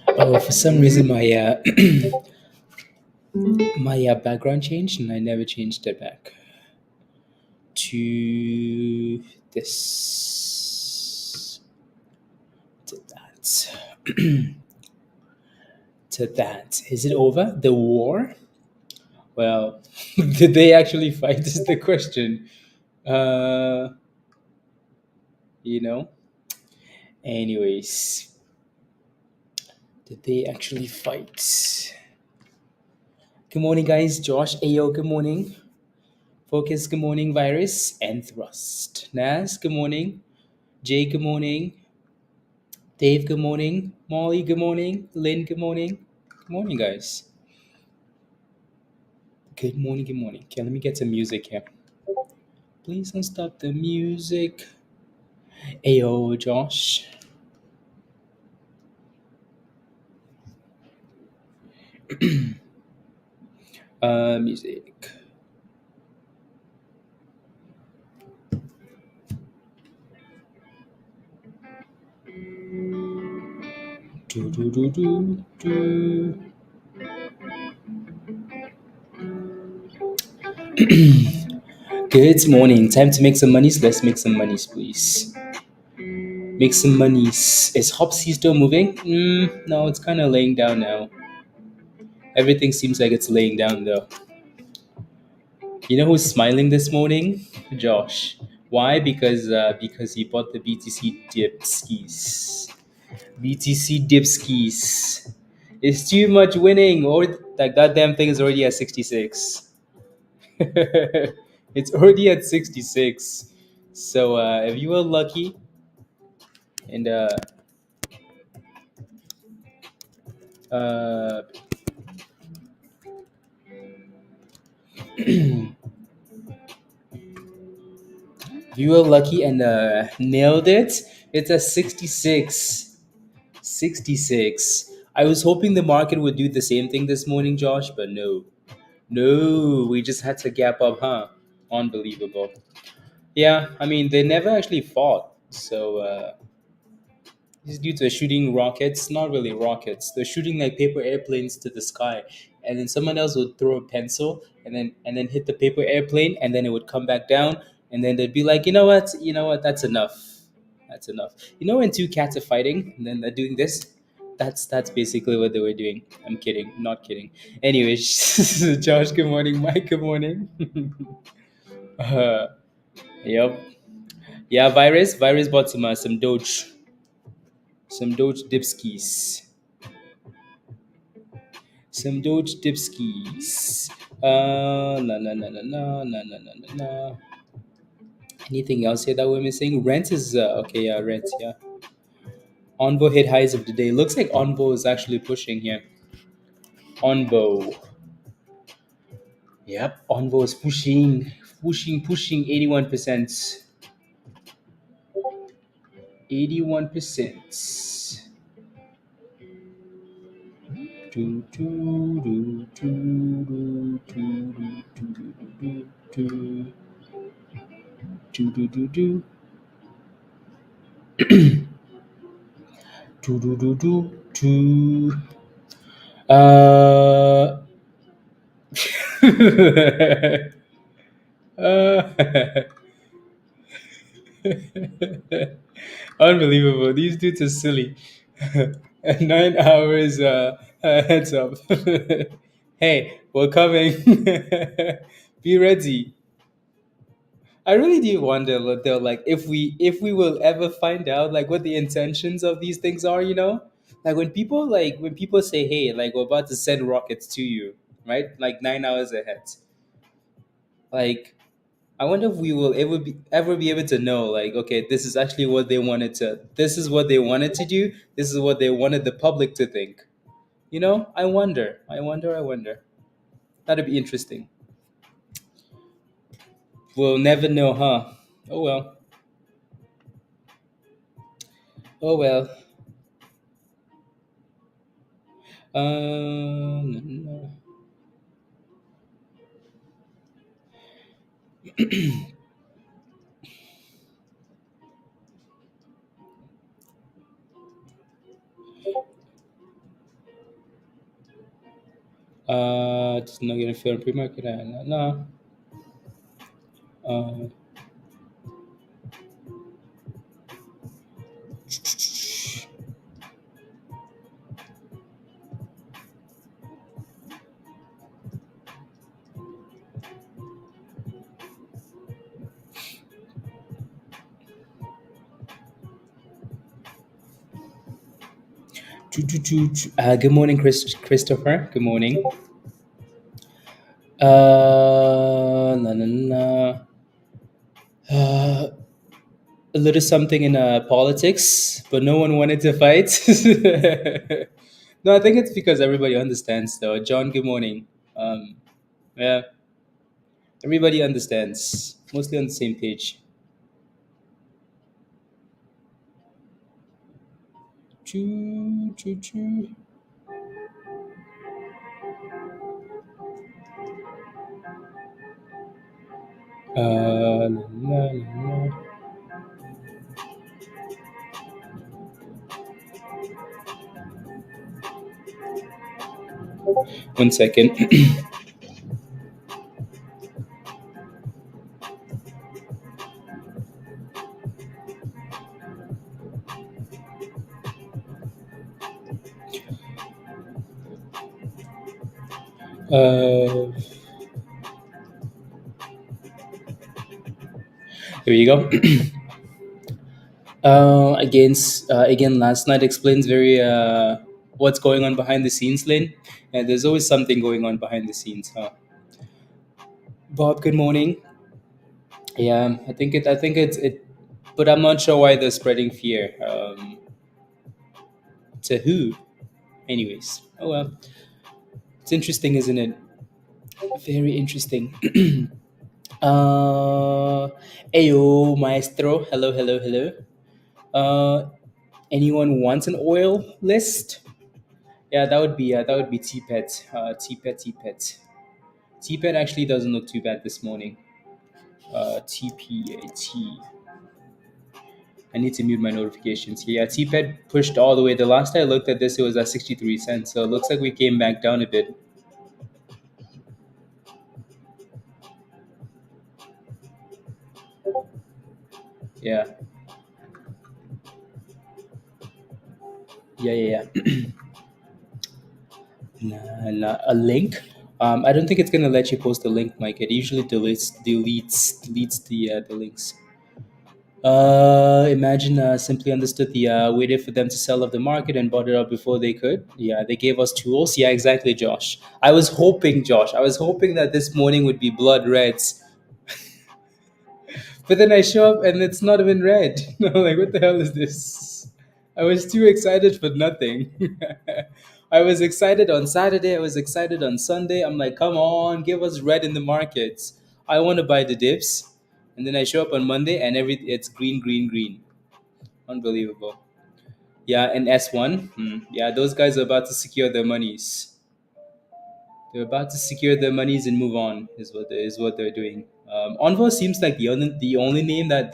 Oh, for some reason my background changed, and I never changed it back to this to that to that. Is it over? The war? Well, did they actually fight? Is the question. Uh, you know. Anyways, did they actually fight? Good morning, guys. Josh, Ayo, good morning. Focus, good morning. Virus and Thrust. Nas, good morning. Jay, good morning. Dave, good morning. Molly, good morning. Lynn, good morning. Good morning, guys. Good morning, good morning. Okay, let me get some music here. Please don't stop the music. Ayo, Josh. Music. Do, do, do, do, do. Good morning. Time to make some monies. Let's make some monies, please. Make some monies. Is Hopsy still moving? No, it's kind of laying down now. Everything seems like it's laying down though. You know who's smiling this morning? Josh. Why? Because he bought the BTC dip skis. BTC dip skis. It's too much winning. Or that goddamn thing is already at 66. It's already at 66. So if you were lucky and uh, if you were lucky and nailed it, it's a 66. 66. I was hoping the market would do the same thing this morning, Josh, but no. No, we just had to gap up, huh? Unbelievable. Yeah, I mean, they never actually fought. So, these dudes are shooting rockets, not really rockets. They're shooting like paper airplanes to the sky. And then someone else would throw a pencil and then hit the paper airplane and then it would come back down and then they'd be like, you know what, that's enough. That's enough. You know when two cats are fighting and then they're doing this? That's basically what they were doing. I'm kidding, not kidding. Anyways, Josh, good morning. Mike, good morning. uh, yep. Yeah, Virus bought some Doge dipskis. Some Doge dipskis. Na na na na na na na na na na. Anything else here that we're missing? Rent is okay. Yeah, rent. Yeah. Onvo hit highs of the day. Looks like Onvo is actually pushing here. Onvo. Yep. Onvo is pushing 81%. 81%. Do, do, do, do, do, do, do, do, do, do, do, do, do. Do, do, do, do, do. Uh, uh, Unbelievable. These dudes are silly. 9 hours heads up. Hey, we're coming. Be ready. I really do wonder, though, like if we will ever find out like what the intentions of these things are, like when people say, "Hey, like we're about to send rockets to you," right? Like 9 hours ahead. Like I wonder if we will ever be able to know, like, okay, this is actually what they wanted to. This is what they wanted to do. This is what they wanted the public to think. I wonder. I wonder. I wonder. That'd be interesting. We'll never know, huh? Oh well. Oh well. No. Just not gonna fail pre-market. No. Uh, good morning, Christopher. Good morning. Na, na, na. Uh, a little something in politics, but no one wanted to fight. No, I think it's because everybody understands, though. John, good morning. Um, yeah, everybody understands. Mostly on the same page. Choo, choo, choo. La, la, la. 1 second. uh, here you go. Again, last night explains very what's going on behind the scenes, Lynn. And there's always something going on behind the scenes. Huh? Bob, good morning. Yeah, I think it, but I'm not sure why they're spreading fear. To who? Anyways, oh well, it's interesting, isn't it? Very interesting. Ayo, maestro. Hello, hello, hello. Uh, anyone wants an oil list? Yeah, that would be TPET. TPET, TPET. TPET actually doesn't look too bad this morning. TPAT. I need to mute my notifications here. Yeah, TPET pushed all the way. The last I looked at this, it was at 63 cents. So it looks like we came back down a bit. Yeah, yeah. A link. I don't think it's gonna let you post a link, Mike. It usually deletes the links. Imagine simply understood the waited for them to sell off the market and bought it up before they could. Yeah, they gave us tools. Yeah, exactly, Josh. Josh. I was hoping that this morning would be blood reds, but then I show up and it's not even red. I'm like, what the hell is this? I was too excited for nothing. I was excited on Saturday. I was excited on Sunday. I'm like, come on, give us red in the markets. I want to buy the dips. And then I show up on Monday and it's green, green, green. Unbelievable. Yeah, and S1. Yeah, those guys are about to secure their monies. They're about to secure their monies and move on. Is what they're doing. Onvo seems like the only name that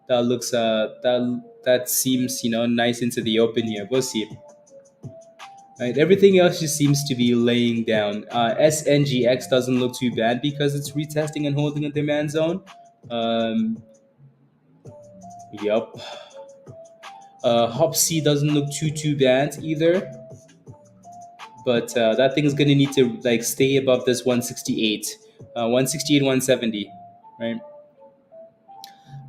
looks that seems nice into the open here. We'll see. Right, everything else just seems to be laying down. SNGX doesn't look too bad because it's retesting and holding a demand zone. Um, yep. Hop C doesn't look too bad either, but that thing is gonna need to like stay above this 168, 168, 170, right?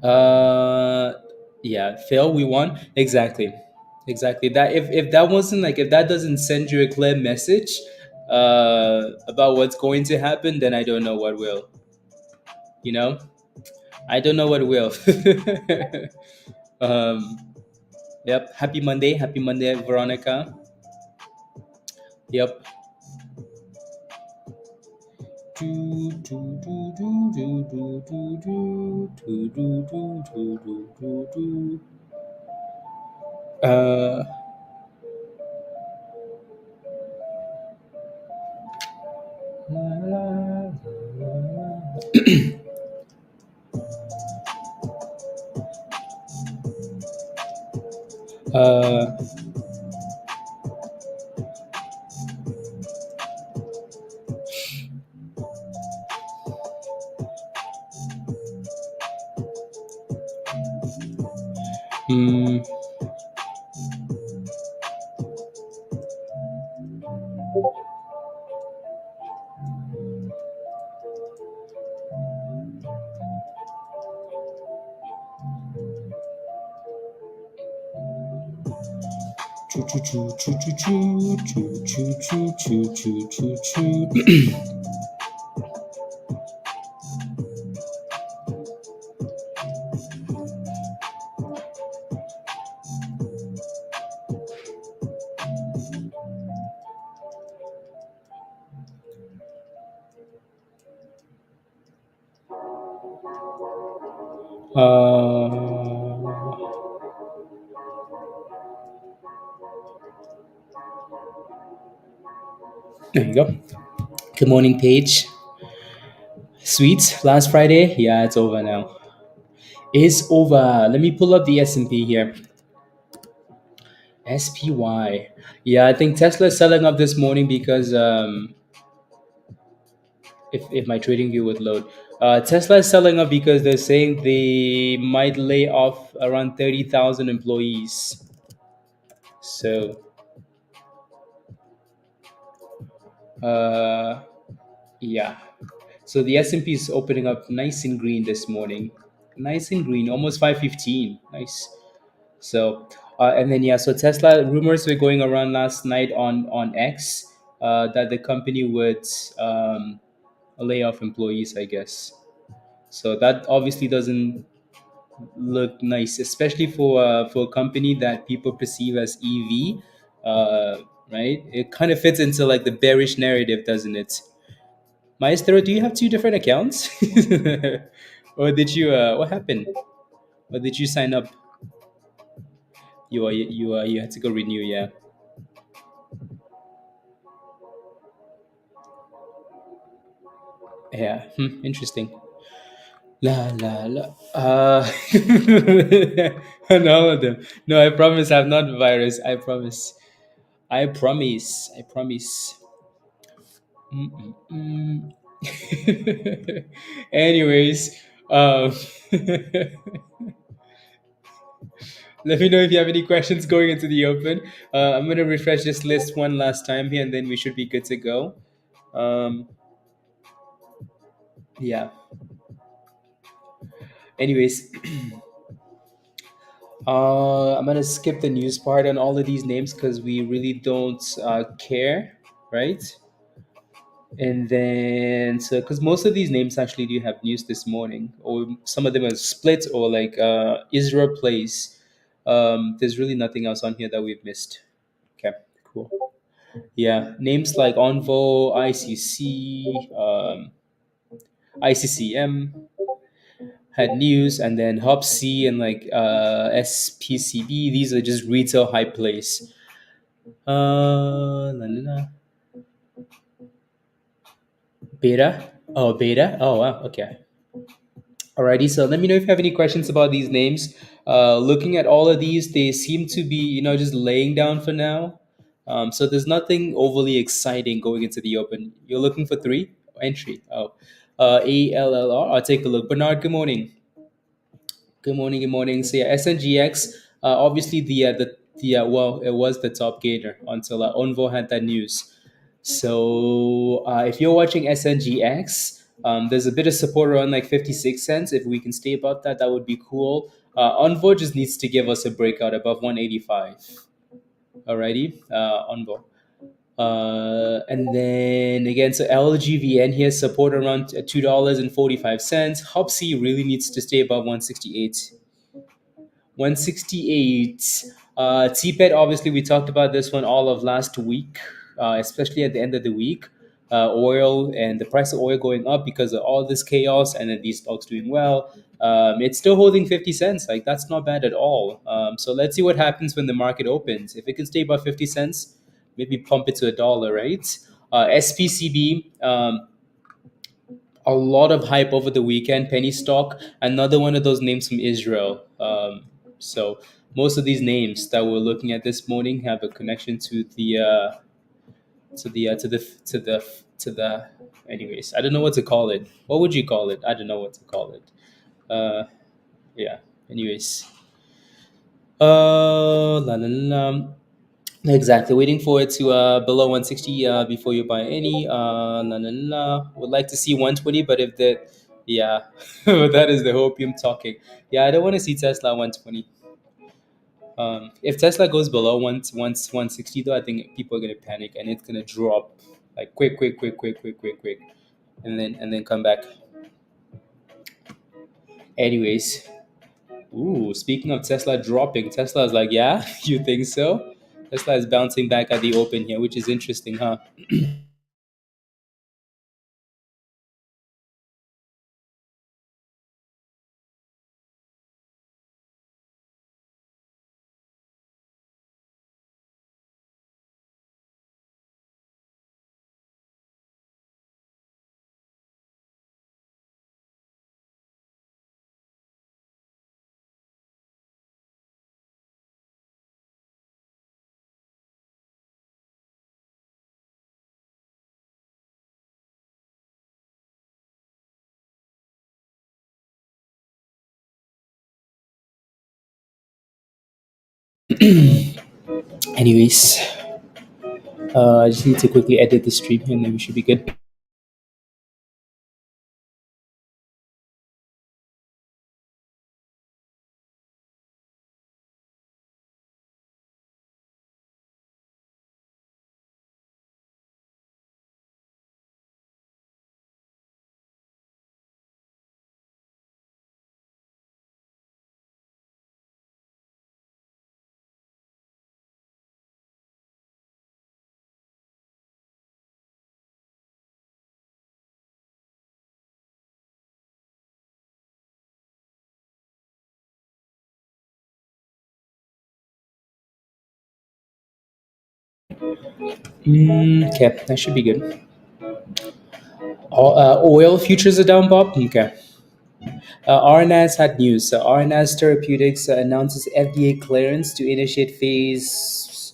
Uh, yeah, fail. We won exactly, exactly. That if that wasn't like if that doesn't send you a clear message about what's going to happen, then I don't know what will. You know, I don't know what will. um, yep. Happy Monday, Veronica. Yep. Uh, uh, Mm, choo choo choo choo choo choo choo choo choo choo choo choo. Uh, there you go. Good morning, Paige. Sweet. Last Friday? Yeah, it's over now. It's over. Let me pull up the S&P here. SPY. Yeah, I think Tesla is selling up this morning because if my trading view would load. Tesla is selling up because they're saying they might lay off around 30,000 employees. So, uh, yeah. So the S&P is opening up nice and green this morning. Nice and green, almost 515. Nice. So, and then yeah, so Tesla rumors were going around last night on X that the company would lay off employees, I guess. So that obviously doesn't look nice, especially for a company that people perceive as EV, right? It kind of fits into like the bearish narrative, doesn't it? Maestro, do you have two different accounts, or did you? What happened? Or did you sign up? You had to go renew, yeah. Yeah, interesting. La la la. On all of them. No, I promise I'm not virus. I promise. I promise. I promise. Mm-mm-mm. Anyways, let me know if you have any questions going into the open. I'm gonna refresh this list one last time here, and then we should be good to go. Um, yeah. Anyways, I'm gonna skip the news part on all of these names because we really don't care, right? And then, so because most of these names actually do have news this morning, or some of them are split, or like Israel plays. There's really nothing else on here that we've missed. Okay, cool. Yeah, names like Onvo, ICC, ICCM had news, and then Hub C and like SPCB. These are just retail high plays. La, la, la. Beta. Oh, beta. Oh, wow. Okay. Alrighty, so let me know if you have any questions about these names. Looking at all of these, they seem to be, just laying down for now. So there's nothing overly exciting going into the open. You're looking for three entry. Oh, ALLR. I'll take a look. Bernard, good morning. Good morning. Good morning. So yeah, SNGX. Obviously well, it was the top gainer until Onvo had that news. So if you're watching SNGX, there's a bit of support around like 56 cents. If we can stay above that, that would be cool. Onvo just needs to give us a breakout above 185. Alrighty, Onvo. And then again, so LGVN here support around $2.45. Hopsy really needs to stay above 168. 168. TPET, obviously, we talked about this one all of last week, especially at the end of the week. Oil and the price of oil going up because of all this chaos, and then these stocks doing well. It's still holding 50 cents. Like, that's not bad at all. So let's see what happens when the market opens. If it can stay above 50 cents, maybe pump it to a dollar, right? SPCB, a lot of hype over the weekend. Penny stock, another one of those names from Israel. So most of these names that we're looking at this morning have a connection to the. Anyways, I don't know what to call it. What would you call it? I don't know what to call it. Uh, yeah. Anyways, La, la, la, la. Exactly. Waiting for it to below 160 before you buy any. La, la, la. Would like to see 120, but if the yeah, that is the hopium talking. Yeah, I don't want to see Tesla 120. If Tesla goes below once 160 though, I think people are gonna panic and it's gonna drop like quick, quick, quick, quick, quick, quick, quick, and then come back. Anyways, ooh, speaking of Tesla dropping, Tesla is like, yeah, you think so? Tesla is bouncing back at the open here, which is interesting, huh? Anyways, I just need to quickly edit the stream here and then we should be good. Okay, that should be good. Oil futures are down, Bob. Okay. RNAS had news. RNAS Therapeutics announces FDA clearance to initiate phase.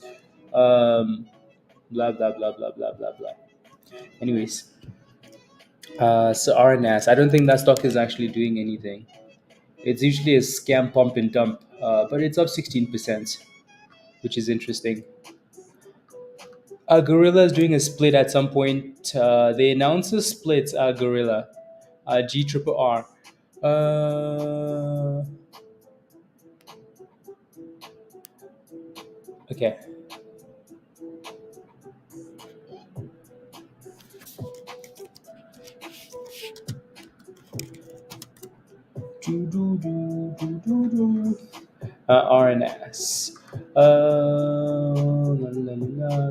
Um, blah blah blah blah blah blah blah. Anyways, so RNAS. I don't think that stock is actually doing anything. It's usually a scam pump and dump, but it's up 16%, which is interesting. Gorilla is doing a split at some point. They announced a split. Gorilla, G triple R. Uh, okay. Do, do, do, do, do, do. RNS. La, la, la,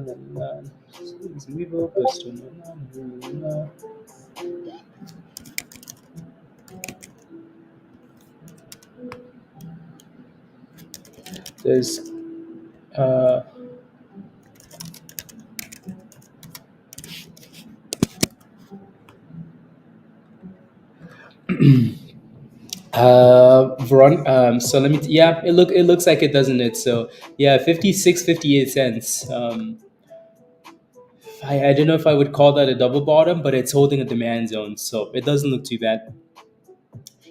la, la. There's uh, so let me yeah, it looks like it, doesn't it? So yeah, 56.58 cents. I don't know if I would call that a double bottom, but it's holding a demand zone, so it doesn't look too bad.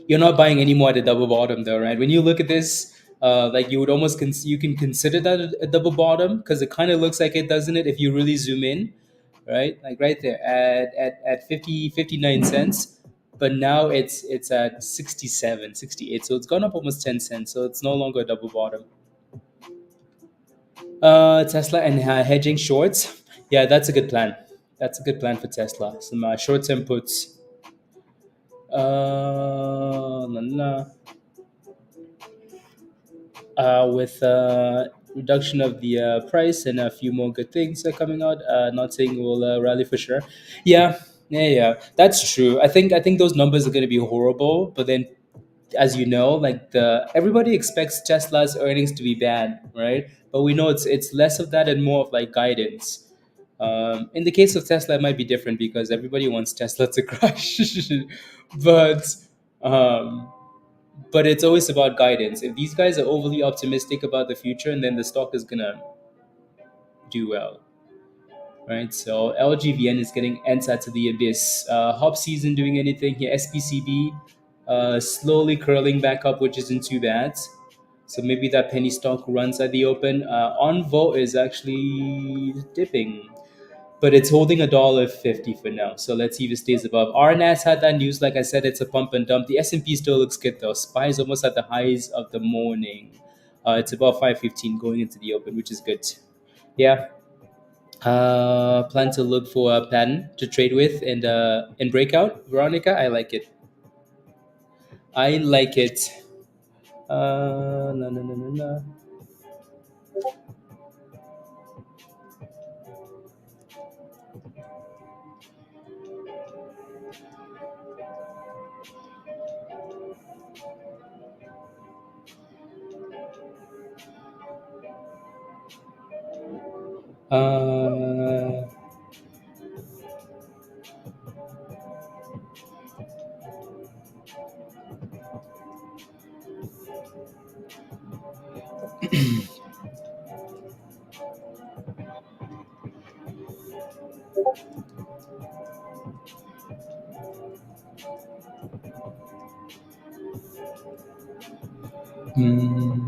You're not buying any more at a double bottom though, right? When you look at this, like you would almost you can consider that a double bottom because it kind of looks like it, doesn't it? If you really zoom in, right? Like right there at 59 cents, but now it's at 67, 68. So it's gone up almost 10 cents. So it's no longer a double bottom. Tesla and hedging shorts. Yeah, that's a good plan. That's a good plan for Tesla. Some short-term puts. La, la. With reduction of the price and a few more good things are coming out. Not saying we'll rally for sure. Yeah, yeah, yeah. That's true. I think those numbers are going to be horrible. But then, as you know, like the everybody expects Tesla's earnings to be bad, right? But we know it's less of that and more of like guidance. In the case of Tesla, it might be different because everybody wants Tesla to crash, but. Um, but it's always about guidance. If these guys are overly optimistic about the future, and then the stock is gonna do well, right? So LGVN is getting entered to the abyss. Hop season doing anything here? SPCB slowly curling back up, which isn't too bad. So maybe that penny stock runs at the open. Envo is actually dipping, but it's holding $1.50 for now. So let's see if it stays above. RNAS had that news. Like I said, it's a pump and dump. The S&P still looks good though. SPY is almost at the highs of the morning. It's about 5:15 going into the open, which is good. Yeah. Plan to look for a pattern to trade with and in breakout. Veronica, I like it. I like it. No, no, no, no, no. Uh, mm,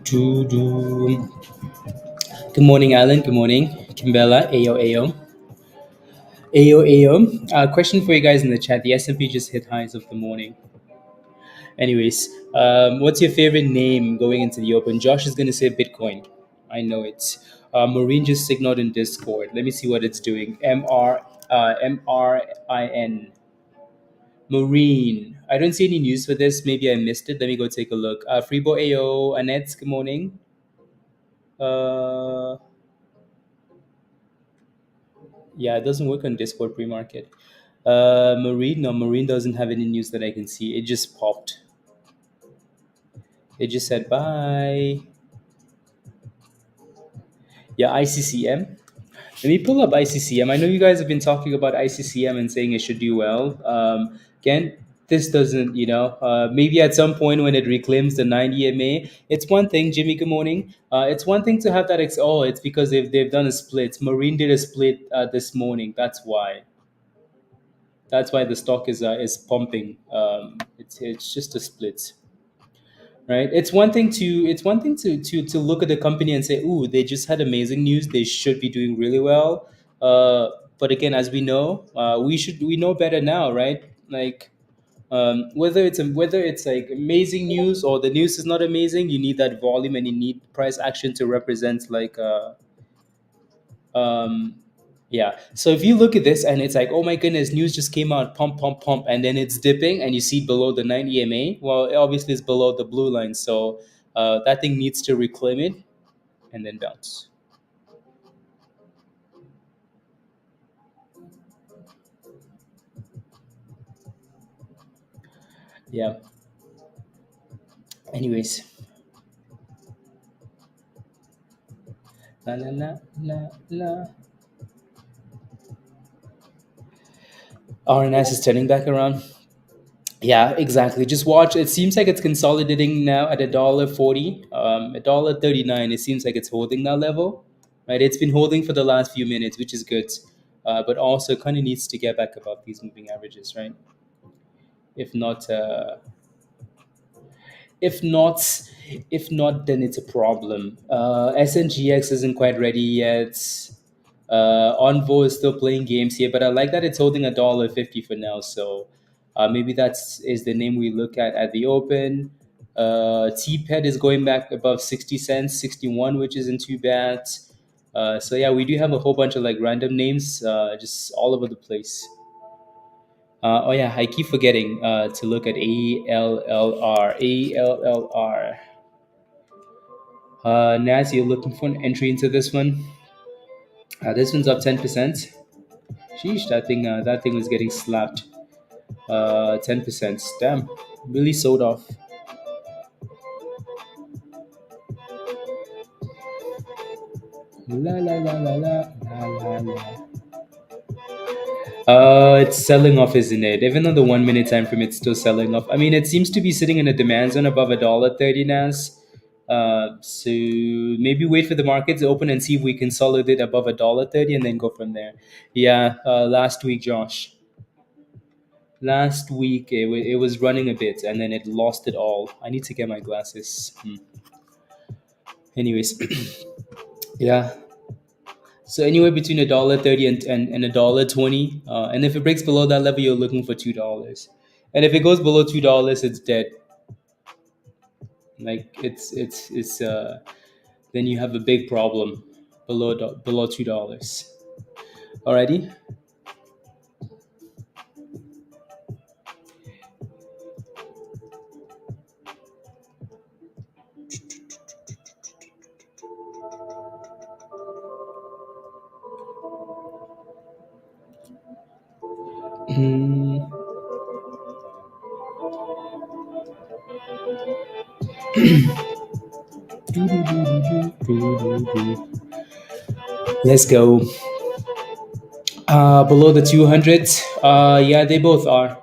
do. Good morning, Alan. Good morning, Kimbella. Ayo, ayo. Ayo, ayo. Question for you guys in the chat. The S&P just hit highs of the morning. Anyways, what's your favorite name going into the open? Josh is going to say Bitcoin. I know it. Maureen just signaled in Discord. Let me see what it's doing. MRIN. Maureen. I don't see any news for this. Maybe I missed it. Let me go take a look. Freebo Ayo. Annette, good morning. Uh, yeah, it doesn't work on Discord pre-market. Maureen, no, Maureen doesn't have any news that I can see. It just popped. It just said bye. Yeah, ICCM. Let me pull up ICCM. I know you guys have been talking about ICCM and saying it should do well. Again, this doesn't, maybe at some point when it reclaims the 90 MA, it's one thing, Jimmy, good morning. It's one thing to have that. It's because they've done a split. Marine did a split this morning. That's why. That's why the stock is pumping. It's just a split, right? It's one thing to look at the company and say, "Ooh, they just had amazing news. They should be doing really well." But again, as we know, we know better now, right? Like whether it's like amazing news or the news is not amazing, you need that volume and you need price action to represent like um, yeah. So if you look at this and it's like, oh my goodness, news just came out, pump, pump, pump, and then it's dipping and you see below the 90 MA, well, it obviously it's below the blue line. So that thing needs to reclaim it and then bounce. Yeah. Anyways. La la la la la. RNS is turning back around. Yeah, exactly. Just watch. It seems like it's consolidating now at $1.40, $1.39. It seems like it's holding that level, right? It's been holding for the last few minutes, which is good, but also kind of needs to get back above these moving averages, right? If not, if not, if not, then it's a problem. SNGX isn't quite ready yet. Onvo is still playing games here, but I like that it's holding $1.50 for now. So maybe that's is the name we look at the open. TPET is going back above 60 cents, 61, which isn't too bad. So yeah, we do have a whole bunch of like random names, just all over the place. Oh yeah, I keep forgetting to look at ALLR. ALLR. Naz, you're looking for an entry into this one. This one's up 10%. Sheesh, that thing was getting slapped. 10%. Damn. Really sold off. La la la la la la la la. It's selling off, isn't it? Even on the 1 minute time frame, it's still selling off. I mean, it seems to be sitting in a demand zone above $1.30 now. So maybe wait for the market to open and see if we consolidate above $1.30 and then go from there. Yeah, last week, Josh. Last week it was running a bit and then it lost it all. I need to get my glasses. Anyways, yeah. So anywhere between $1.30 and $1.20, and if it breaks below that level, you're looking for $2. And if it goes below $2, it's dead. Like it's then you have a big problem below $2. Alrighty. Mm, let's go. Below the 200s. Yeah, they both are.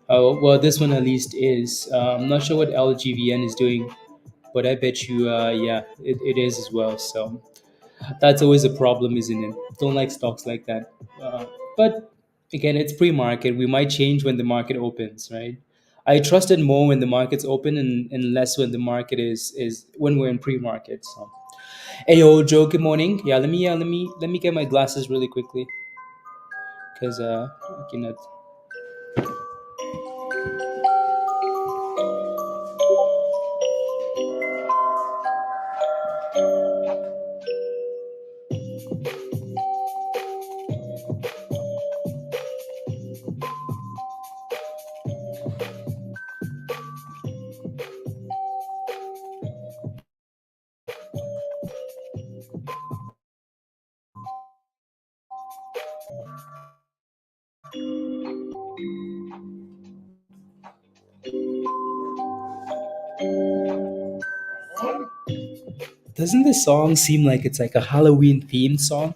Well, this one at least is. I'm not sure what LGVN is doing, but I bet you, yeah, it is as well. So that's always a problem, isn't it? Don't like stocks like that. But again, it's pre-market. We might change when the market opens, right? I trust it more when the market's open and less when the market is when we're in pre-market. So, hey, yo, Joe. Good morning. Yeah, let me get my glasses really quickly because I cannot. Doesn't this song seem like it's like a Halloween themed song?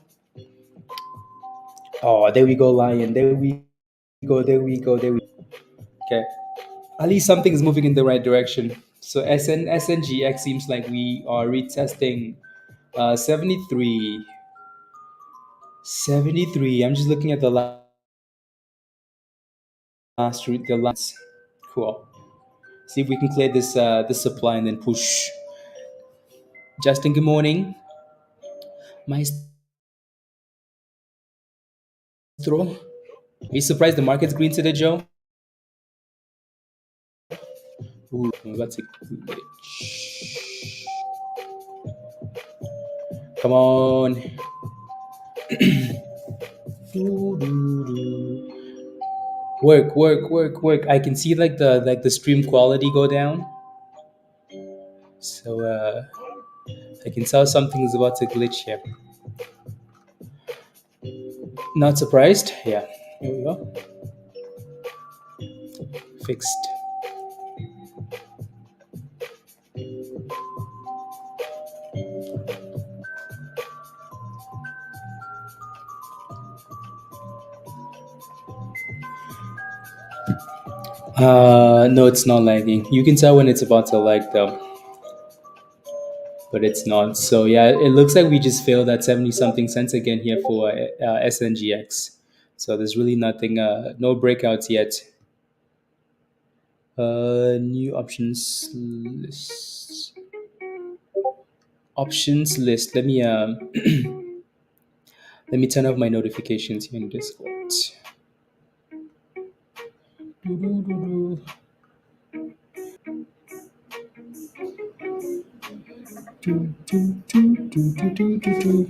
Oh, there we go, Lion. There we go. There we go. There we. Okay. At least something is moving in the right direction. So SNGX seems like we are retesting 73. 73. I'm just looking at the the last. Cool. See if we can clear this supply and then push. Justin, good morning. Maestro. Are you surprised the market's green today, Joe? Ooh, that's a glitch. Come on. Doo, doo, doo. Work, work, work, work. I can see like the stream quality go down. So I can tell something is about to glitch here. Not surprised. Yeah. Here we go. Fixed. No, it's not lagging. You can tell when it's about to lag though, but it's not. So yeah, it looks like we just failed at 70 something cents again here for SNGX. So there's really nothing, no breakouts yet. New options list. Options list. Let me turn off my notifications here in Discord. Doo-doo-doo-doo. Doo, doo, doo, doo, doo, doo, doo, doo.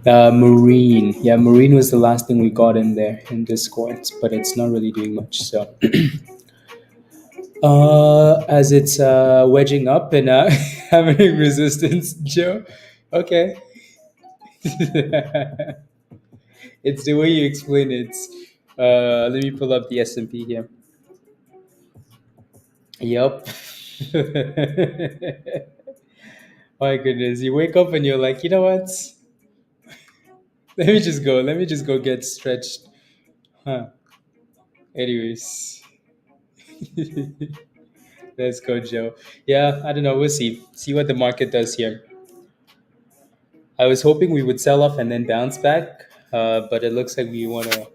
Marine. Yeah, Marine was the last thing we got in there in Discord, but it's not really doing much. So, as it's wedging up and having resistance, Joe. Okay. It's the way you explain it. Let me pull up the S&P here. Yep. My goodness, you wake up and you're like, you know what? Let me just go. Let me just go get stretched. Huh. Anyways, let's go, Joe. Yeah, I don't know. We'll see. See what the market does here. I was hoping we would sell off and then bounce back, but it looks like we want to.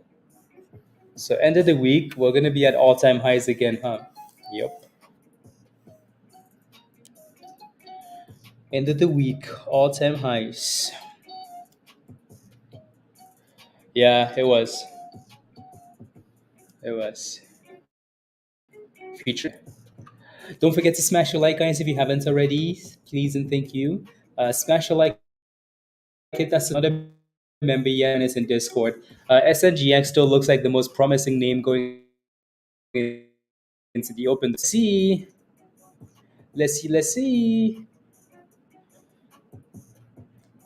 So end of the week, we're gonna be at all-time highs again, huh? Yep. End of the week, all-time highs. Yeah, it was. It was. Future. Don't forget to smash your like, guys, if you haven't already. Please and thank you. Smash your like if that's not a member yet and it's in Discord. SNGX still looks like the most promising name going into the open. Let's see.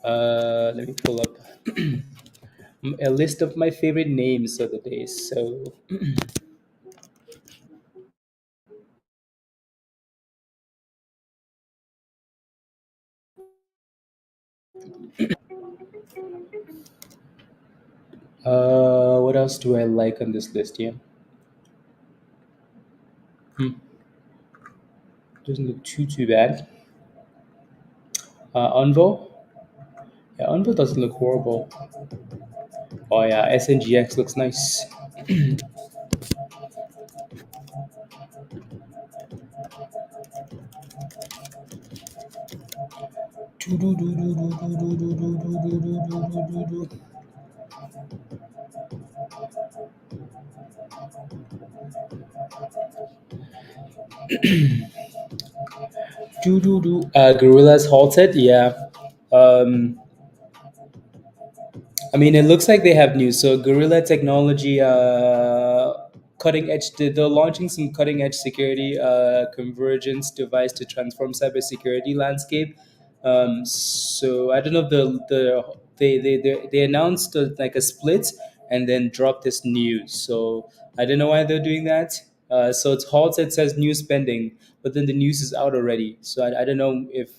Let me pull up a list of my favorite names of the day. So, what else do I like on this list here? Hmm. Doesn't look too bad. Unvo. Yeah, Unvo doesn't look horrible. Oh yeah, SNGX looks nice. Gorillas halted. Yeah. Um, I mean, it looks like they have news. So, Gorilla Technology, cutting edge. They're launching some cutting edge security convergence device to transform cybersecurity landscape. So, I don't know if they announced like a split and then dropped this news. So, I don't know why they're doing that. So it's halted, says new spending, but then the news is out already. So I don't know if,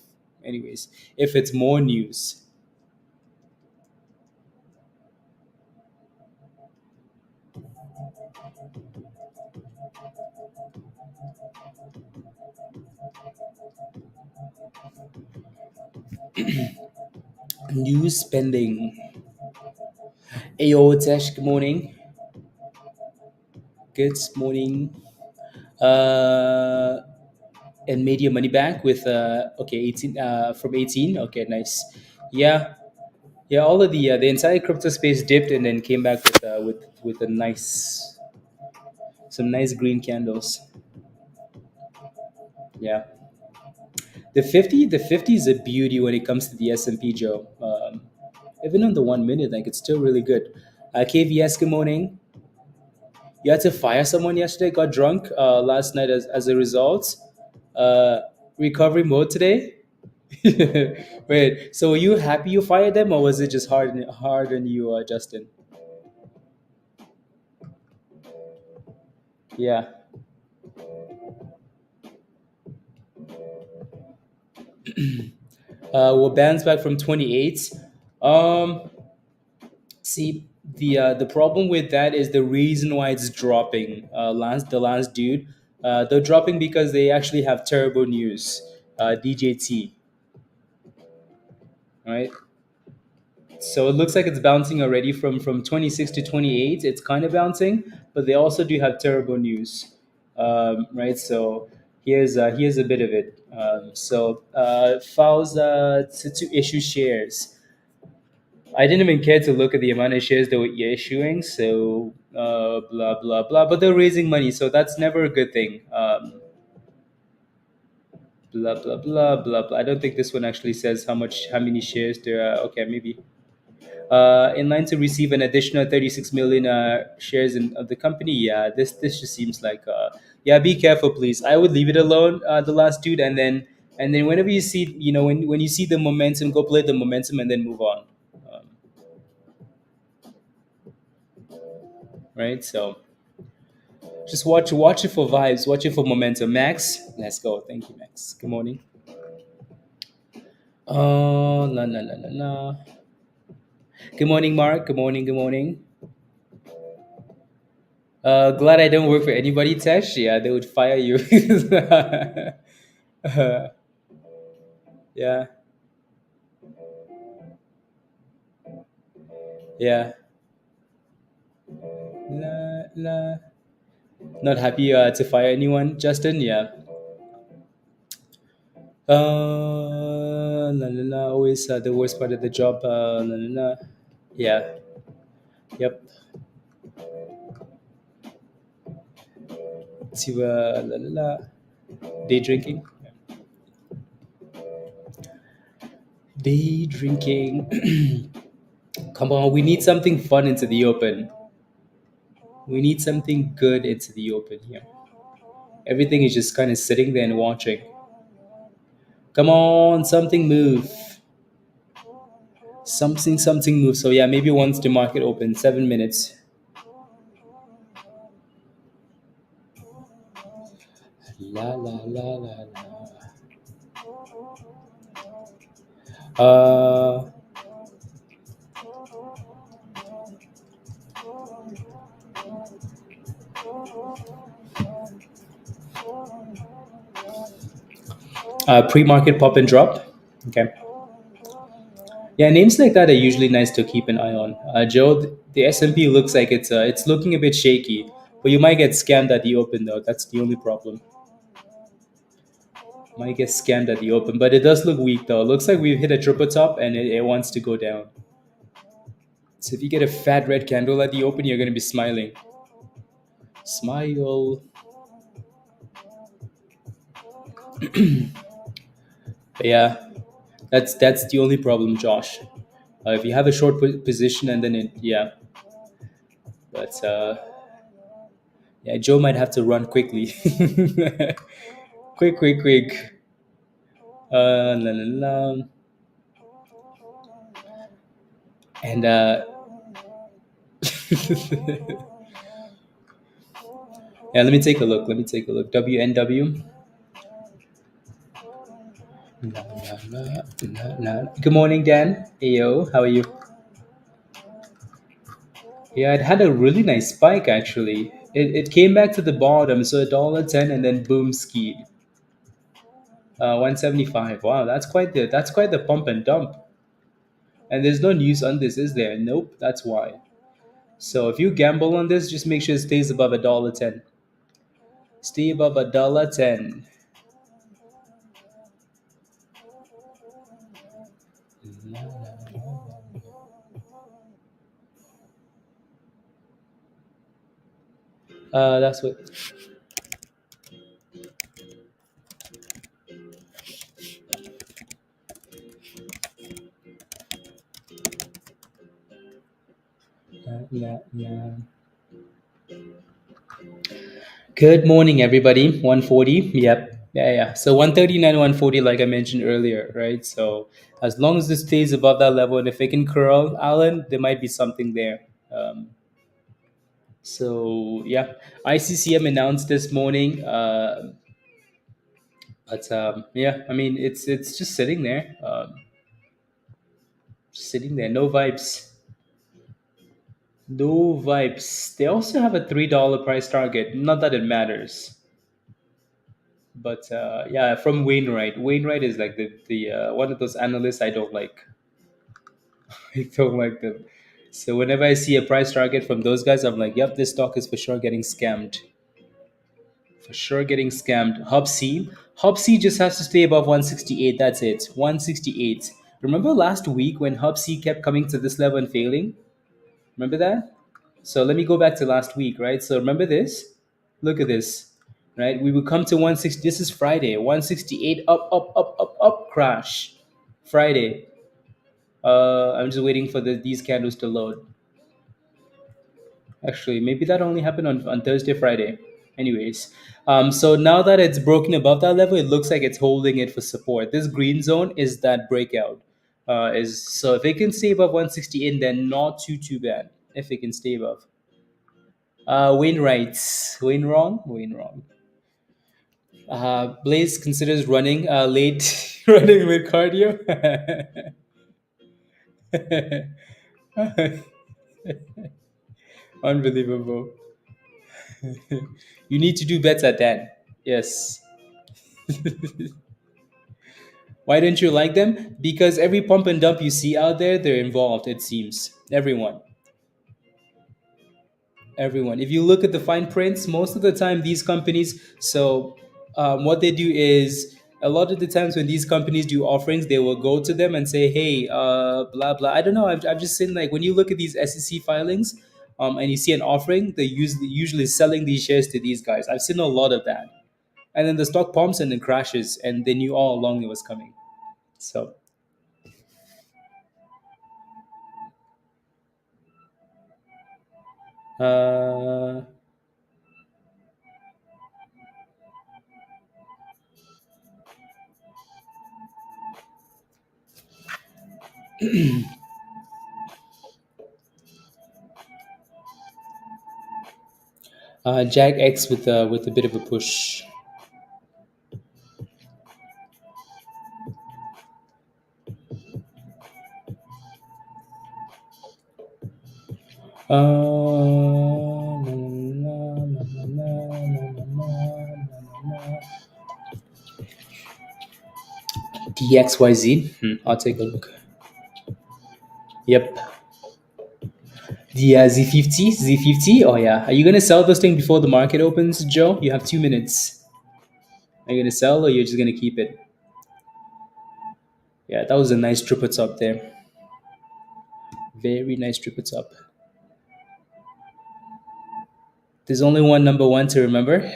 anyways, if it's more news. News spending. Ayo, Tesh, good morning. Good morning. Uh, and made your money back with okay 18 from 18. Okay, nice. Yeah, yeah. All of the entire crypto space dipped and then came back with a nice some nice green candles. Yeah, the 50 is a beauty when it comes to the S&P, Joe. Even on the 1 minute, like it's still really good. KVS, good morning. You had to fire someone yesterday, got drunk last night as a result. Uh, recovery mode today. Wait, so were you happy you fired them, or was it just hard on you, Justin? Yeah. Well, bands back from 28. Um, See, the problem with that is the reason why it's dropping. The last dude, they're dropping because they actually have terrible news. DJT, right? So it looks like it's bouncing already from 26 to 28. It's kind of bouncing, but they also do have terrible news, right? So here's a bit of it. Files to issue shares. I didn't even care to look at the amount of shares they were issuing. So blah blah blah. But they're raising money, so that's never a good thing. Blah blah blah blah blah. I don't think this one actually says how many shares there are. Okay, maybe in line to receive an additional 36 million shares of the company. Yeah, this just seems like yeah. Be careful, please. I would leave it alone, the last dude, and then whenever you see when you see the momentum, go play the momentum and then move on. right? So just watch it for vibes, watch it for momentum. Max, let's go. Thank you, Max. Good morning. La la la la la. Good morning, Mark. Good morning. Good morning. Glad I don't work for anybody, Tesh. Yeah, they would fire you. Yeah, yeah. La la. Not happy to fire anyone, Justin. Yeah. La la la. Always the worst part of the job. La la la. Yeah. Yep. To la la la. Day drinking. Day drinking. Come on, we need something fun into the open. We need something good into the open here. Everything is just kind of sitting there and watching. Come on, something move. Something move. So yeah, maybe once the market opens, 7 minutes. La la la la la. Pre-market pop and drop. Okay. Yeah, names like that are usually nice to keep an eye on. Joe, the S&P looks like it's looking a bit shaky, but you might get scammed at the open though. That's the only problem. Might get scammed at the open, but it does look weak though. Looks like we've hit a triple top and it wants to go down. So if you get a fat red candle at the open, you're going to be smiling. Smile. But yeah, that's the only problem, Josh. If you have a short position and then it, yeah, but yeah, Joe might have to run quickly. Quick. La, la, la. And yeah, let me take a look. WNW. La, Good morning, Dan. Ayo, how are you? Yeah, it had a really nice spike actually. It came back to the bottom, so $1.10 and then boom skied. 175. Wow, that's quite the pump and dump. And there's no news on this, is there? Nope, that's why. So if you gamble on this, just make sure it stays above $1.10. Stay above $1.10. That's what. Yeah. Good morning, everybody. 140. Yep. Yeah. So 139, 140, like I mentioned earlier, right? So as long as this stays above that level, and if it can curl, Alan, there might be something there. So yeah, ICCM announced this morning. But yeah, I mean, it's just sitting there, no vibes, no vibes. They also have a $3 price target. Not that it matters, but yeah, from Wainwright. Wainwright is like the one of those analysts I don't like. I don't like them. So whenever I see a price target from those guys, I'm like, yep, this stock is for sure getting scammed. For sure getting scammed. Hub C just has to stay above 168. That's it. 168. Remember last week when Hub C kept coming to this level and failing? Remember that? So let me go back to last week, right? So remember this? Look at this, right? We would come to 160. This is Friday. 168 up, crash. Friday. I'm just waiting for these candles to load. Actually, maybe that only happened on Thursday, Friday. Anyways, so now that it's broken above that level, it looks like it's holding it for support. This green zone is that breakout. Is so if it can stay above 168, then not too bad. If it can stay above. Wainwright. Wayne wrong. Wayne wrong. Blaze considers running late, running with cardio. Unbelievable. You need to do better, Dan. Yes. Why don't you like them? Because every pump and dump you see out there, they're involved, it seems. Everyone. Everyone. If you look at the fine prints, most of the time these companies, what they do is a lot of the times when these companies do offerings, they will go to them and say, hey, blah, blah. I don't know. I've just seen like when you look at these SEC filings and you see an offering, they're usually selling these shares to these guys. I've seen a lot of that. And then the stock pumps and then crashes, and they knew all along it was coming. So, uh, Jag X with a bit of a push. DXYZ. I'll take a look. Yep. The Z50. Oh yeah. Are you gonna sell this thing before the market opens, Joe? You have 2 minutes. Are you gonna sell or you're just gonna keep it? Yeah, that was a nice triple top there. Very nice triple top. There's only one number one to remember.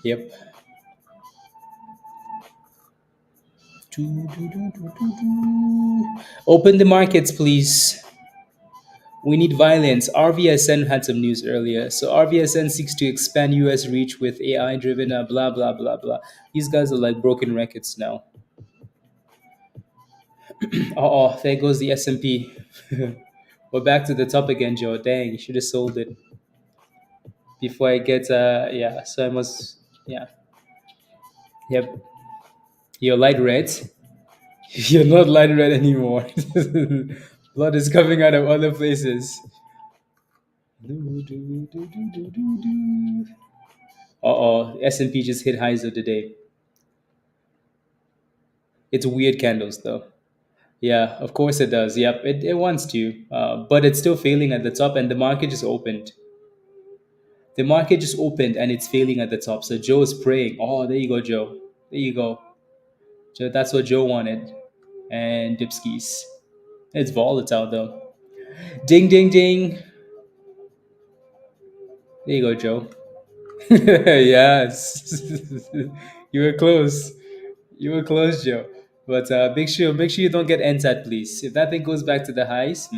Yep. Open the markets, please. We need violence. RVSN had some news earlier. So RVSN seeks to expand US reach with AI driven blah blah blah blah. These guys are like broken records now. Oh, there goes the S&P. We're back to the top again, Joe. Dang, you should have sold it before I get yeah, so I must yeah. Yep. You're light red. You're not light red anymore. Blood is coming out of other places. Uh-oh, S&P just hit highs of the day. It's weird candles though. Yeah, of course it does. Yep, it wants to. But it's still failing at the top and the market just opened. The market just opened and it's failing at the top. So Joe is praying. Oh, there you go, Joe. There you go. Joe, that's what Joe wanted. And Dipskis. It's volatile though. Ding ding ding. There you go, Joe. Yes. You were close. You were close, Joe. But make sure you don't get NSAT, please. If that thing goes back to the highs,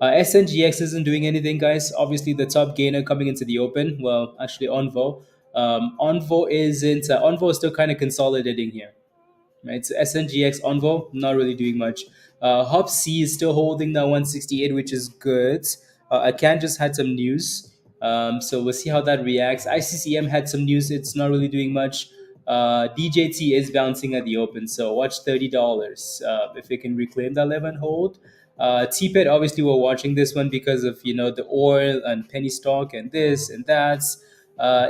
SNGX isn't doing anything, guys. Obviously, the top gainer coming into the open. Well, actually, Onvo. Onvo isn't. Onvo is still kind of consolidating here, right? So SNGX Onvo not really doing much. Hop C is still holding that 168, which is good. Akan just had some news, so we'll see how that reacts. ICCM had some news. It's not really doing much. DJT is bouncing at the open, so watch $30 if it can reclaim that 11 hold. TPET, obviously, we're watching this one because of the oil and penny stock and this and that.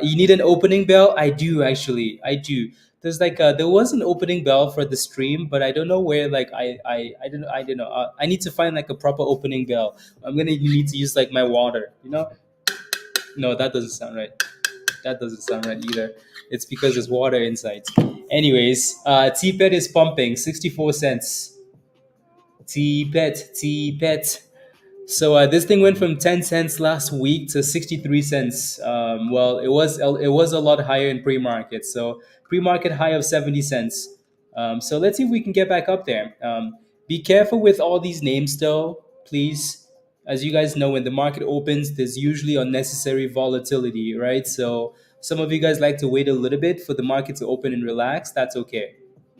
You need an opening bell. I do actually. I do. There's like there was an opening bell for the stream, but I don't know where. Like I don't know. I need to find like a proper opening bell. I'm gonna need to use like my water. No, that doesn't sound right. That doesn't sound right either. It's because there's water inside. Anyways, TPET is pumping 64 cents. TPET. So this thing went from 10 cents last week to 63 cents. Well, it was a lot higher in pre-market. So pre-market high of 70 cents. So let's see if we can get back up there. Be careful with all these names though, please. As you guys know, when the market opens, there's usually unnecessary volatility, right? So some of you guys like to wait a little bit for the market to open and relax. That's okay.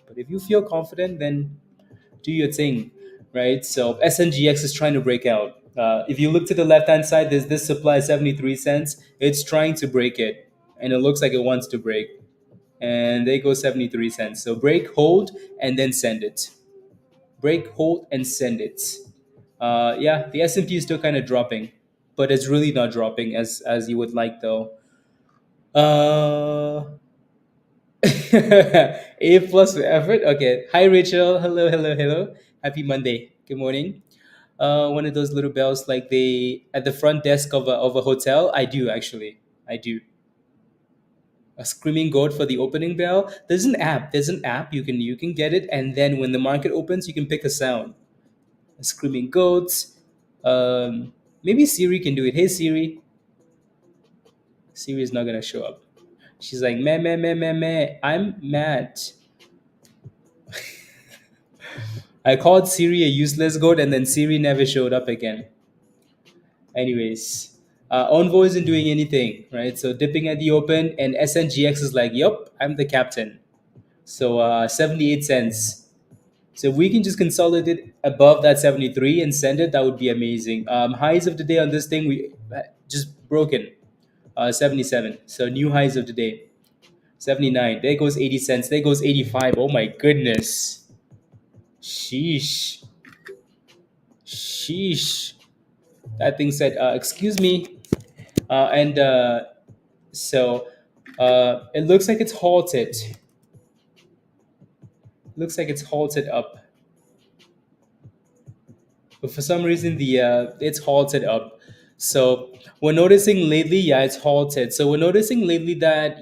But if you feel confident, then do your thing, right? So SNGX is trying to break out. If you look to the left hand side, there's this supply 73 cents. It's trying to break it, and it looks like it wants to break. And they go 73 cents. So break, hold, and then send it. Break, hold, and send it. Yeah, the S&P is still kind of dropping, but it's really not dropping as you would like though. Uh, A plus for effort. Okay. Hi Rachel. Hello, hello, hello. Happy Monday. Good morning. One of those little bells like they at the front desk of a hotel. I do actually. I do. A screaming goat for the opening bell. There's an app. There's an app. You can get it, and then when the market opens, you can pick a sound. A screaming goats. Maybe Siri can do it. Hey Siri. Siri is not gonna show up. She's like meh meh meh meh meh. I'm mad. I called Siri a useless goat, and then Siri never showed up again. Anyways, Onvo isn't doing anything, right? So dipping at the open, and SNGX is like, "Yup, I'm the captain." So 78 cents. So if we can just consolidate above that 73 and send it, that would be amazing. Highs of the day on this thing, we just broken 77. So new highs of the day 79. There goes 80 cents. There goes 85. Oh my goodness. Sheesh. Sheesh. That thing said, excuse me. And so it looks like it's halted. Looks like it's halted up. But for some reason, the it's halted up. So we're noticing lately, yeah, it's halted. So we're noticing lately that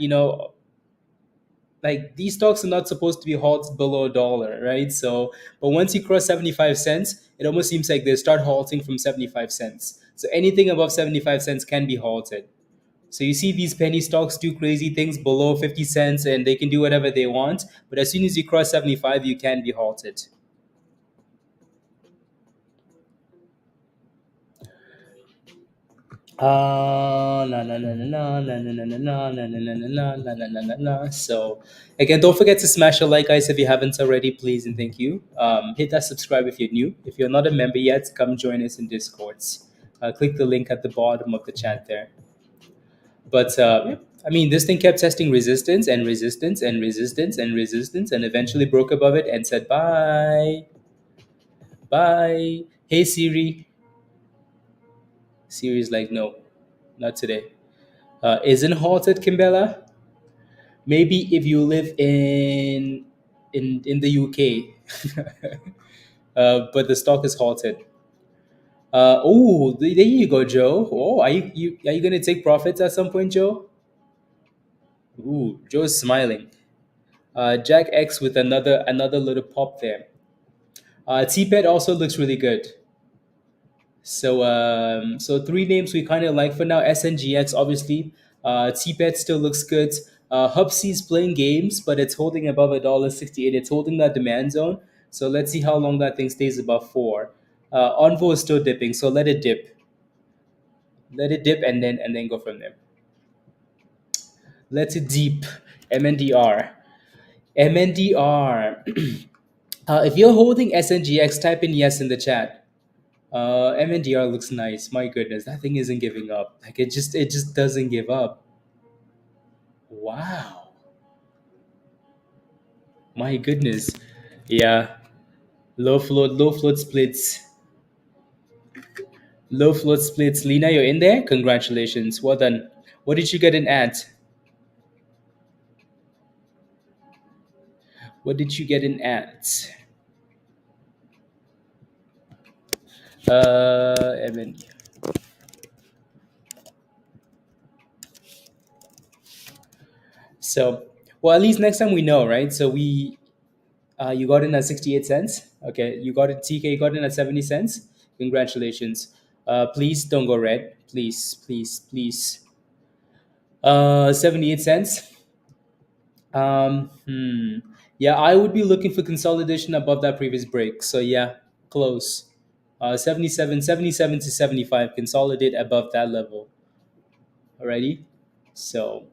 like these stocks are not supposed to be halted below a dollar, right? So, but once you cross 75 cents, it almost seems like they start halting from 75 cents. So anything above 75 cents can be halted. So you see these penny stocks do crazy things below 50 cents and they can do whatever they want. But as soon as you cross 75, you can be halted. La la la la la la la la la la la la la la la la la la. So again, don't forget to smash a like, guys, if you haven't already, please and thank you. Hit that subscribe if you're new. If you're not a member yet, come join us in Discords. Click the link at the bottom of the chat there. But yeah, I mean, this thing kept testing resistance and resistance and resistance and resistance, and eventually broke above it and said bye, bye. Hey Siri. Siri's like, no, not today. Isn't halted, Kimbella? Maybe if you live in the UK, but the stock is halted. There you go, Joe. Oh, are you gonna take profits at some point, Joe? Ooh, Joe's smiling. Jack X with another little pop there. TPET also looks really good. So three names we kind of like for now. SNGX obviously. TPET still looks good. Hubsy's playing games, but it's holding above $1.68. It's holding that demand zone. So let's see how long that thing stays above four. Onvo is still dipping, so let it dip. Let it dip and then go from there. Let it deep. MNDR. MNDR. If you're holding SNGX, type in yes in the chat. MNDR looks nice. My goodness, that thing isn't giving up. Like it just doesn't give up. Wow. My goodness. Yeah. Low float splits. Low float splits. Lena, you're in there? Congratulations. Well done. What did you get in at? What did you get in at? Evan. So, well, at least next time we know, right? So you got in at 68 cents. Okay, you got it. TK you got in at 70 cents. Congratulations. Please don't go red. Please, please, please. 78 cents. Yeah, I would be looking for consolidation above that previous break. So yeah, close. 77 to 75. Consolidate above that level. Alrighty. So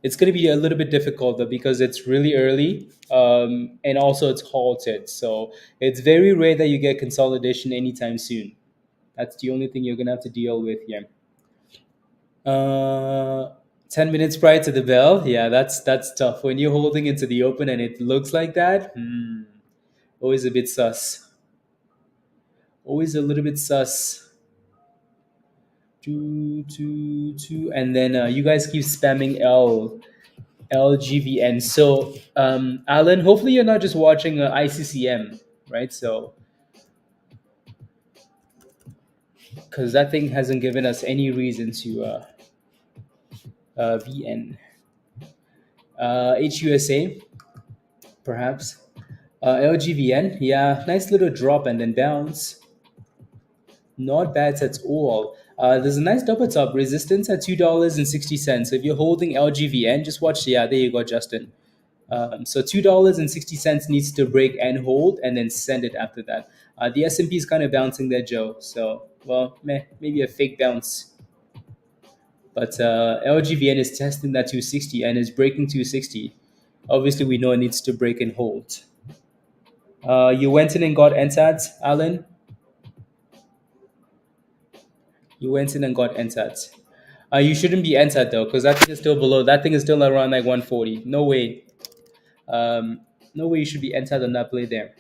it's going to be a little bit difficult though because it's really early, and also it's halted. So it's very rare that you get consolidation anytime soon. That's the only thing you're gonna have to deal with here. Uh, 10 minutes prior to the bell. Yeah, that's tough. When you're holding into the open and it looks like that, always a bit sus. Always a little bit sus. And then you guys keep spamming LGVN. So, Alan, hopefully you're not just watching ICCM, right? So, because that thing hasn't given us any reason to VN. HUSA, perhaps. LGVN, yeah, nice little drop and then bounce. Not bad at all. There's a nice double top resistance at $2.60. So if you're holding LGVN, just watch. Yeah, there you go, Justin. So $2.60 needs to break and hold, and then send it after that. The S&P is kind of bouncing there, Joe. So well, maybe a fake bounce. But LGVN is testing that 260 and is breaking 260. Obviously, we know it needs to break and hold. You went in and got NSAT, Alan? You went in and got NSAT. You shouldn't be NSAT though, because that thing is still below. That thing is still around like 140. No way. No way you should be NSAT on that play there,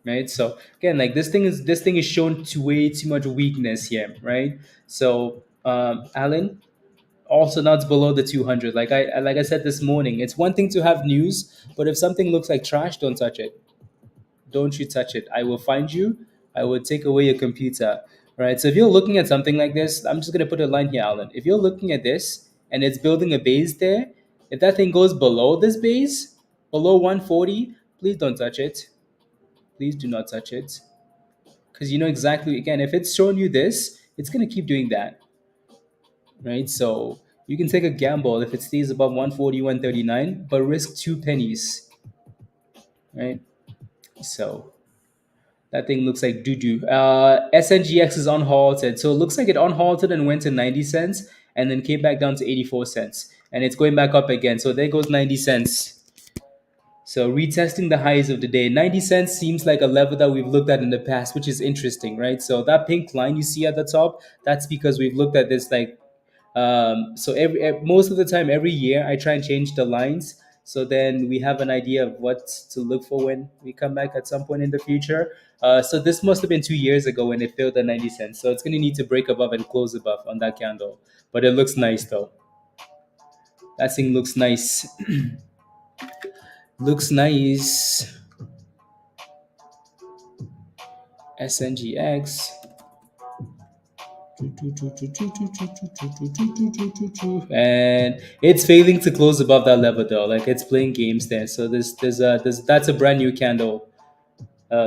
right? So again, like this thing is shown to way too much weakness here, right? So Alan, also now it's below the 200. Like I said this morning, it's one thing to have news, but if something looks like trash, don't touch it. Don't you touch it. I will find you. I will take away your computer. Right. So if you're looking at something like this, I'm just gonna put a line here, Alan. If you're looking at this and it's building a base there, if that thing goes below this base, below 140, please don't touch it. Please do not touch it. Because you know exactly, again, if it's showing you this, it's gonna keep doing that. Right? So you can take a gamble if it stays above 140, 139, but risk 2 pennies. Right? So that thing looks like doo doo. SNGX is unhalted. So it looks like it unhalted and went to 90 cents and then came back down to 84 cents. And it's going back up again. So there goes 90 cents. So retesting the highs of the day. 90 cents seems like a level that we've looked at in the past, which is interesting, right? So that pink line you see at the top, that's because we've looked at this like so most of the time every year I try and change the lines so then we have an idea of what to look for when we come back at some point in the future. So this must have been 2 years ago when it failed at 90 cents. So it's going to need to break above and close above on that candle. But it looks nice though. That thing looks nice. Looks nice. SNGX. And it's failing to close above that level though. Like it's playing games there. So there's that's a brand new candle.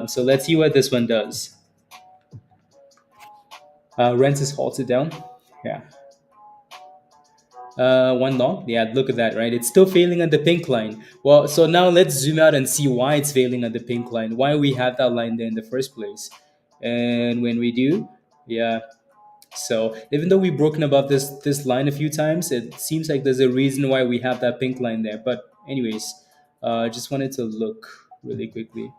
So let's see what this one does. Rent is halted down. Yeah. One long. Yeah, look at that, right? It's still failing at the pink line. Well, so now let's zoom out and see why it's failing at the pink line. Why we have that line there in the first place. And when we do, yeah. So even though we've broken above this line a few times, it seems like there's a reason why we have that pink line there. But anyways, just wanted to look really quickly.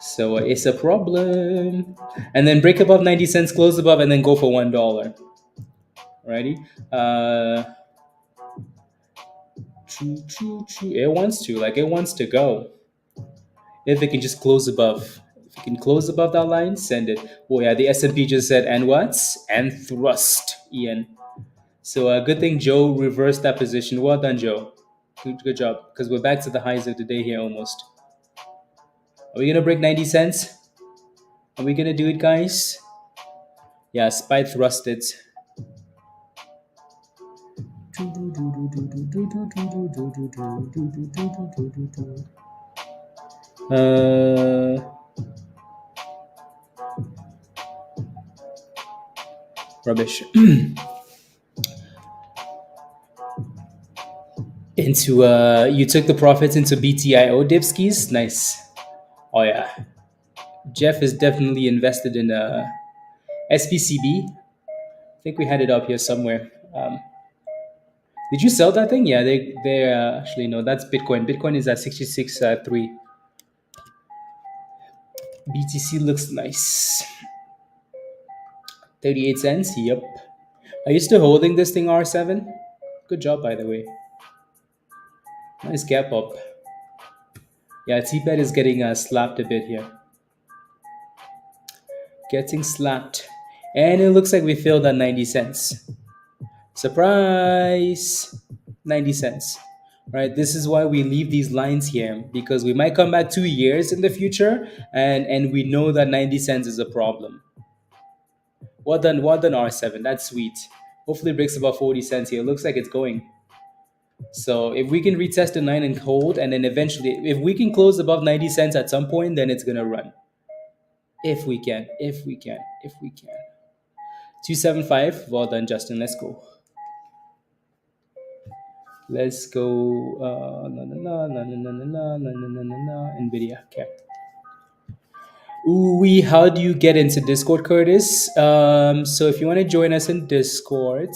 So it's a problem. And then break above 90 cents, close above, and then go for $1. Alrighty. It wants to, like it wants to go. If it can just close above. If it can close above that line, send it. Oh yeah, the S&P just said, and what? And thrust, Ian. So good thing Joe reversed that position. Well done, Joe. Good job. Because we're back to the highs of the day here almost. Are we going to break 90 cents? Are we going to do it, guys? Yeah, SPY thrusted. Rubbish. Into you took the profits into BTIO dipskis. Nice. Oh yeah, Jeff is definitely invested in SPCB. I think we had it up here somewhere. Did you sell that thing? Yeah, they actually no, that's Bitcoin. Bitcoin is at 66.3. BTC looks nice. 38 cents. Yep. Are you still holding this thing R7? Good job, by the way. Nice gap up. Yeah, TPET is getting slapped a bit here. Getting slapped. And it looks like we failed at 90 cents. Surprise! 90 cents. Right? This is why we leave these lines here because we might come back 2 years in the future and we know that 90 cents is a problem. Well done, R7. That's sweet. Hopefully it breaks about 40 cents here. It looks like it's going. So if we can retest the 9 and hold, and then eventually, if we can close above 90 cents at some point, then it's going to run. If we can, if we can, if we can. 275. Well done, Justin. Let's go. Let's go. NVIDIA. Okay. Ooh, how do you get into Discord, Curtis? So if you want to join us in Discord,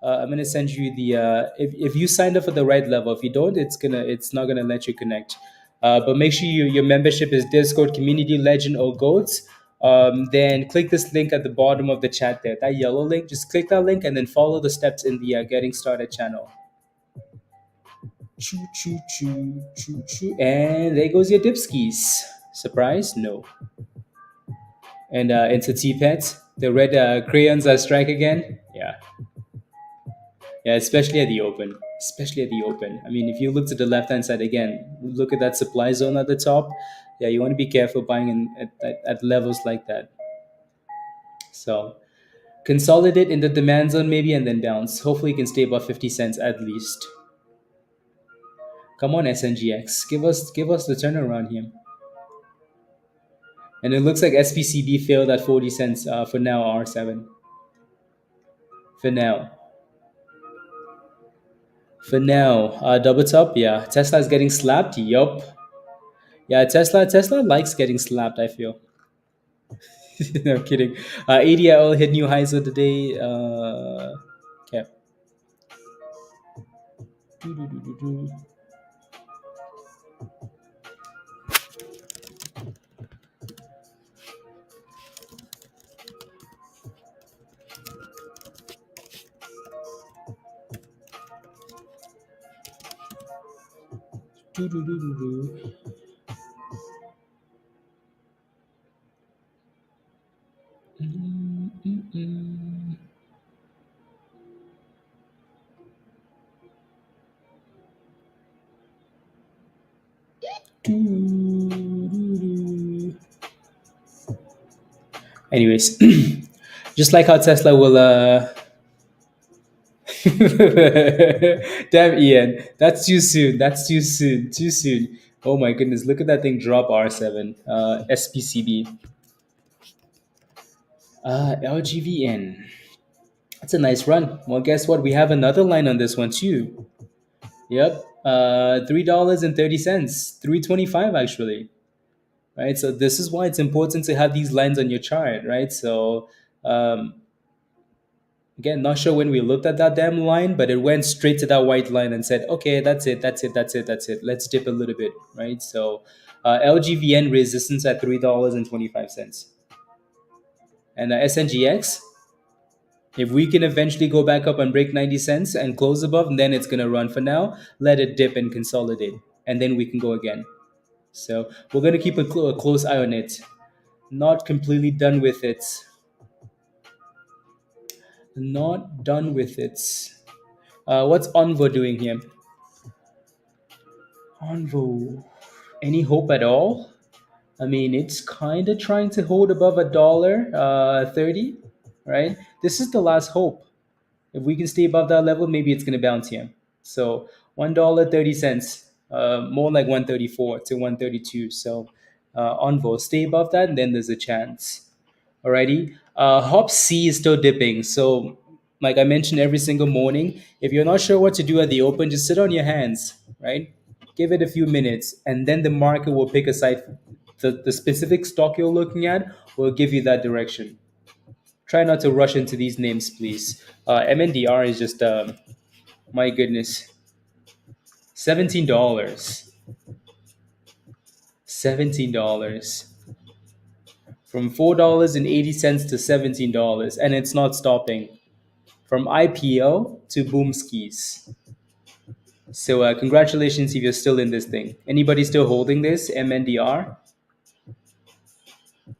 I'm gonna send you the if you signed up for the right level. If you don't, it's not gonna let you connect. But make sure your membership is Discord Community Legend or Goats. Then click this link at the bottom of the chat there. That yellow link. Just click that link and then follow the steps in the Getting Started channel. Choo choo choo choo choo, and there goes your dipskis. Surprise? No. And into TPET, the red crayons are strike again. Yeah, yeah, especially at the open. Especially at the open. I mean, if you look to the left hand side again, look at that supply zone at the top. Yeah, you want to be careful buying at levels like that. So consolidate in the demand zone maybe and then bounce. Hopefully, you can stay above 50 cents at least. Come on, SNGX, give us the turnaround here. And it looks like SPCB failed at 40 cents for now, R7. For now. For now, double top, yeah. Tesla's getting slapped. Yup. Yeah, Tesla likes getting slapped. I feel. No kidding. ADL hit new highs of the day. Okay. Anyways, just like how Tesla will. Damn, Ian, that's too soon. That's too soon. Too soon. Oh my goodness! Look at that thing drop R7. SPCB. LGVN. That's a nice run. Well, guess what? We have another line on this one too. Yep. $3.30. 3.25 actually. Right. So this is why it's important to have these lines on your chart, right? So again, not sure when we looked at that damn line, but it went straight to that white line and said, okay, that's it, that's it, that's it, that's it. Let's dip a little bit, right? So LGVN resistance at $3.25. And SNGX, if we can eventually go back up and break 90 cents and close above, then it's going to run. For now, let it dip and consolidate, and then we can go again. So we're going to keep a close eye on it. Not completely done with it. Not done with it. What's Onvo doing here? Onvo. Any hope at all? I mean, it's kind of trying to hold above a dollar 30, right? This is the last hope. If we can stay above that level, maybe it's going to bounce here. So $1.30, more like 134 to 132. So Onvo, stay above that, and then there's a chance. Alrighty. Hop C is still dipping. So, like I mentioned every single morning, if you're not sure what to do at the open, just sit on your hands, right? Give it a few minutes, and then the market will pick a side. The specific stock you're looking at will give you that direction. Try not to rush into these names, please. MNDR is just, my goodness, $17. $17 from $4.80 to $17, and it's not stopping. From IPO to boom skis. So congratulations if you're still in this thing. Anybody still holding this MNDR?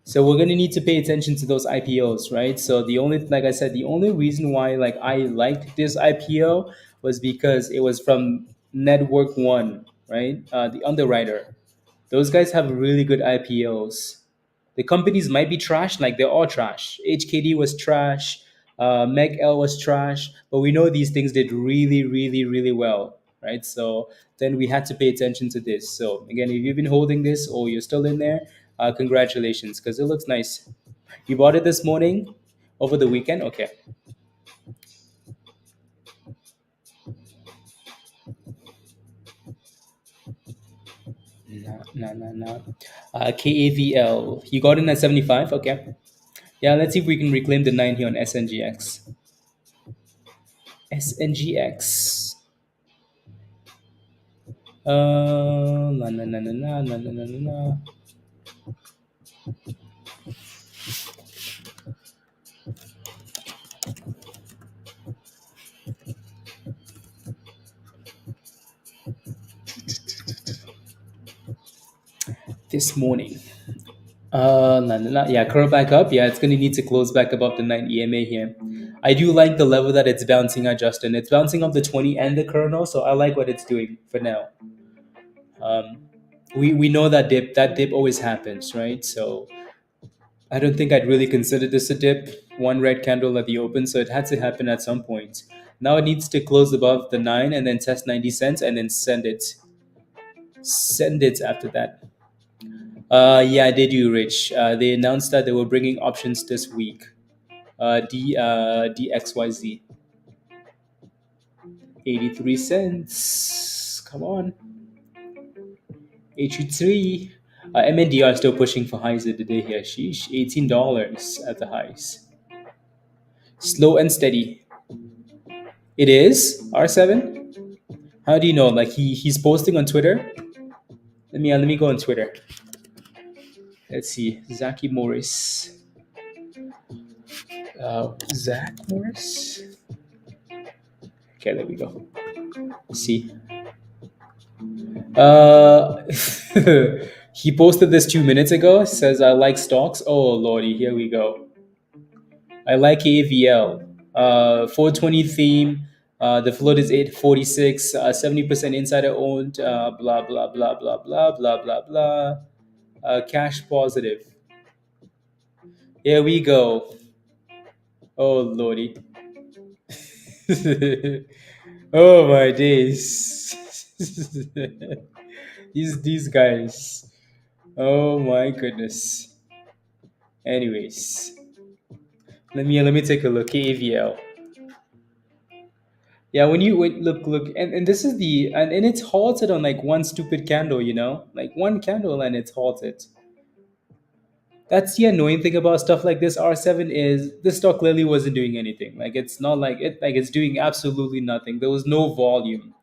So we're gonna need to pay attention to those IPOs, right? So the only, like I said, the only reason why like I liked this IPO was because it was from Network One, right? The underwriter. Those guys have really good IPOs. The companies might be trash, like they're all trash. HKD was trash, MEGL was trash, but we know these things did really, really, really well, right? So then we had to pay attention to this. So again, if you've been holding this or you're still in there, congratulations, because it looks nice. You bought it this morning, over the weekend, okay? No, no, no, no. KAVL, you got in at 75, okay? Yeah, let's see if we can reclaim the 9 here on SNGX. SNGX. La na na na na na na na na. This morning. La, la, la. Yeah, curl back up. Yeah, it's gonna need to close back above the 9 EMA here. I do like the level that it's bouncing at, Justin. It's bouncing off the 20 and the kernel, so I like what it's doing for now. Um, we know that dip always happens, right? So I don't think I'd really consider this a dip. One red candle at the open, so it had to happen at some point. Now it needs to close above the 9 and then test 90 cents and then send it. Send it after that. Yeah, they do, Rich. They announced that they were bringing options this week. DXYZ, 83 cents. Come on, HU3. MNDR still pushing for highs of the day here. Sheesh, $18 at the highs. Slow and steady. It is R7. How do you know? Like he's posting on Twitter. Let me go on Twitter. Let's see, Zaki Morris. Zach Morris. Okay, there we go. See. Uh, he posted this 2 minutes ago. Says I like stocks. Oh lordy, here we go. I like AVL. 420 theme. The float is 846. 70% insider owned. Blah blah blah blah blah blah blah blah. Cash positive. Here we go. Oh lordy. Oh my days. These guys. Oh my goodness. Anyways, let me take a look. KAVL. Yeah, when you wait, look, and this is and it's halted on like one stupid candle, like one candle and it's halted. That's the annoying thing about stuff like this. R7 is this stock clearly wasn't doing anything. Like it's not like it's doing absolutely nothing. There was no volume.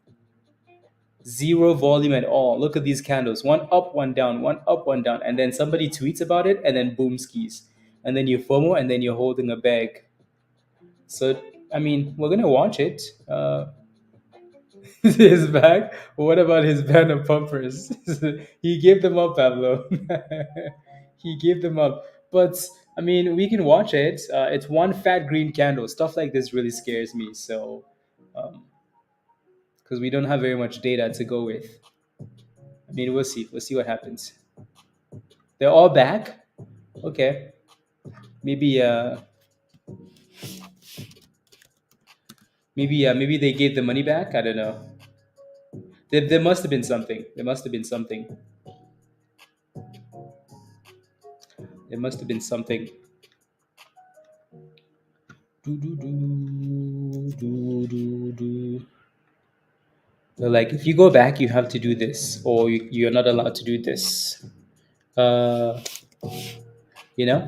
Zero volume at all. Look at these candles. One up, one down, one up, one down. And then somebody tweets about it and then boom skis. And then you FOMO and then you're holding a bag. So, I mean, we're going to watch it. His bag? What about his band of pumpers? He gave them up, Pablo. He gave them up. But, I mean, we can watch it. It's one fat green candle. Stuff like this really scares me. So, because we don't have very much data to go with. I mean, we'll see. We'll see what happens. They're all back. Okay. Maybe maybe they gave the money back. I don't know. There must have been something. There must have been something. There must have been something. Do do do do do do. So like if you go back, you have to do this, or you're not allowed to do this. Uh, you know.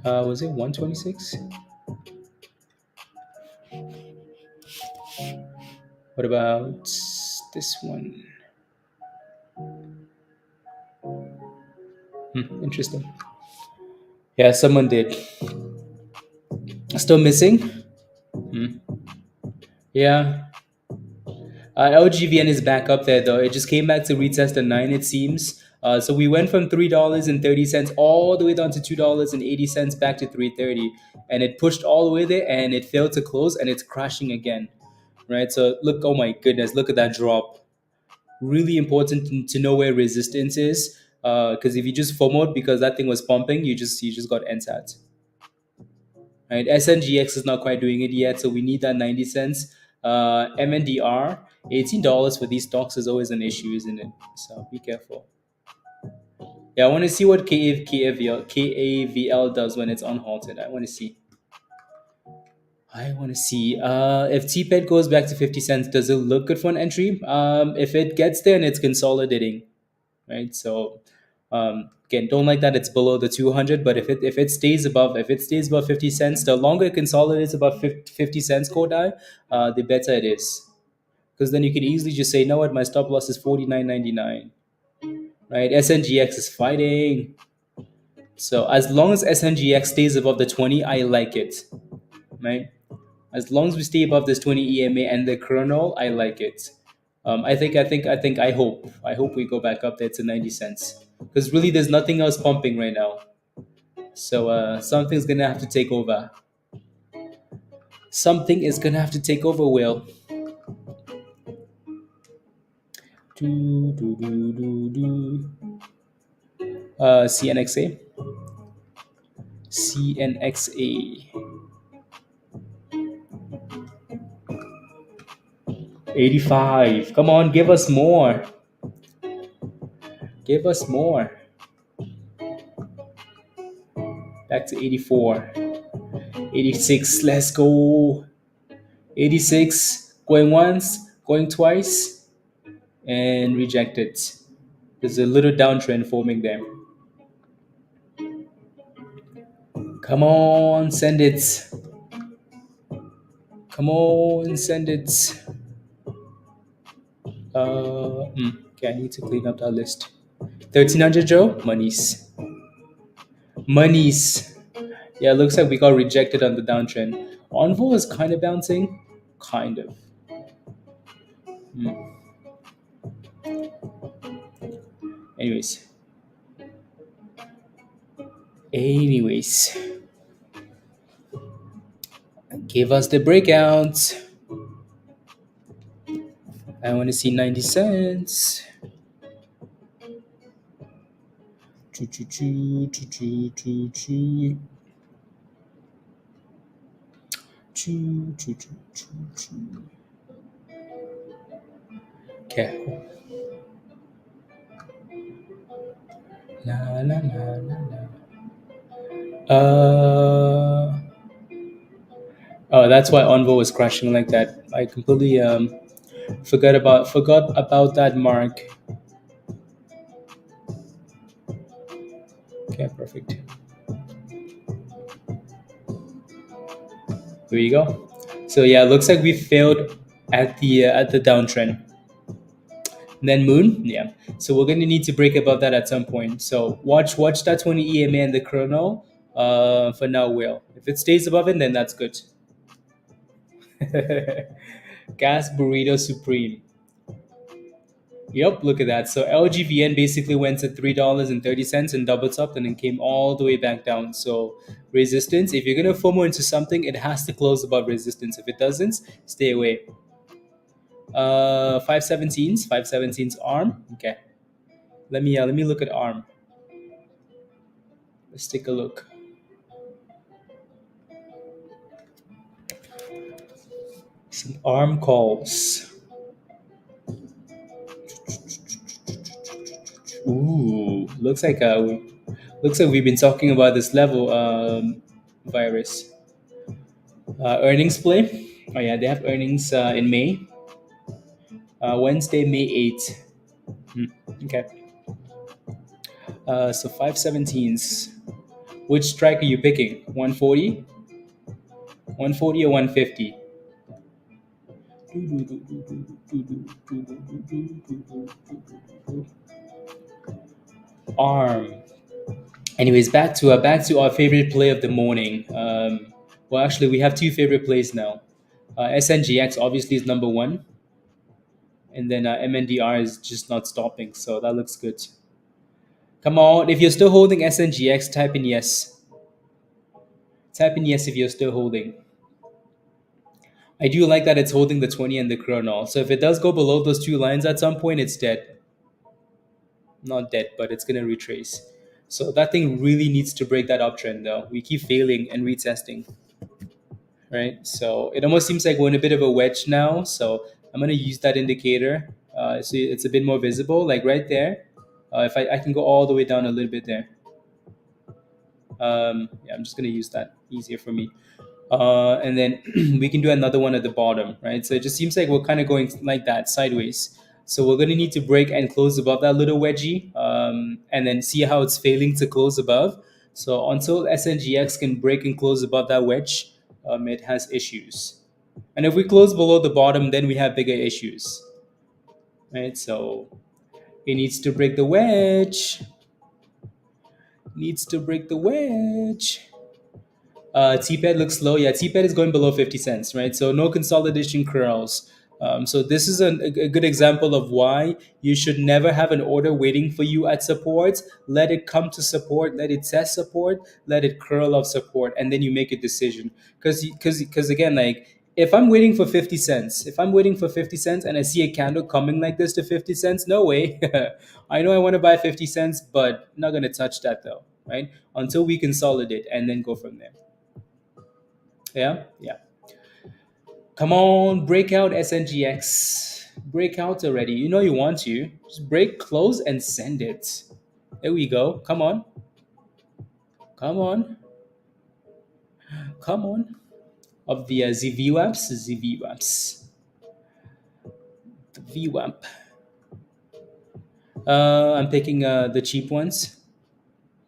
Was it 126? What about this one? Interesting. Yeah, someone did. Still missing? Yeah. LGVN is back up there though. It just came back to retest the 9, it seems. So we went from $3.30 all the way down to $2.80 back to 3.30, and it pushed all the way there and it failed to close and it's crashing again. Right? So look, oh my goodness, look at that drop. Really important to know where resistance is. Because if you just FOMOed because that thing was pumping, you just got NSAT. Right? SNGX is not quite doing it yet, so we need that 90 cents. MNDR, $18 for these stocks is always an issue, isn't it? So be careful. Yeah, I want to see what KAVL does when it's unhalted. I want to see. If TPET goes back to 50 cents, does it look good for an entry? If it gets there and it's consolidating, right? So again, don't like that it's below the 200, but if it stays above 50 cents, the longer it consolidates above 50 cents Kodai, the better it is. Because then you can easily just say, you know what, my stop loss is 49.99, right? SNGX is fighting. So as long as SNGX stays above the 20, I like it, right? As long as we stay above this 20 EMA and the kernel, I like it. I hope we go back up there to 90 cents. Because really there's nothing else pumping right now. So something's gonna have to take over. Something is gonna have to take over, Will. CNXA. CNXA. 85. Come on, give us more. Give us more. Back to 84. 86. Let's go. 86. Going once, going twice, and rejected. There's a little downtrend forming there. Come on, send it. Come on, send it. Okay, I need to clean up that list. 1300 Joe? Monies. Yeah, looks like we got rejected on the downtrend. Envo is kind of bouncing. Kind of. Anyways. Give us the breakout. I want to see 90 cents. Okay. La la la la la. Oh, that's why Envo was crashing like that. I completely forgot about that mark. Okay, perfect. There you go. So yeah, it looks like we failed at the downtrend. And then Moon, yeah. So we're gonna need to break above that at some point. So watch that 20 EMA and the chrono. For now, Will. If it stays above it, then that's good. Gas Burrito Supreme. Yep, look at that. So LGVN basically went to $3.30 and doubled up and then came all the way back down. So resistance, if you're gonna FOMO into something, it has to close above resistance. If it doesn't, stay away. 517s ARM. Okay. Let me look at ARM. Let's take a look. Some ARM calls. Ooh, looks like we've been talking about this level virus. Earnings play. Oh yeah, they have earnings in May. Wednesday, May 8th. Okay. So 517s. Which strike are you picking? 140? 140 or 150? Arm. Anyways, back to our favorite play of the morning. Well, actually, we have two favorite plays now. SNGX obviously is number one, and then MNDR is just not stopping, so that looks good. Come on, if you're still holding SNGX, type in yes. Type in yes if you're still holding. I do like that it's holding the 20 and the chronol. So if it does go below those two lines at some point, it's dead. Not dead, but it's gonna retrace. So that thing really needs to break that uptrend though. We keep failing and retesting. Right? So it almost seems like we're in a bit of a wedge now. So I'm gonna use that indicator. So it's a bit more visible, like right there. If I can go all the way down a little bit there. Yeah, I'm just gonna use that. Easier for me. And then we can do another one at the bottom, right? So it just seems like we're kind of going like that sideways. So we're going to need to break and close above that little wedgie, and then see how it's failing to close above. So until SNGX can break and close above that wedge, it has issues. And if we close below the bottom, then we have bigger issues, right? So it needs to break the wedge. Needs to break the wedge. TPET looks low. Yeah, TPET is going below 50 cents, right? So no consolidation curls. So this is a good example of why you should never have an order waiting for you at support. Let it come to support, let it test support, let it curl off support, and then you make a decision. Because again, like if I'm waiting for 50 cents, if I'm waiting for 50 cents and I see a candle coming like this to 50 cents, no way. I know I want to buy 50 cents, but not going to touch that though, right? Until we consolidate and then go from there. Yeah, yeah. Come on, break out SNGX. Break out already. You know you want to. Just break, close, and send it. There we go. Come on. Come on. Come on. Of the ZVWAPs, ZVWAPs. The VWAP. I'm taking the cheap ones.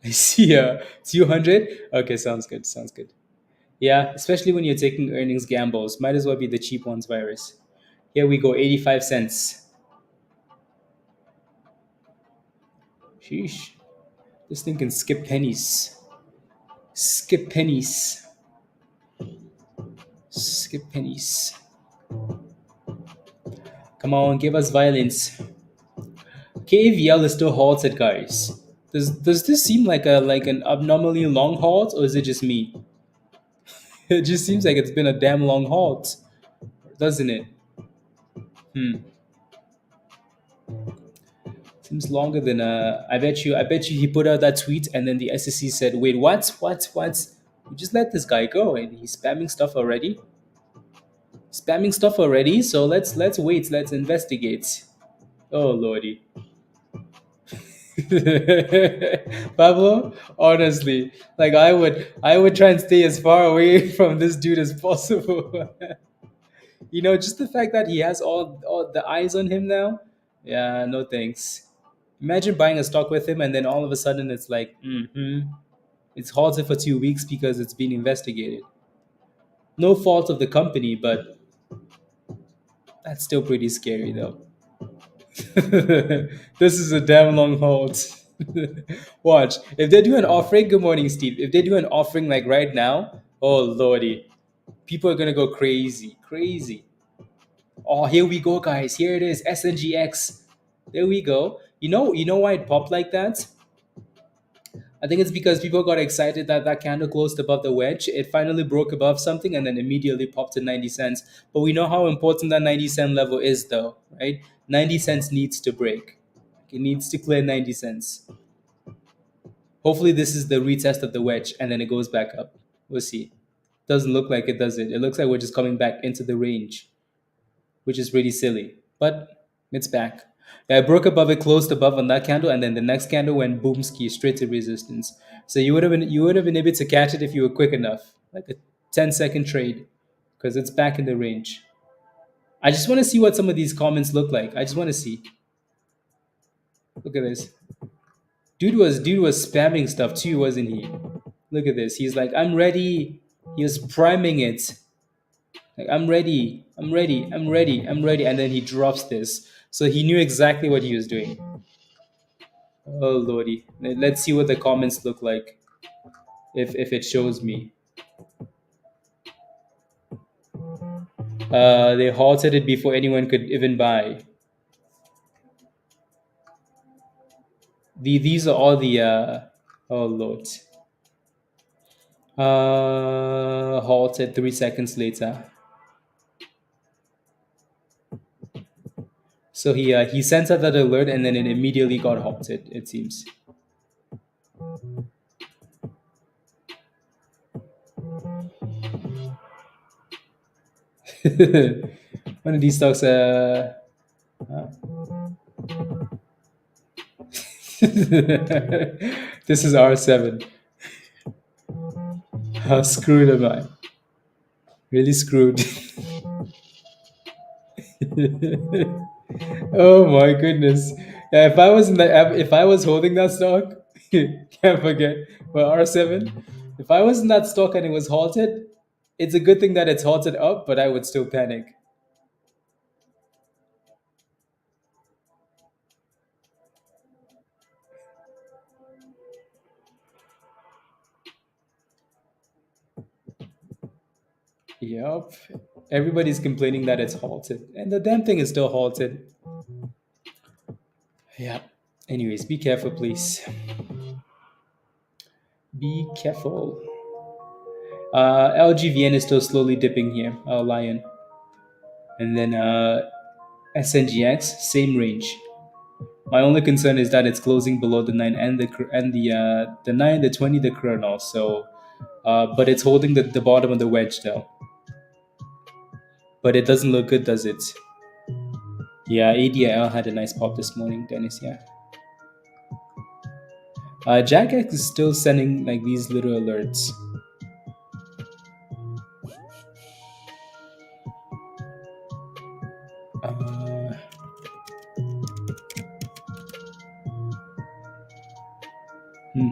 I see 200. Okay, sounds good. Sounds good. Yeah, especially when you're taking earnings gambles. Might as well be the cheap ones, virus. Here we go, 85 cents. Sheesh. This thing can skip pennies. Skip pennies. Skip pennies. Come on, give us violence. KAVL is still halted, guys. Does this seem like an abnormally long halt, or is it just me? It just seems like it's been a damn long halt, doesn't it? Seems longer than I bet you he put out that tweet and then the SEC said, wait, what? We just let this guy go and he's spamming stuff already. So let's wait, let's investigate. Oh lordy. Pablo, honestly, like I would try and stay as far away from this dude as possible. Just the fact that he has all the eyes on him now. Yeah, no thanks. Imagine buying a stock with him and then all of a sudden it's like, it's halted for 2 weeks because it's being investigated. No fault of the company, but that's still pretty scary though. This is a damn long halt. Watch. If they do an offering, good morning, Steve. If they do an offering like right now, oh lordy, people are gonna go crazy, crazy. Oh, here we go, guys. Here it is, SNGX. There we go. You know why it popped like that? I think it's because people got excited that that candle closed above the wedge. It finally broke above something and then immediately popped to 90 cents. But we know how important that 90-cent level is, though, right? 90 cents needs to break. It needs to clear 90 cents. Hopefully, this is the retest of the wedge and then it goes back up. We'll see. Doesn't look like it, does it? It looks like we're just coming back into the range, which is really silly. But it's back. Yeah, I broke above it, closed above on that candle, and then the next candle went boom ski straight to resistance. So you would have been able to catch it if you were quick enough, like a 10-second trade, because it's back in the range. I just want to see what some of these comments look like. I just want to see. Look at this. Dude was spamming stuff too, wasn't he? Look at this. He's like, I'm ready. He was priming it. Like, I'm ready. I'm ready. I'm ready. I'm ready. And then he drops this. So he knew exactly what he was doing. Oh lordy. Let's see what the comments look like if it shows me. They halted it before anyone could even buy. These are all the oh lord. Halted 3 seconds later. So he sent out that alert and then it immediately got halted, it seems. One of these stocks this is R7. How screwed am I? Really screwed. Oh my goodness. Yeah, if I was holding that stock, can't forget. But R7, if I was in that stock and it was halted, it's a good thing that it's halted up, but I would still panic. Yep. Everybody's complaining that it's halted, and the damn thing is still halted. Yeah. Anyways, be careful, please. Be careful. LGVN is still slowly dipping here, Lion. And then SNGX, same range. My only concern is that it's closing below the 9 and the 9, the 20, the kernel. So, but it's holding the bottom of the wedge though. But it doesn't look good, does it? Yeah, ADL had a nice pop this morning, Dennis. Yeah. Jack X is still sending like these little alerts. Uh, hmm.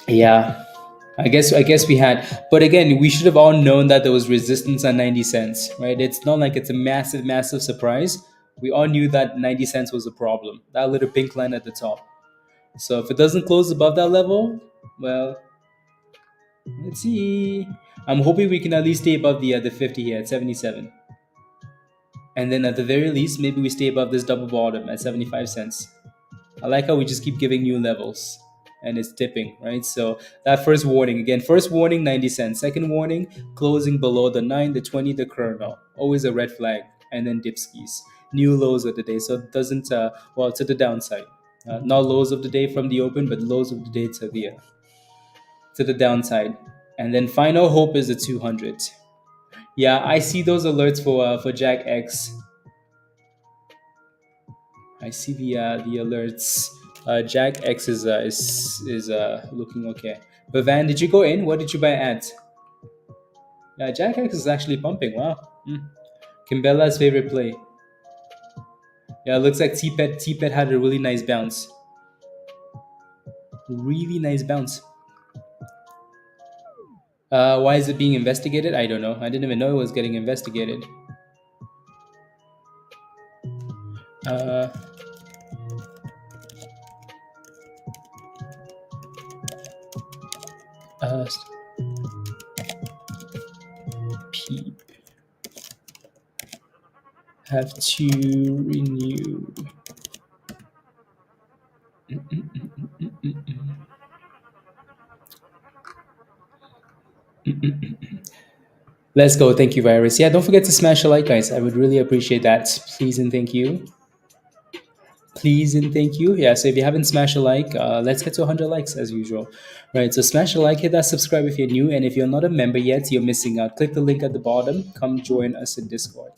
Yeah, I guess we had, but again, we should have all known that there was resistance at 90 cents, right? It's not like it's a massive surprise. We all knew that 90 cents was a problem. That little pink line at the top. So if it doesn't close above that level, well, let's see. I'm hoping we can at least stay above the 50 here at 77. And then at the very least, maybe we stay above this double bottom at 75 cents. I like how we just keep giving new levels and it's dipping, right? So that first warning, again, first warning, 90 cents. Second warning, closing below the 9, the 20, the kernel. Always a red flag. And then dip skis. New lows of the day. So it doesn't, well, to the downside. Not lows of the day from the open, but lows of the day to the downside. And then final hope is the 200. Yeah, I see those alerts for Jack X. I see the alerts. Jack X is looking okay. But Van, did you go in? What did you buy at? Yeah, Jack X is actually pumping. Wow. Kimbella's favorite play. Yeah, it looks like TPET had a really nice bounce. Really nice bounce. Why is it being investigated? I don't know. I didn't even know it was getting investigated. Uh, uh, P have to renew. Let's go. Thank you, Virus. Yeah, don't forget to smash a like, guys. I would really appreciate that. Please and thank you. Please and thank you. Yeah, so if you haven't smashed a like, let's get to 100 likes as usual. Right, so smash a like, hit that subscribe if you're new, and if you're not a member yet, you're missing out. Click the link at the bottom. Come join us in Discord.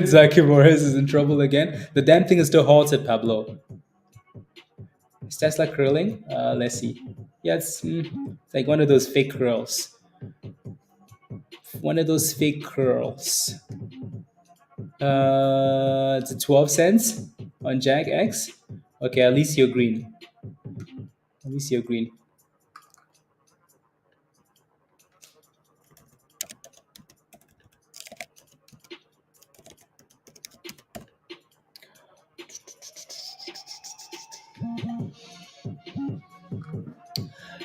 Zaki Morris is in trouble again. The damn thing is still halted, Pablo. Is Tesla curling? Let's see. Yeah, it's like one of those fake curls. One of those fake curls. It's a 12 cents on Jack X. Okay, at least you're green. At least you're green.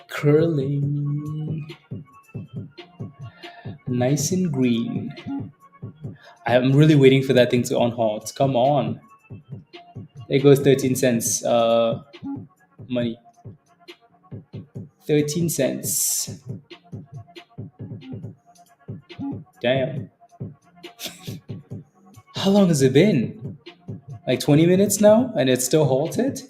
Curling. Nice and green. I'm really waiting for that thing to on halt. Come on. There goes 13 cents. Money. 13 cents. Damn. How long has it been? Like 20 minutes now and it's still halted?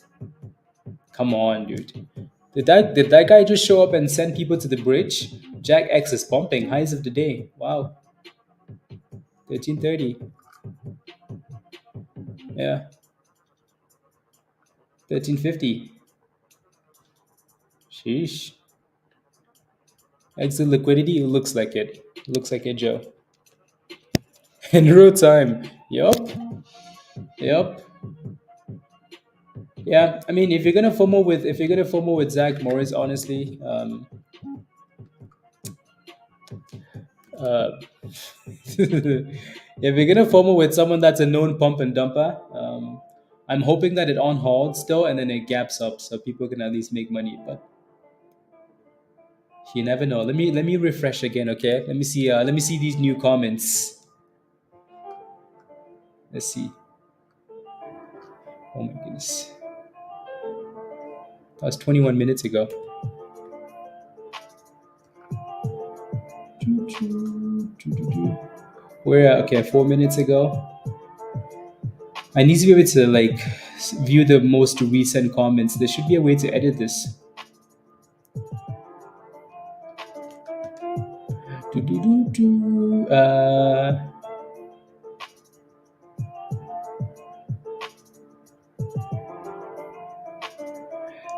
Come on, dude. Did that guy just show up and send people to the bridge? Jack X is pumping. Highs of the day. Wow. 13:30. Yeah. 13:50. Sheesh. Exit liquidity. It looks like it. Looks like it, Joe. In real time. Yup. Yup. Yeah. I mean, if you're gonna FOMO with Zach Morris, honestly, uh, if you're gonna FOMO with someone that's a known pump and dumper, I'm hoping that it on hold still and then it gaps up so people can at least make money. But you never know. Let me refresh again, okay? Let me see. Let me see these new comments. Let's see. Oh my goodness, that was 21 minutes ago. We're okay. 4 minutes ago. I need to be able to like view the most recent comments. There should be a way to edit this.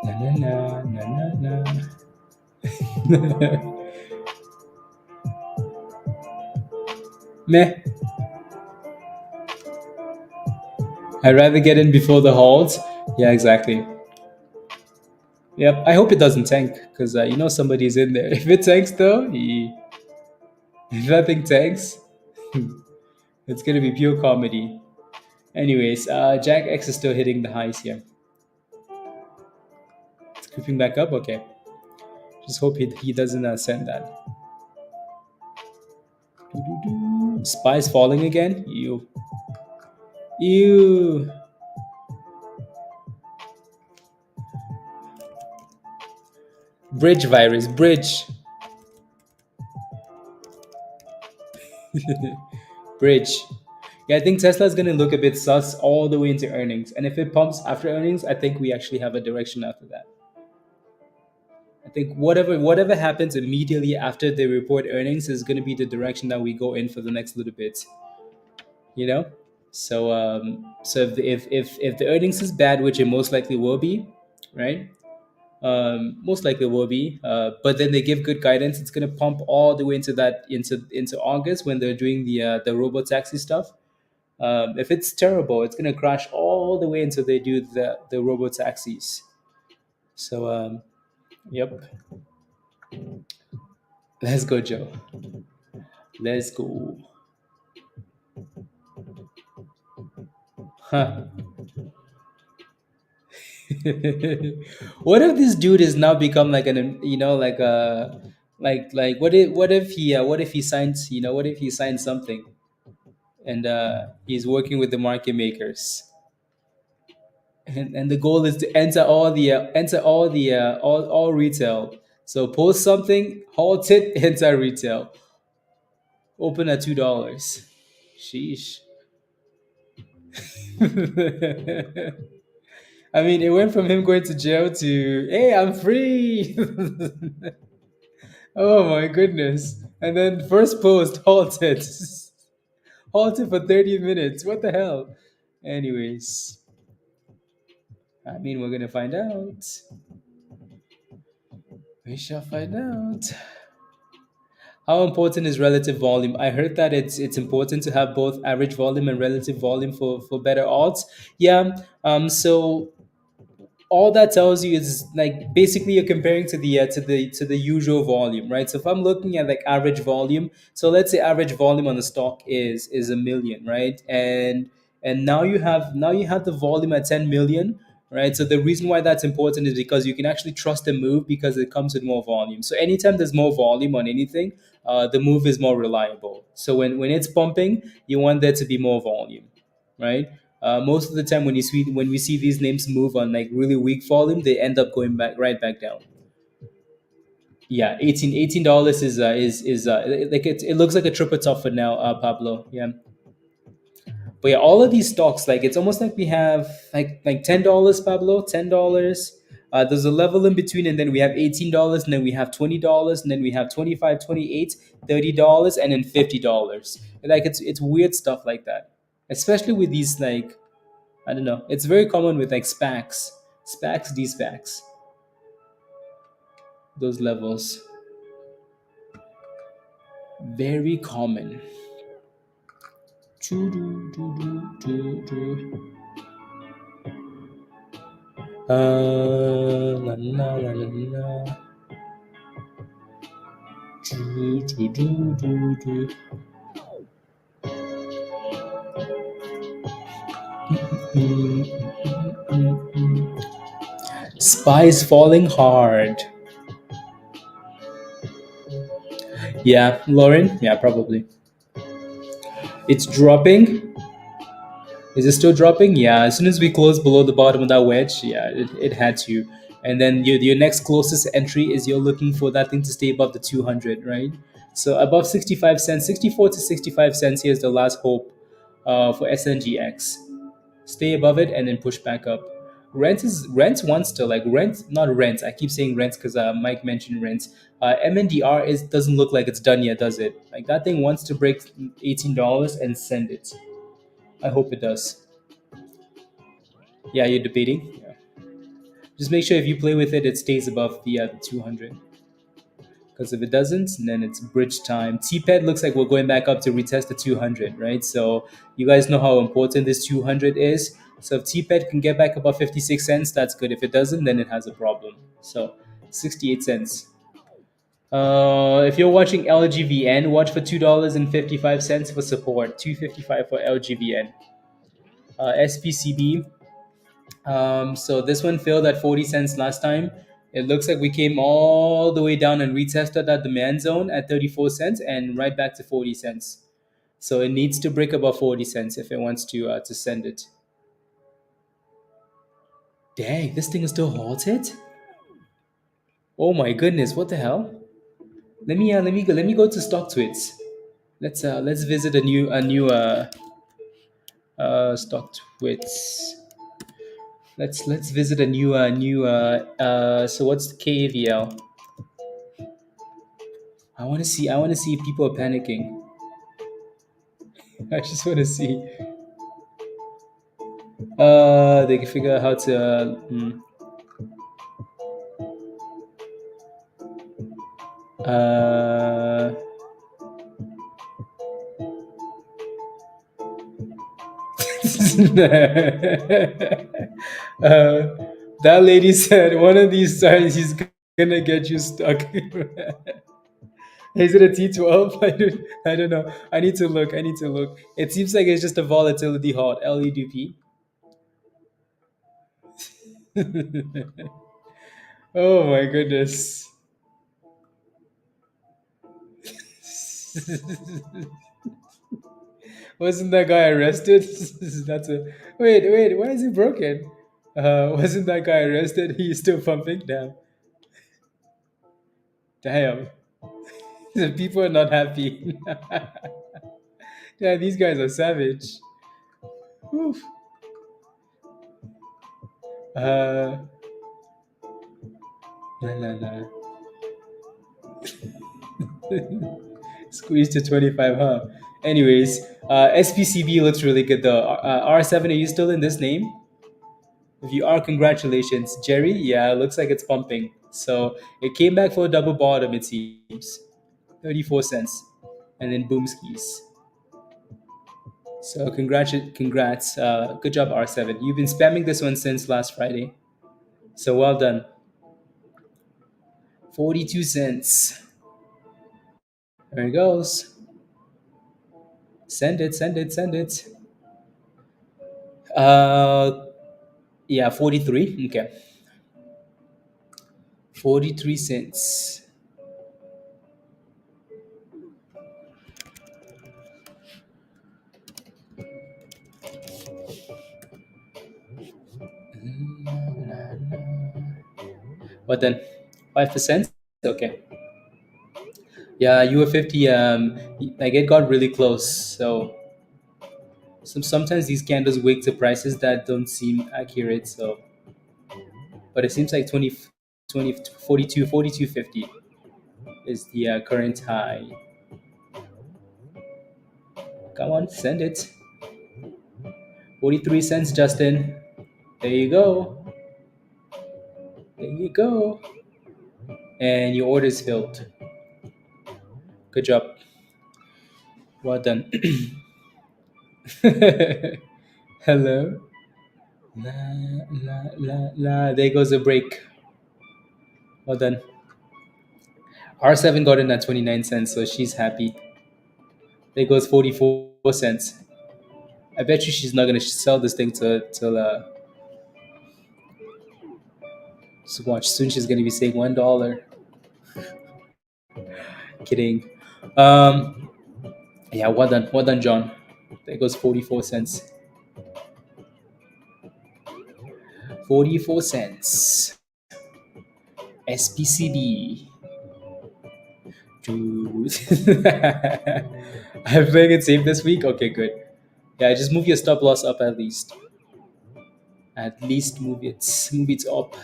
Na na na na na na. Meh. I'd rather get in before the halt. Yeah, exactly. Yep. I hope it doesn't tank because somebody's in there. If it tanks though, if that thing tanks, it's gonna be pure comedy. Anyways, Jack X is still hitting the highs here. It's creeping back up. Okay. Just hope he doesn't send that. Spies falling again. Ew. Ew. Bridge virus. Bridge. Bridge. Yeah, I think Tesla is going to look a bit sus all the way into earnings. And if it pumps after earnings, I think we actually have a direction after that. I think whatever happens immediately after they report earnings is going to be the direction that we go in for the next little bit. You know? So if the earnings is bad, which it most likely will be, right? Most likely will be. But then they give good guidance. It's going to pump all the way into August when they're doing the robo taxi stuff. If it's terrible, it's going to crash all the way until they do the robo taxis. So yep. Let's go, Joe. Let's go. Huh. What if this dude is now become like like a like what if he signs what if he signs something and he's working with the market makers and the goal is to enter all retail. So post something, halt it, enter retail, open at $2. Sheesh. I mean, it went from him going to jail to, hey, I'm free. Oh my goodness. And then first post halted. Halted for 30 minutes. What the hell? Anyways, I mean, we're going to find out. We shall find out. How important is relative volume? I heard that it's important to have both average volume and relative volume for better odds. Yeah. So all that tells you is like basically you're comparing to the usual volume, right? So if I'm looking at like average volume, so let's say average volume on the stock is a million, right? And now you have the volume at 10 million, right? So the reason why that's important is because you can actually trust the move because it comes with more volume. So anytime there's more volume on anything, the move is more reliable. So when it's pumping, you want there to be more volume, right? Most of the time, when we see these names move on like really weak volume, they end up going back right back down. Yeah, $18 is like it looks like a triple top for now, Pablo. Yeah, but yeah, all of these stocks, like it's almost like we have like $10, Pablo, $10. There's a level in between, and then we have $18, and then we have $20, and then we have 25, 28, $30, and then $50. Like it's weird stuff like that, especially with these like I don't know. It's very common with like SPACs, D-SPACs, those levels. Very common. Choo-doo-doo-doo-doo-doo. La la la la la. Choo-doo-doo-doo-doo. Mm, mm, mm. Spies falling hard. Yeah, Lauren. Yeah, probably. It's dropping. Is it still dropping? Yeah. As soon as we close below the bottom of that wedge, yeah, it had to. And then your next closest entry is you're looking for that thing to stay above the 200, right? So above 65 cents, 64 to 65 cents. Here's the last hope for SNGX. Stay above it and then push back up. Rent wants to like rent, not rent. I keep saying rent because Mike mentioned rent. MNDR is doesn't look like it's done yet, does it? Like that thing wants to break $18 and send it. I hope it does. Yeah, you're debating. Yeah. Just make sure if you play with it, it stays above the 200. Because if it doesn't, then it's bridge time. TPET looks like we're going back up to retest the 200, right? So you guys know how important this 200 is. So if TPET can get back above 56 cents, that's good. If it doesn't, then it has a problem. So 68 cents. If you're watching LGVN, watch for $2.55 for support. 255 for LGVN. SPCB. So this one failed at 40 cents last time. It looks like we came all the way down and retested that demand zone at 34 cents and right back to 40 cents. So it needs to break above 40 cents if it wants to send it. Dang, this thing is still halted? Oh my goodness, what the hell? Let me go to stock tweets. Let's visit a new stock tweets. Let's visit a so what's the KAVL? I want to see if people are panicking. I just want to see. They can figure out how to. Uh, that lady said one of these times he's gonna get you stuck. Is it a T12? I don't know. I need to look. I need to look. It seems like it's just a volatility halt. LEDP. Oh my goodness. Wasn't that guy arrested? That's a wait. Why is he broken? Wasn't that guy arrested? He's still pumping. Damn. The people are not happy. Yeah, these guys are savage. Oof. Uh, la la la. Squeeze to 25, huh? Anyways, SPCB looks really good though. R7, are you still in this name? If you are, congratulations. Jerry, yeah, looks like it's pumping. So it came back for a double bottom, it seems. 34 cents, and then boom skis. So congrats. Good job, R7. You've been spamming this one since last Friday. So well done. 42 cents. There it goes. Send it, send it, send it. Uh, yeah, 43. Okay. 43 cents. What then? 5%? Okay. Yeah, you were 50. Like it got really close. So sometimes these candles wake to prices that don't seem accurate. So, but it seems like 42.50 is the current high. Come on, send it. 43 cents, Justin. There you go. There you go. And your order is filled. Good job. Well done. Hello. La, la. There goes a break. Well done. R7 got in at 29 cents, so she's happy. There goes 44 cents. I bet you she's not going to sell this thing till so watch. Soon she's going to be saying $1. Kidding. Um, yeah, well done, John. There goes 44 cents. 44 cents. SPCB. Dude. I'm playing it safe this week. Okay, good. Yeah, just move your stop loss up at least. At least move it up.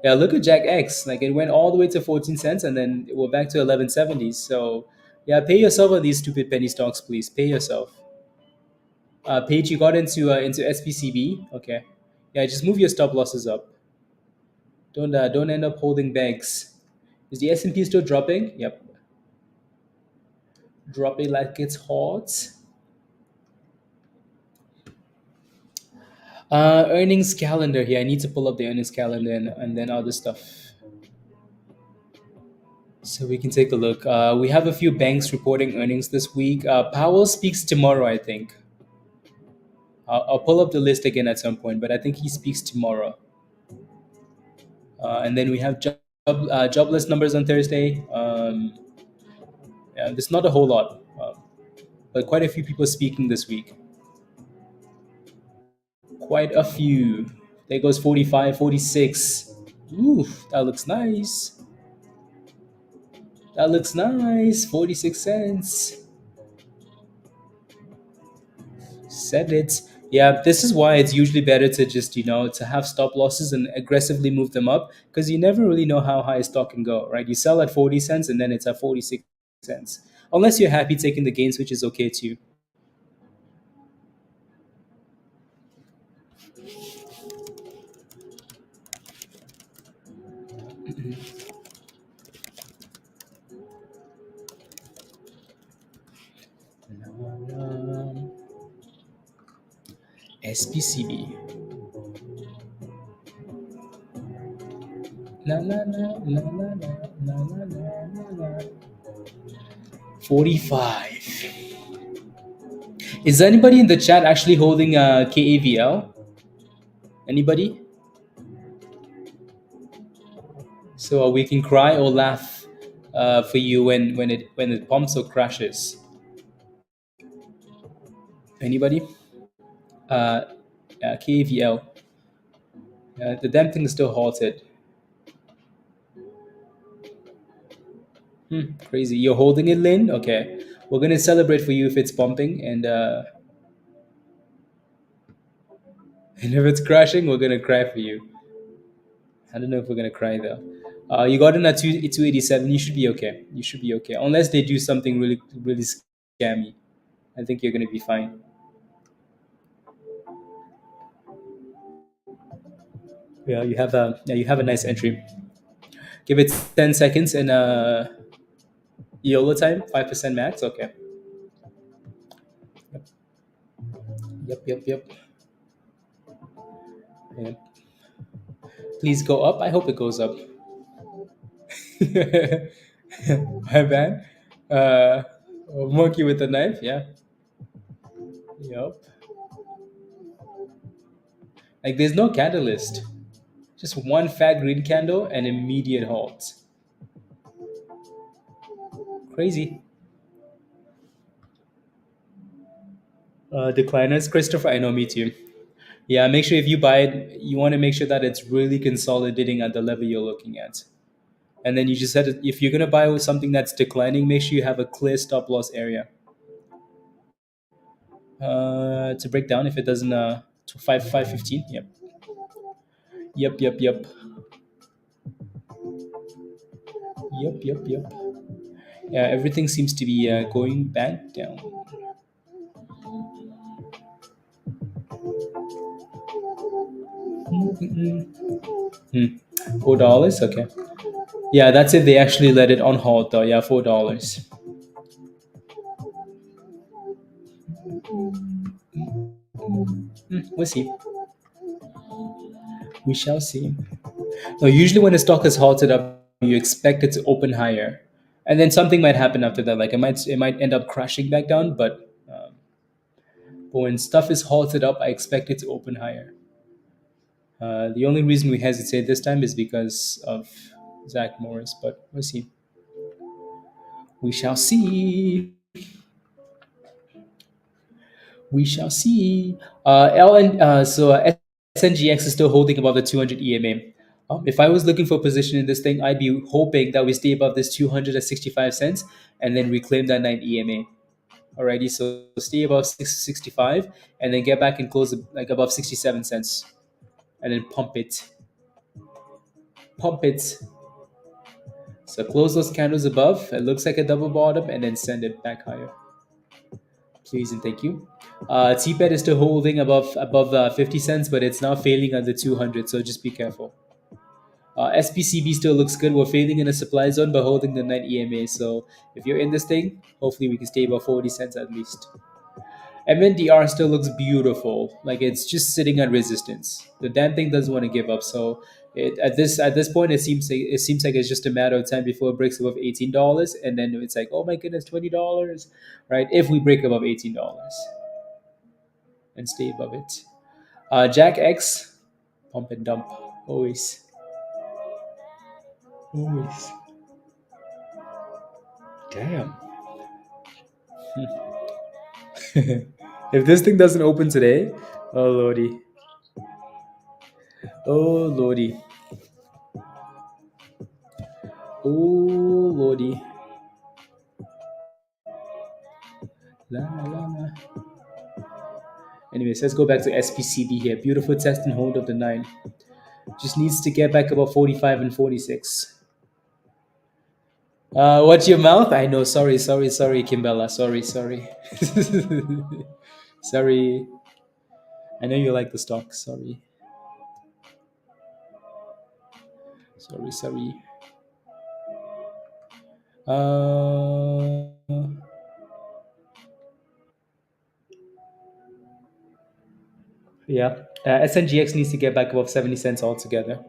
Yeah, look at Jack X. Like it went all the way to 14 cents and then we're back to 11.70s. So yeah, pay yourself on these stupid penny stocks, please. Pay yourself. Paige, you got into SPCB. Okay. Yeah, just move your stop losses up. Don't end up holding bags. Is the S&P still dropping? Yep. Dropping like it's hot. Earnings calendar here. I need to pull up the earnings calendar and then other stuff. So we can take a look. We have a few banks reporting earnings this week. Powell speaks tomorrow, I think. I'll pull up the list again at some point, but I think he speaks tomorrow. And then we have jobless numbers on Thursday. Yeah, there's not a whole lot, but quite a few people speaking this week. Quite a few. There goes 45, 46. Ooh, that looks nice. That looks nice. 46 cents. Said it. Yeah, this is why it's usually better to just, to have stop losses and aggressively move them up because you never really know how high a stock can go, right? You sell at 40 cents and then it's at 46 cents. Unless you're happy taking the gains, which is okay too. SPCB. La la la la la la la la la. 45. Is anybody in the chat actually holding KAVL? Anybody? So we can cry or laugh for you when it pumps or crashes. Anybody? Uh, KAVL. The damn thing is still halted. Crazy. You're holding it, Lynn? Okay. We're gonna celebrate for you if it's pumping, and if it's crashing, we're gonna cry for you. I don't know if we're gonna cry though. You got in at 287. You should be okay. You should be okay, unless they do something really really scammy. I think you're gonna be fine. You have a nice entry. Give it 10 seconds and YOLO time, 5% max. Okay. Yep, yep, yep. Yep. Please go up. I hope it goes up. My bad. Uh, Monkey with a knife. Yeah. Yep. Like there's no catalyst. Just one fat green candle and immediate halt. Crazy. Decliners, Christopher. I know, me too. Yeah, make sure if you buy it, you want to make sure that it's really consolidating at the level you're looking at. And then you just said if you're gonna buy with something that's declining, make sure you have a clear stop loss area. To break down if it doesn't to 515. Yep. Yep, yep, yep. Yep, yep, yep. Yeah, everything seems to be going back down. $4. Okay. Yeah, that's if they actually let it on hold though. Yeah, $4. We'll see. We shall see. No, usually when a stock is halted up, you expect it to open higher, and then something might happen after that. Like it might end up crashing back down. But when stuff is halted up, I expect it to open higher. The only reason we hesitate this time is because of Zach Morris. But we'll see. We shall see. We shall see. SNGX is still holding above the 200 EMA. If I was looking for a position in this thing, I'd be hoping that we stay above this 200 at 65 cents and then reclaim that 9 EMA. Alrighty, so stay above 665 and then get back and close like above 67 cents and then pump it. Pump it. So close those candles above. It looks like a double bottom and then send it back higher. Please and thank you. TPET is still holding above 50 cents, but it's now failing under 200, so just be careful. SPCB still looks good. We're failing in a supply zone, but holding the 9 EMA. So if you're in this thing, hopefully we can stay above 40 cents at least. MNDR still looks beautiful. Like it's just sitting at resistance. The damn thing doesn't want to give up. So at this point, it seems like it's just a matter of time before it breaks above $18, and then it's like, oh my goodness, $20, right? If we break above $18 and stay above it. Jack X, pump and dump, always, always. Damn. If this thing doesn't open today, oh lordy, oh lordy, oh lordy. La, la, la. Anyways, let's go back to SPCB here. Beautiful test and hold of the 9. Just needs to get back about 45 and 46. What's your mouth? I know. Sorry, sorry, sorry, Kimbella. Sorry, sorry. Sorry. I know you like the stock. Sorry. Sorry, sorry. Uh, yeah. SNGX needs to get back above 70 cents altogether.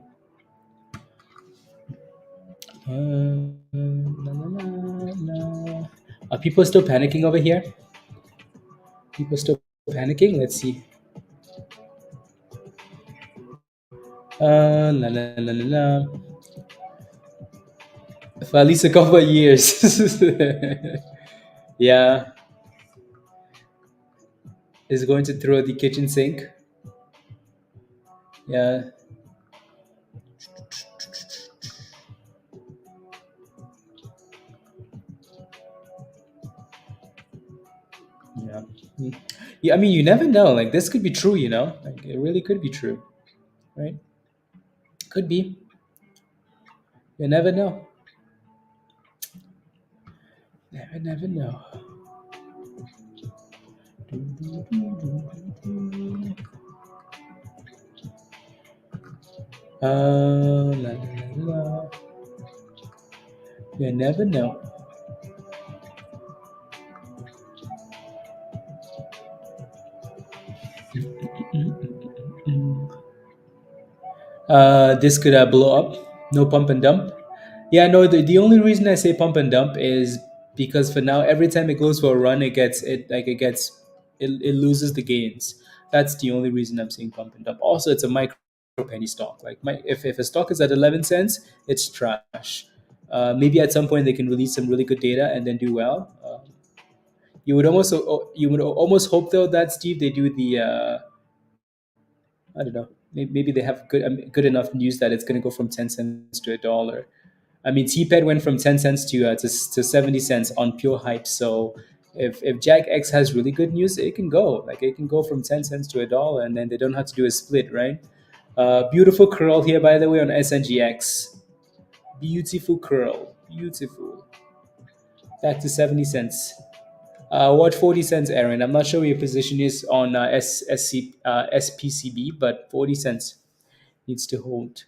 La, la, la, la. Are people still panicking over here? People still panicking? Let's see. La, la, la, la, la. For at least a couple of years. Yeah. Is going to throw the kitchen sink. Yeah. Yeah. Yeah, I mean, you never know. Like, this could be true, you know? Like, it really could be true, right? Could be. You never know. Never know. La, la, la, la. You never know. This could blow up. No pump and dump. Yeah, no. The only reason I say pump and dump is because for now, every time it goes for a run, it loses the gains. That's the only reason I'm saying pump and dump. Also, it's a micro penny stock. If a stock is at 11 cents, it's trash. Maybe at some point they can release some really good data and then do well. You would almost hope though that Steve they do the I don't know. Maybe they have good enough news that it's going to go from 10 cents to a dollar. I mean, TPET went from 10 cents to 70 cents on pure hype. So if Jack X has really good news, it can go it can go from 10 cents to a dollar, and then they don't have to do a split, right? Beautiful curl here, by the way, on SNGX. Beautiful curl, beautiful. Back to 70 cents. Watch 40 cents, Aaron. I'm not sure what your position is on SPCB, but 40 cents needs to hold.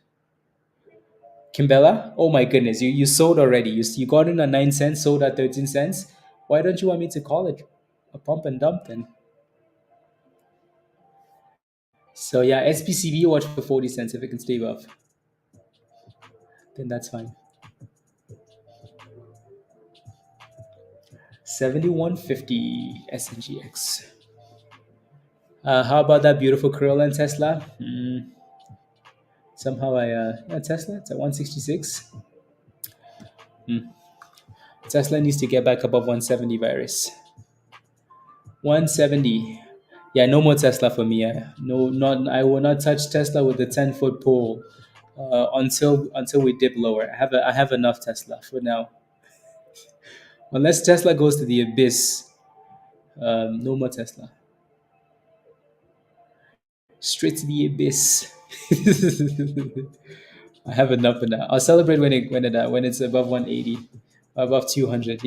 Kimbella, oh my goodness, you sold already. You got in at 9 cents, sold at 13 cents. Why don't you want me to call it a pump and dump then? So yeah, SPCB watch for 40 cents. If it can stay above, then that's fine. 7150 SNGX. How about that beautiful curl and Tesla? Somehow Tesla. It's at 166. Tesla needs to get back above 170 virus. 170. Yeah, no more Tesla for me. No, not. I will not touch Tesla with the 10-foot pole until we dip lower. I have enough Tesla for now. Unless Tesla goes to the abyss, no more Tesla. Straight to the abyss. I have enough for now. I'll celebrate when it's above 180, above 200.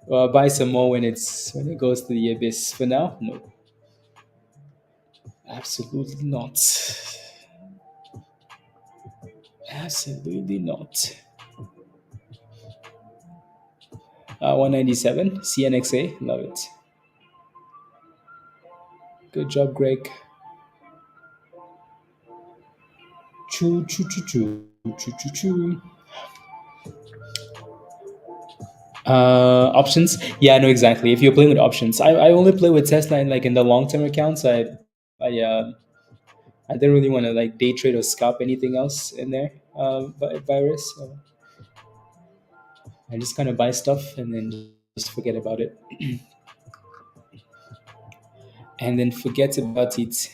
Or I'll buy some more when it goes to the abyss. For now, no, absolutely not. Absolutely not. 197 CNXA, love it. Good job, Greg. Choo choo choo choo choo choo choo. Options, yeah, no, exactly. If you're playing with options, I only play with Tesla in the long term accounts. I didn't really want to day trade or scalp anything else in there. Virus. So I just kind of buy stuff and then just forget about it, and then forget about it.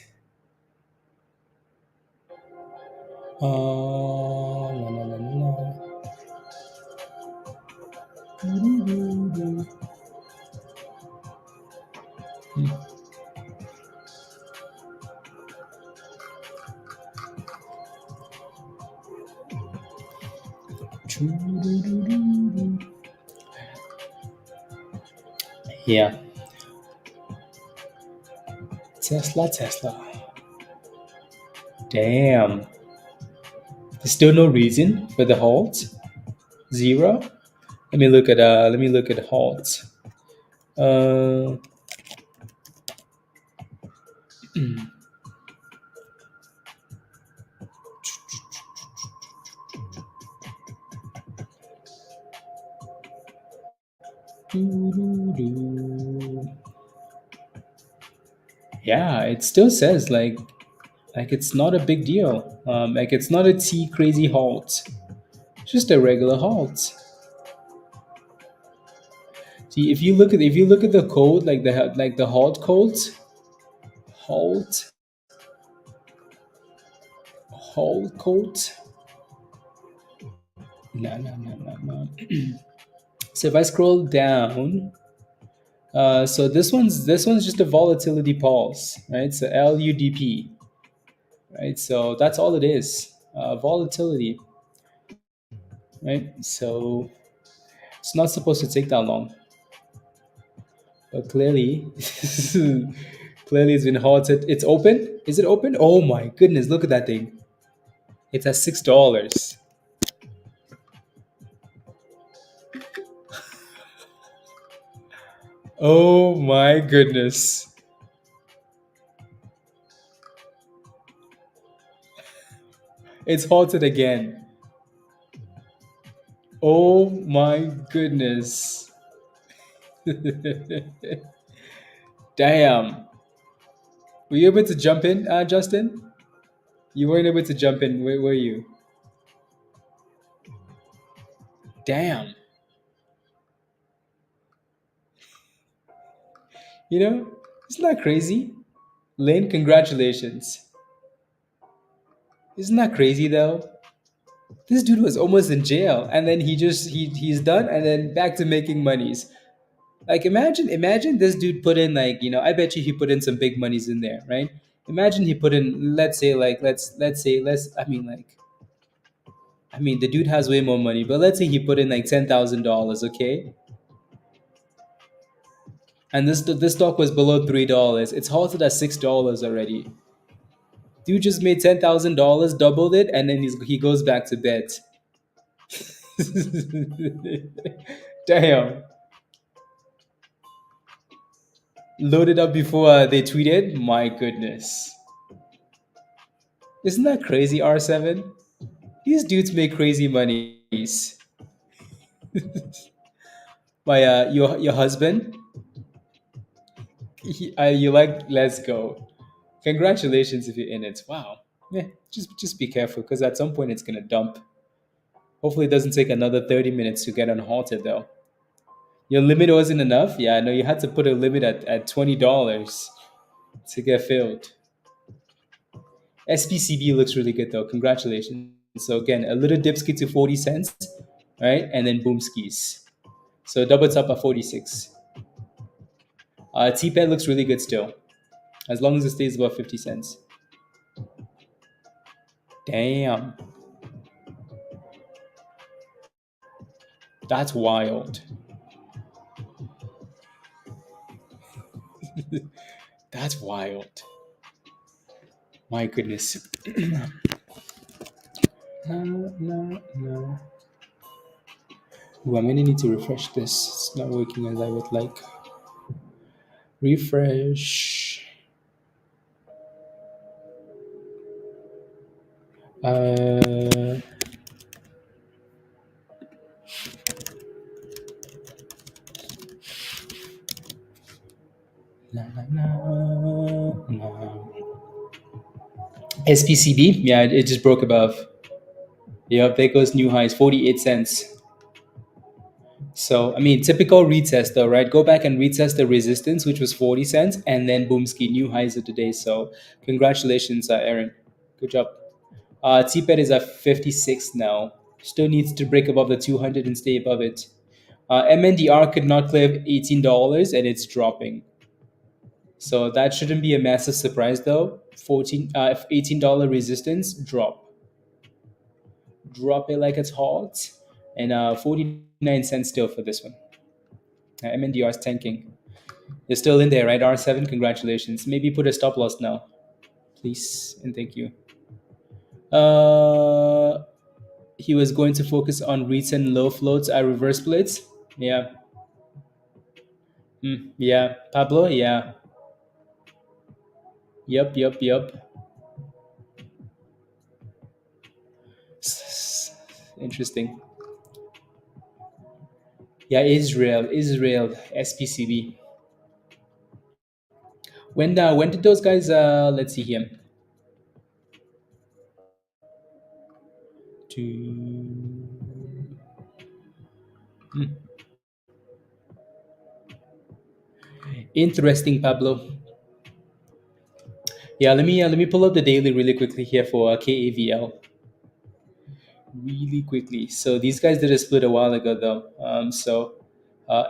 La, la, la, la, la. Yeah, Tesla. Damn. There's still no reason for the halt. Zero. Let me look at halt. Uh, yeah, it still says it's not a big deal. It's not a T crazy halt. It's just a regular halt. See, if you look at the code, the halt codes, halt halt code. No, no, no, no, no. So if I scroll down, so this one's just a volatility pulse, right? So LUDP, right? So that's all it is, volatility, right? So it's not supposed to take that long, but clearly, clearly it's been halted. It's open. Is it open? Oh my goodness! Look at that thing. It's at $6. Oh my goodness! It's halted again. Oh my goodness. Damn. Were you able to jump in, Justin? You weren't able to jump in. Where were you? Damn. You know, isn't that crazy? Lane, congratulations. Isn't that crazy though? This dude was almost in jail, and then he's done, and then back to making monies. Like imagine this dude put in like I bet you he put in some big monies in there, right? Imagine he put in, let's say, like let's say let's I mean the dude has way more money, but let's say he put in like $10,000, okay? And this stock was below $3. It's halted at $6 already. Dude just made $10,000, doubled it, and then he goes back to bed. Damn. Loaded up before they tweeted. My goodness. Isn't that crazy, R7? These dudes make crazy monies. My your husband, you like, let's go. Congratulations if you're in it. Wow. Yeah, just be careful because at some point it's gonna dump. Hopefully it doesn't take another 30 minutes to get unhalted though. Your limit wasn't enough? Yeah, no, you had to put a limit at $20 to get filled. SPCB looks really good though. Congratulations. So again, a little dipski to 40 cents, right? And then boom skis. So double top at 46. TPET looks really good still, as long as it stays above 50 cents. Damn. That's wild. That's wild. My goodness. No, no, no. Ooh, I'm gonna need to refresh this. It's not working as I would like. Refresh. Uh, na, na, na, na. SPCB, yeah, it just broke above. Yep, there goes new highs, 48 cents. So, I mean, typical retest though, right? Go back and retest the resistance, which was 40 cents, and then boomski, new highs of today. So, congratulations, Aaron. Good job. TPET is at 56 now. Still needs to break above the 200 and stay above it. MNDR could not clear $18 and it's dropping. So that shouldn't be a massive surprise though. $18 resistance, drop it like it's hot, and 49 cents still for this one. MNDR is tanking. You're still in there, right? R7, congratulations. Maybe put a stop loss now, please, and thank you. He was going to focus on recent low floats at reverse splits. Yeah. Yeah. Pablo, yeah. Yep. Interesting. Yeah, Israel, SPCB. When did those guys? Let's see here. To interesting, Pablo. Yeah, let me pull up the daily really quickly here for KAVL. Really quickly. So these guys did a split a while ago though.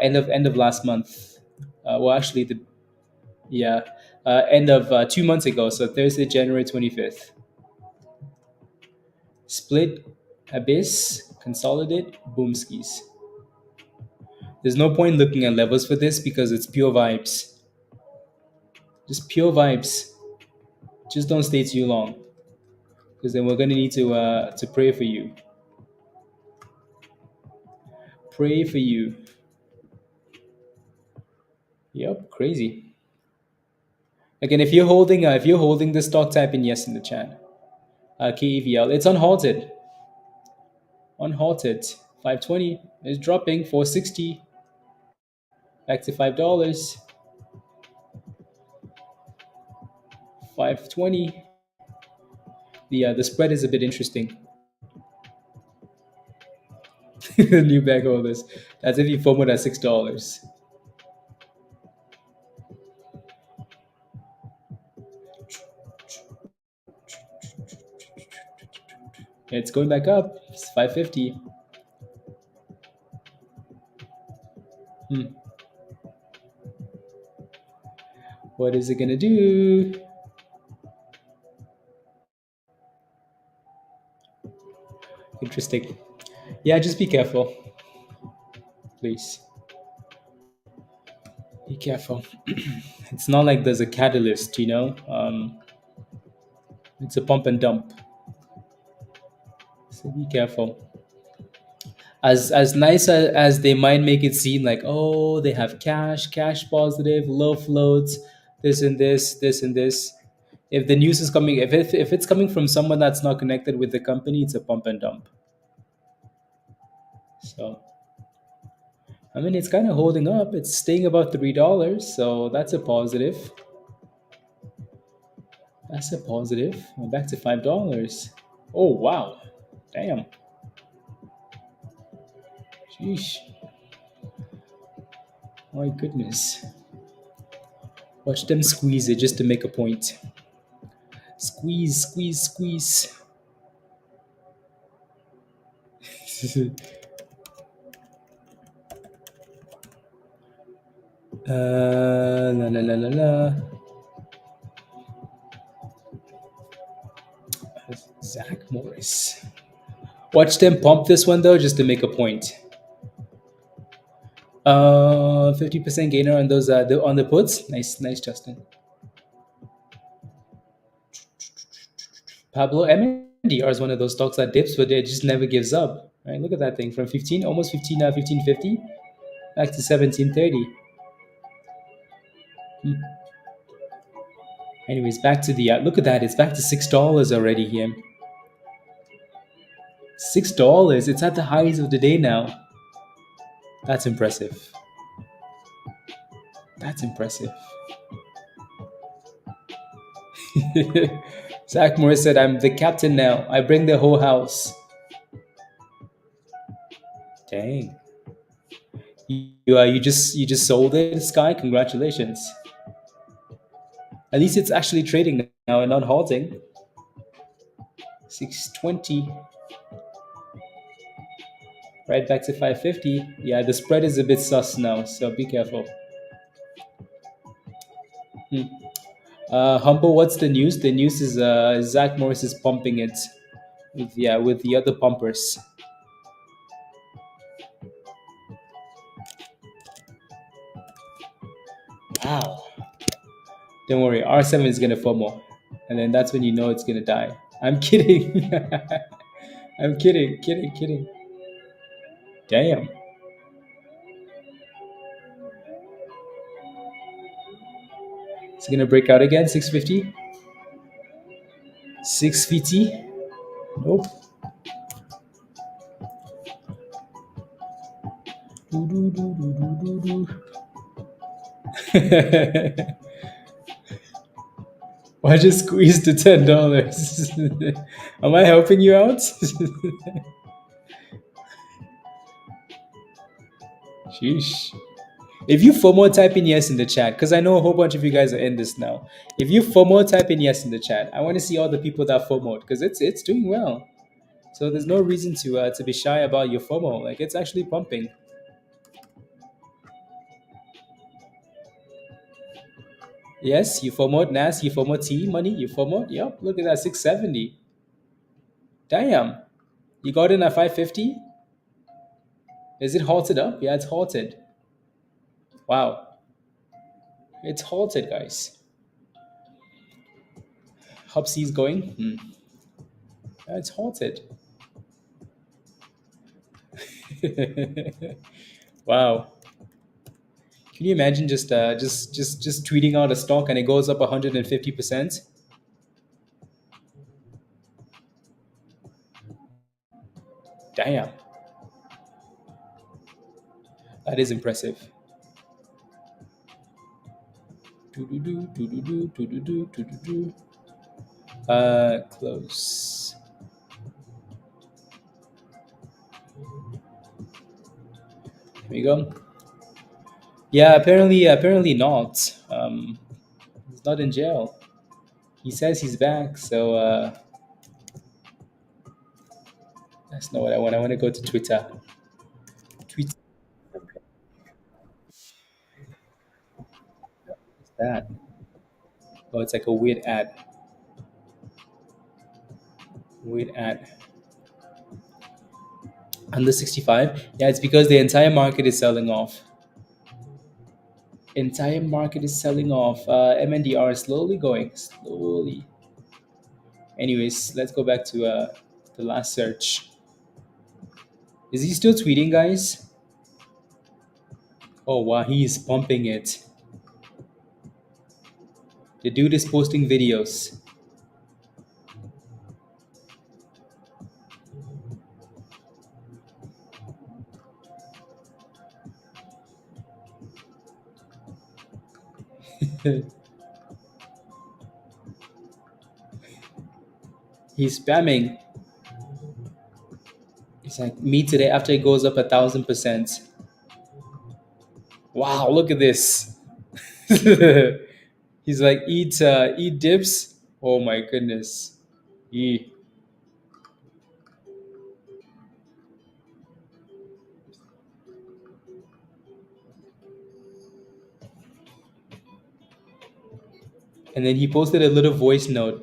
End of last month. Well, actually, yeah, end of 2 months ago. So Thursday, January 25th. Split, abyss, consolidate, boom skis. There's no point looking at levels for this because it's pure vibes. Just pure vibes. Just don't stay too long, because then we're gonna need to pray for you. Pray for you. Yep, crazy. Again, if you're holding the stock, type in yes in the chat. KAVL. It's unhalted. Unhalted. 520 is dropping. 460. Back to $5. 520. The spread is a bit interesting. New bag holders. That's if you FOMO at $6. It's going back up. It's 550. Hmm. What is it gonna do? Interesting. Yeah, just be careful, please. Be careful. It's not like there's a catalyst, you know. It's a pump and dump. So be careful. As nice as they might make it seem, like, oh, they have cash positive, low floats, this and this. If the news is coming, if it's coming from someone that's not connected with the company, it's a pump and dump. So, I mean, it's kind of holding up. It's staying above $3, so that's a positive. That's a positive. We're back to $5. Oh wow, damn. Sheesh. My goodness. Watch them squeeze it just to make a point. Squeeze. La. Zach Morris. Watch them pump this one though, just to make a point. 50% gainer on those on the puts. Nice, Justin. Pablo MNDR is one of those stocks that dips, but it just never gives up. Right? Look at that thing from 15, almost 15, 1550, back to 1730. Anyways, back to the look at that. It's back to $6 already here. $6. It's at the highs of the day now. That's impressive. That's impressive. Zach Morris said, "I'm the captain now. I bring the whole house." Dang. You just sold it, Sky. Congratulations. At least it's actually trading now and not halting. 620. Right back to 550. Yeah, the spread is a bit sus now, so be careful. Humble, what's the news? The news is Zach Morris is pumping it with the other pumpers. Wow. Don't worry, R7 is gonna FOMO. And then that's when you know it's gonna die. I'm kidding. I'm kidding. Damn. It's gonna break out again, 650. 650. Nope. Why just squeeze to $10? Am I helping you out? Sheesh. If you FOMO, type in yes in the chat, because I know a whole bunch of you guys are in this now. If you FOMO, type in yes in the chat. I want to see all the people that FOMOed, because it's doing well. So there's no reason to be shy about your FOMO. Like, it's actually pumping. Yes, you FOMOed NAS, you FOMOed T money, you FOMOed. Yep, look at that, 670. Damn. You got in at 550? Is it halted up? Yeah, it's halted. Wow. It's halted, guys. Hub C is going. Yeah, it's halted. Wow. Can you imagine just tweeting out a stock and it goes up 150%? Damn, that is impressive. Do-do-do, do-do-do, do-do-do, do-do-do. Close. Here we go. Yeah, apparently not. He's not in jail. He says he's back, so that's not what I want. I want to go to Twitter. Tweet that. Oh, it's like a weird ad. Weird ad. Under 65. Yeah, it's because the entire market is selling off. Entire market is selling off. MNDR is slowly going, slowly. Anyways, let's go back to the last search. Is he still tweeting, guys? Oh wow, he's pumping it. The dude is posting videos. He's spamming. It's like me today after it goes up 1,000%. Wow, look at this. He's like eat dips. Oh my goodness. Yeah. And then he posted a little voice note.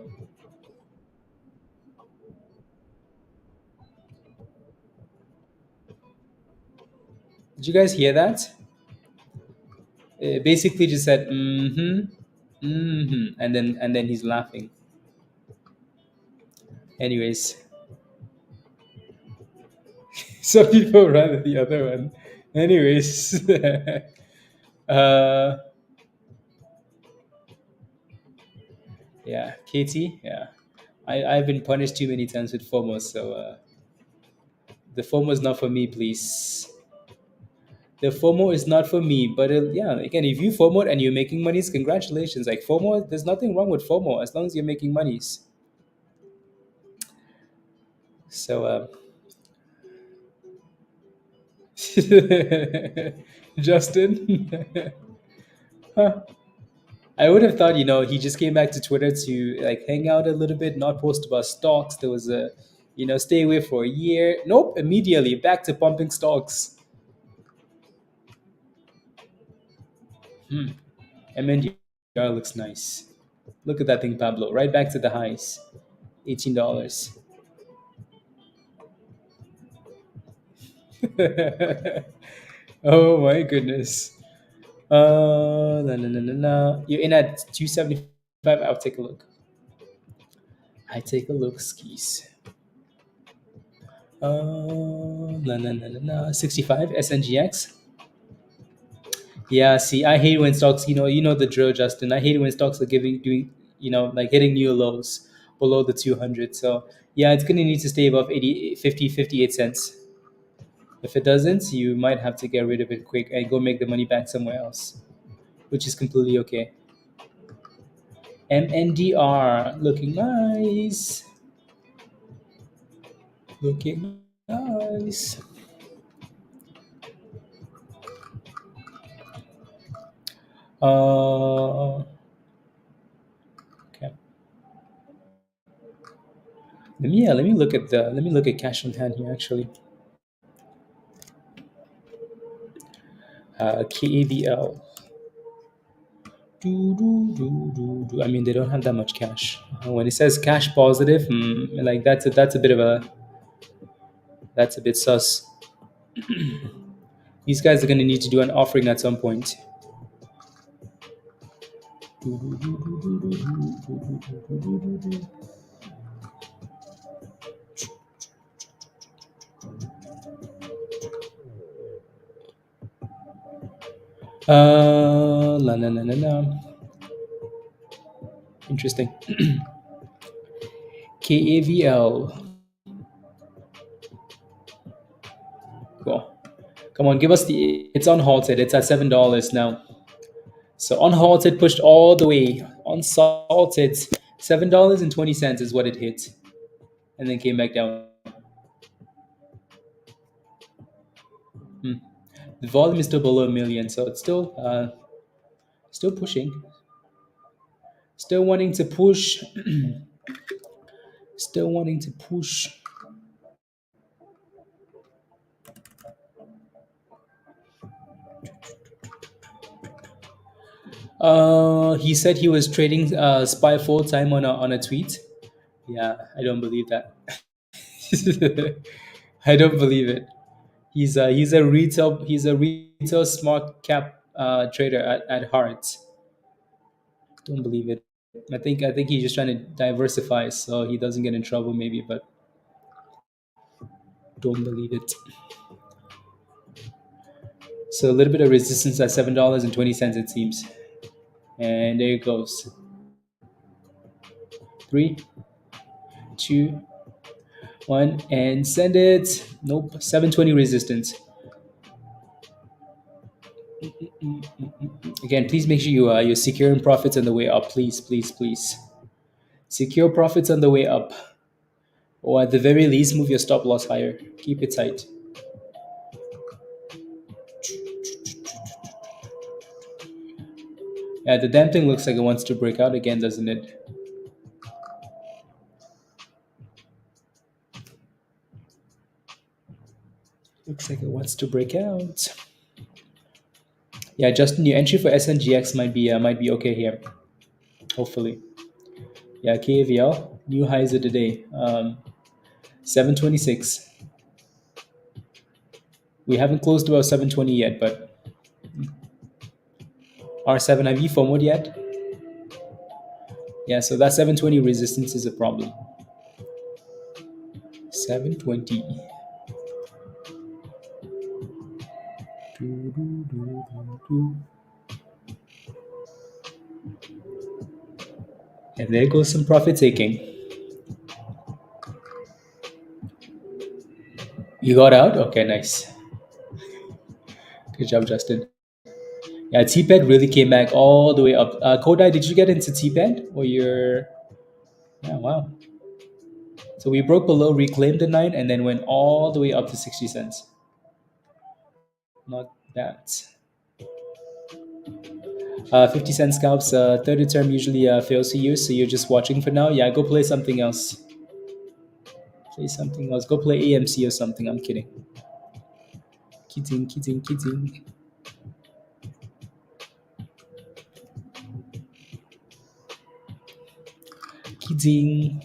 Did you guys hear that? It basically just said and then he's laughing. Anyways, some people rather the other one. Anyways, uh, yeah, Katie, yeah, I've been punished too many times with FOMO, so the FOMO is not for me, please. The FOMO is not for me, but yeah, again, if you FOMO and you're making monies, congratulations. Like FOMO, there's nothing wrong with FOMO as long as you're making monies. So, Justin, huh? I would have thought, he just came back to Twitter to like hang out a little bit, not post about stocks. There was stay away for a year. Nope, immediately back to pumping stocks. MNDR looks nice. Look at that thing, Pablo. Right back to the highs. $18. Oh my goodness. La, la, la, la, la. You're in at 275. I'll take a look. I take a look, skis. La, la, la, la, la. 65 SNGX. Yeah, see, I hate when stocks, you know the drill, Justin. I hate when stocks are doing, like hitting new lows below the 200. So, yeah, it's going to need to stay above 80, 50, 58 cents. If it doesn't, you might have to get rid of it quick and go make the money back somewhere else, which is completely okay. MNDR looking nice. Looking nice. Okay. Let me look at cash on hand here actually. KAVL. I mean, they don't have that much cash. When it says cash positive, like that's a bit of that's a bit sus. These guys are going to need to do an offering at some point. La la la la la. Interesting. KAVL. Cool. Come on, give us the. It's unhalted. It's at $7 now. So unhalted pushed all the way. Unsalted, $7.20 is what it hit, and then came back down. Hmm. The volume is still below a million, so it's still pushing, still wanting to push, still wanting to push. He said he was trading SPY full time on a tweet. Yeah, I don't believe that. I don't believe it. He's a retail smart cap trader at heart. Don't believe it. I think he's just trying to diversify so he doesn't get in trouble maybe, but don't believe it. So a little bit of resistance at $7.20 it seems, and there it goes. Three, two, one, and send it. Nope, 720 resistance. Again, please make sure you're securing profits on the way up. Please, please, please. Secure profits on the way up, or at the very least, move your stop loss higher. Keep it tight. Yeah, the damn thing looks like it wants to break out again, doesn't it? Looks like it wants to break out. Yeah, Justin, your entry for SNGX might be okay here. Hopefully. Yeah, KAVL new highs of the day. 726. We haven't closed above 720 yet, but R7 have you forward yet? Yeah, so that 720 resistance is a problem. 720. And there goes some profit taking. You got out? Okay, nice. Good job, Justin. Yeah, TPET really came back all the way up. Kodai, did you get into TPET? Or you're. Yeah, wow. So we broke below, reclaimed the 9, and then went all the way up to 60 cents. Not bad. 50-cent scalps, third term usually fails to use, so you're just watching for now. Yeah, go play something else. Play something else. Go play AMC or something. I'm kidding. Kidding, kidding, kidding. Kidding.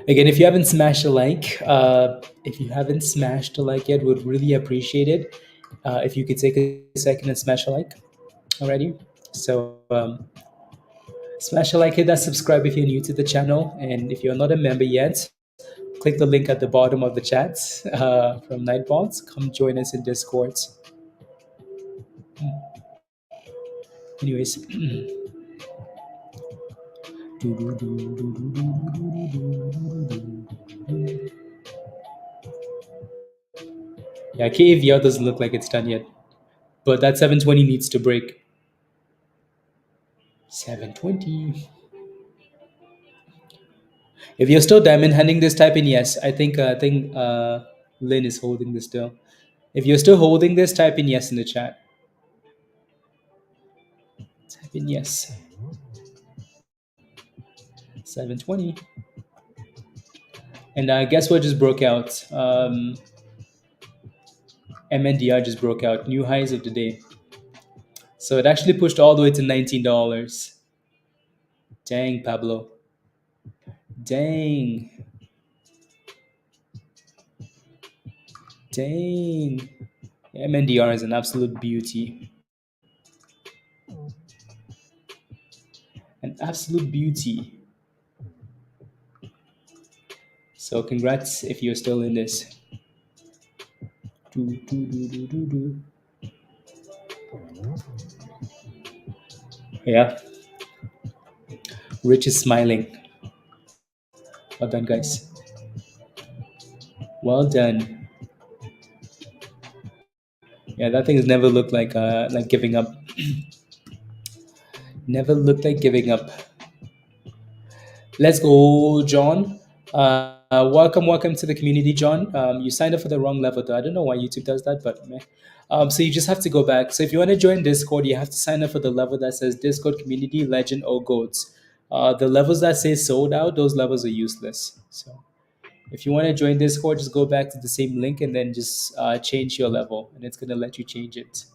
Again, if you haven't smashed a like, yet, would really appreciate it. If you could take a second and smash a like already. So smash a like, hit that subscribe if you're new to the channel, and if you're not a member yet, click the link at the bottom of the chat from Nightbots. Come join us in Discord. Anyways. Yeah, KAVL doesn't look like it's done yet, but that 720 needs to break. 720. If you're still diamond handing this, type in yes. I think Lynn is holding this still. If you're still holding this, type in yes in the chat. Type in yes. 720. And guess what just broke out? MNDR just broke out. New highs of the day. So it actually pushed all the way to $19. Dang, Pablo. Dang. Dang. MNDR is an absolute beauty. An absolute beauty. So congrats if you're still in this. Yeah. Rich is smiling. Well done, guys. Well done. Yeah, that thing's never looked like giving up. Never looked like giving up. Let's go, John. Welcome to the community, John. You signed up for the wrong level, though. I don't know why YouTube does that, but meh. So you just have to go back. So if you want to join Discord, you have to sign up for the level that says Discord Community Legend or Goats. The levels that say sold out, those levels are useless. So if you want to join Discord, just go back to the same link and then just change your level, and it's gonna let you change it.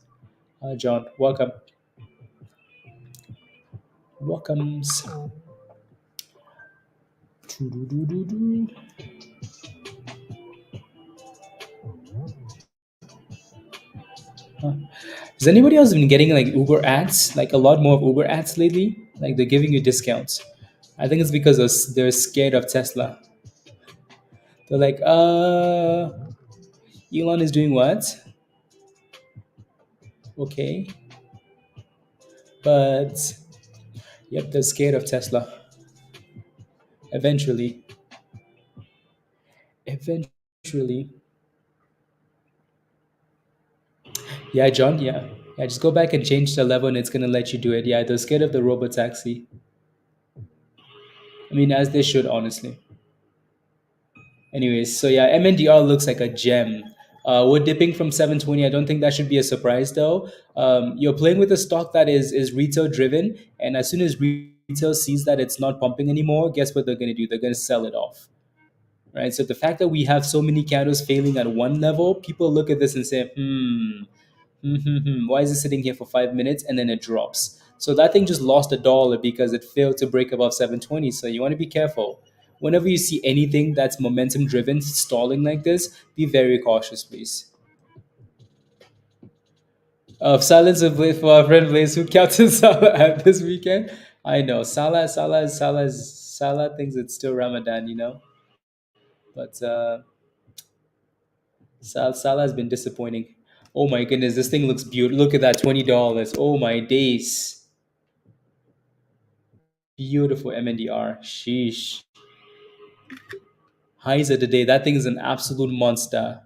John, welcome. Welcomes. Doo-doo-doo-doo-doo. Has anybody else been getting like Uber ads? Like a lot more of Uber ads lately? Like they're giving you discounts. I think it's because they're scared of Tesla. They're like, Elon is doing what? Okay. But yep, they're scared of Tesla. Eventually. Eventually. Yeah, John, yeah. Yeah, just go back and change the level and it's gonna let you do it. Yeah, they're scared of the robo taxi. I mean, as they should, honestly. Anyways, so yeah, MNDR looks like a gem. We're dipping from 720. I don't think that should be a surprise though. You're playing with a stock that is retail driven, and as soon as retail sees that it's not pumping anymore, guess what they're going to do? They're going to sell it off, right? So the fact that we have so many candles failing at one level, people look at this and say, why is it sitting here for 5 minutes and then it drops? So that thing just lost $1 because it failed to break above 720. So you want to be careful. Whenever you see anything that's momentum driven stalling like this, be very cautious, please. Silence of Blaze for our friend Blaze who captained Salah at this weekend. I know Salah thinks it's still Ramadan, but Salah has been disappointing. Oh my goodness, this thing looks beautiful. Look at that, $20. Oh my days. Beautiful MNDR. Sheesh. Highs of the day. That thing is an absolute monster.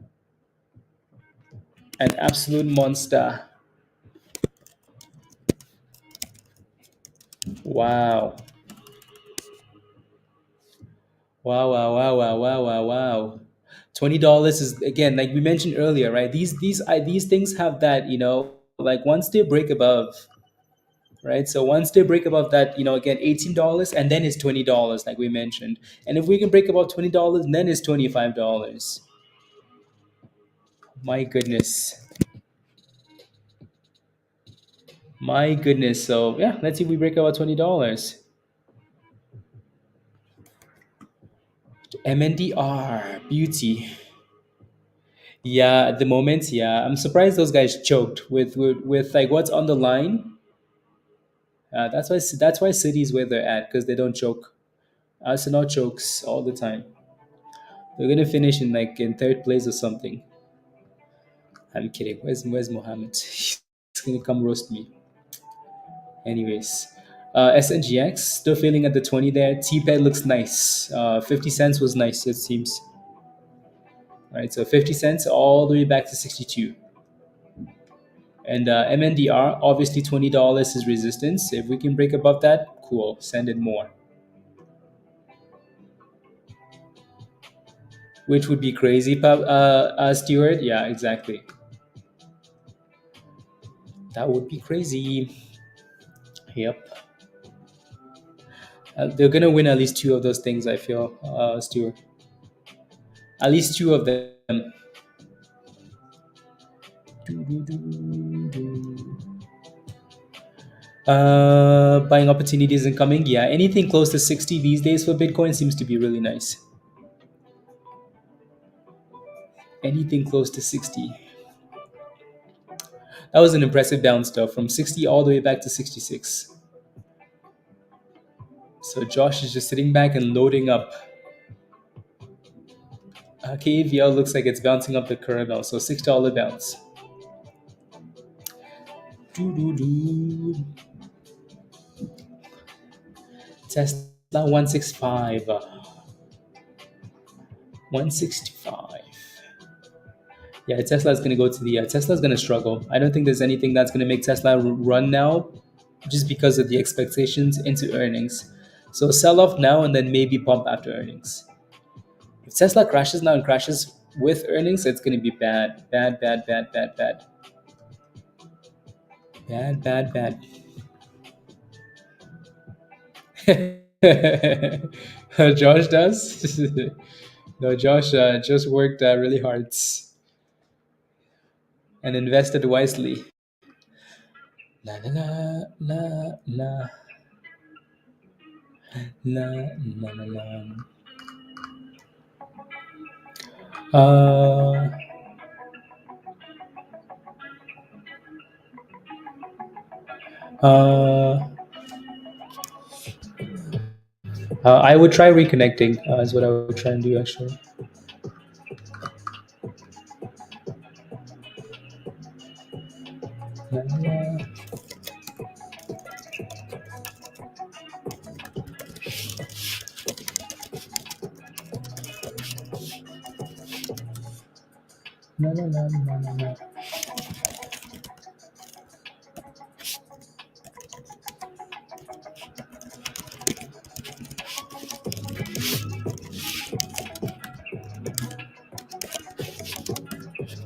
An absolute monster. Wow. Wow, wow, wow, wow, wow, wow, wow. $20 is again, like we mentioned earlier, right? These things have that, like once they break above, right? So once they break above that, again, $18 and then it's $20, like we mentioned. And if we can break above $20, then it's $25. My goodness. My goodness. So yeah, let's see if we break above $20. MNDR beauty. Yeah, at the moment, yeah. I'm surprised those guys choked with like what's on the line. That's why cities where they're at because they don't choke. Arsenal chokes all the time. They're gonna finish in third place or something. I'm kidding. Where's Mohammed? He's gonna come roast me. Anyways, SNGX still feeling at the 20 there. TPET looks nice. 50 cents was nice. It seems right. So 50 cents all the way back to 62. And MNDR obviously $20 is resistance. If we can break above that, cool. Send in more. Which would be crazy, Stuart. Yeah, exactly. That would be crazy. Yep. They're gonna win at least two of those things. I feel, Stuart. At least two of them. Buying opportunities incoming. Yeah, anything close to 60 these days for Bitcoin seems to be really nice. Anything close to 60. That was an impressive bounce though, from 60 all the way back to 66. So Josh is just sitting back and loading up. KAVL looks like it's bouncing up the curve now, so $6 bounce. Doo-doo-doo. Tesla 165. 165. Yeah, Tesla's going to go to the Tesla's going to struggle. I don't think there's anything that's going to make Tesla run now, just because of the expectations into earnings. So sell off now and then maybe pump after earnings. If Tesla crashes now and crashes with earnings, it's going to be bad, bad, bad, bad, bad, bad, bad, bad, bad. Josh does. No, Josh just worked really hard and invested wisely. La la la la la la la la la. Uh, uh, I would try reconnecting. Is what I would try and do actually. La, la, la, la, la, la, la, la.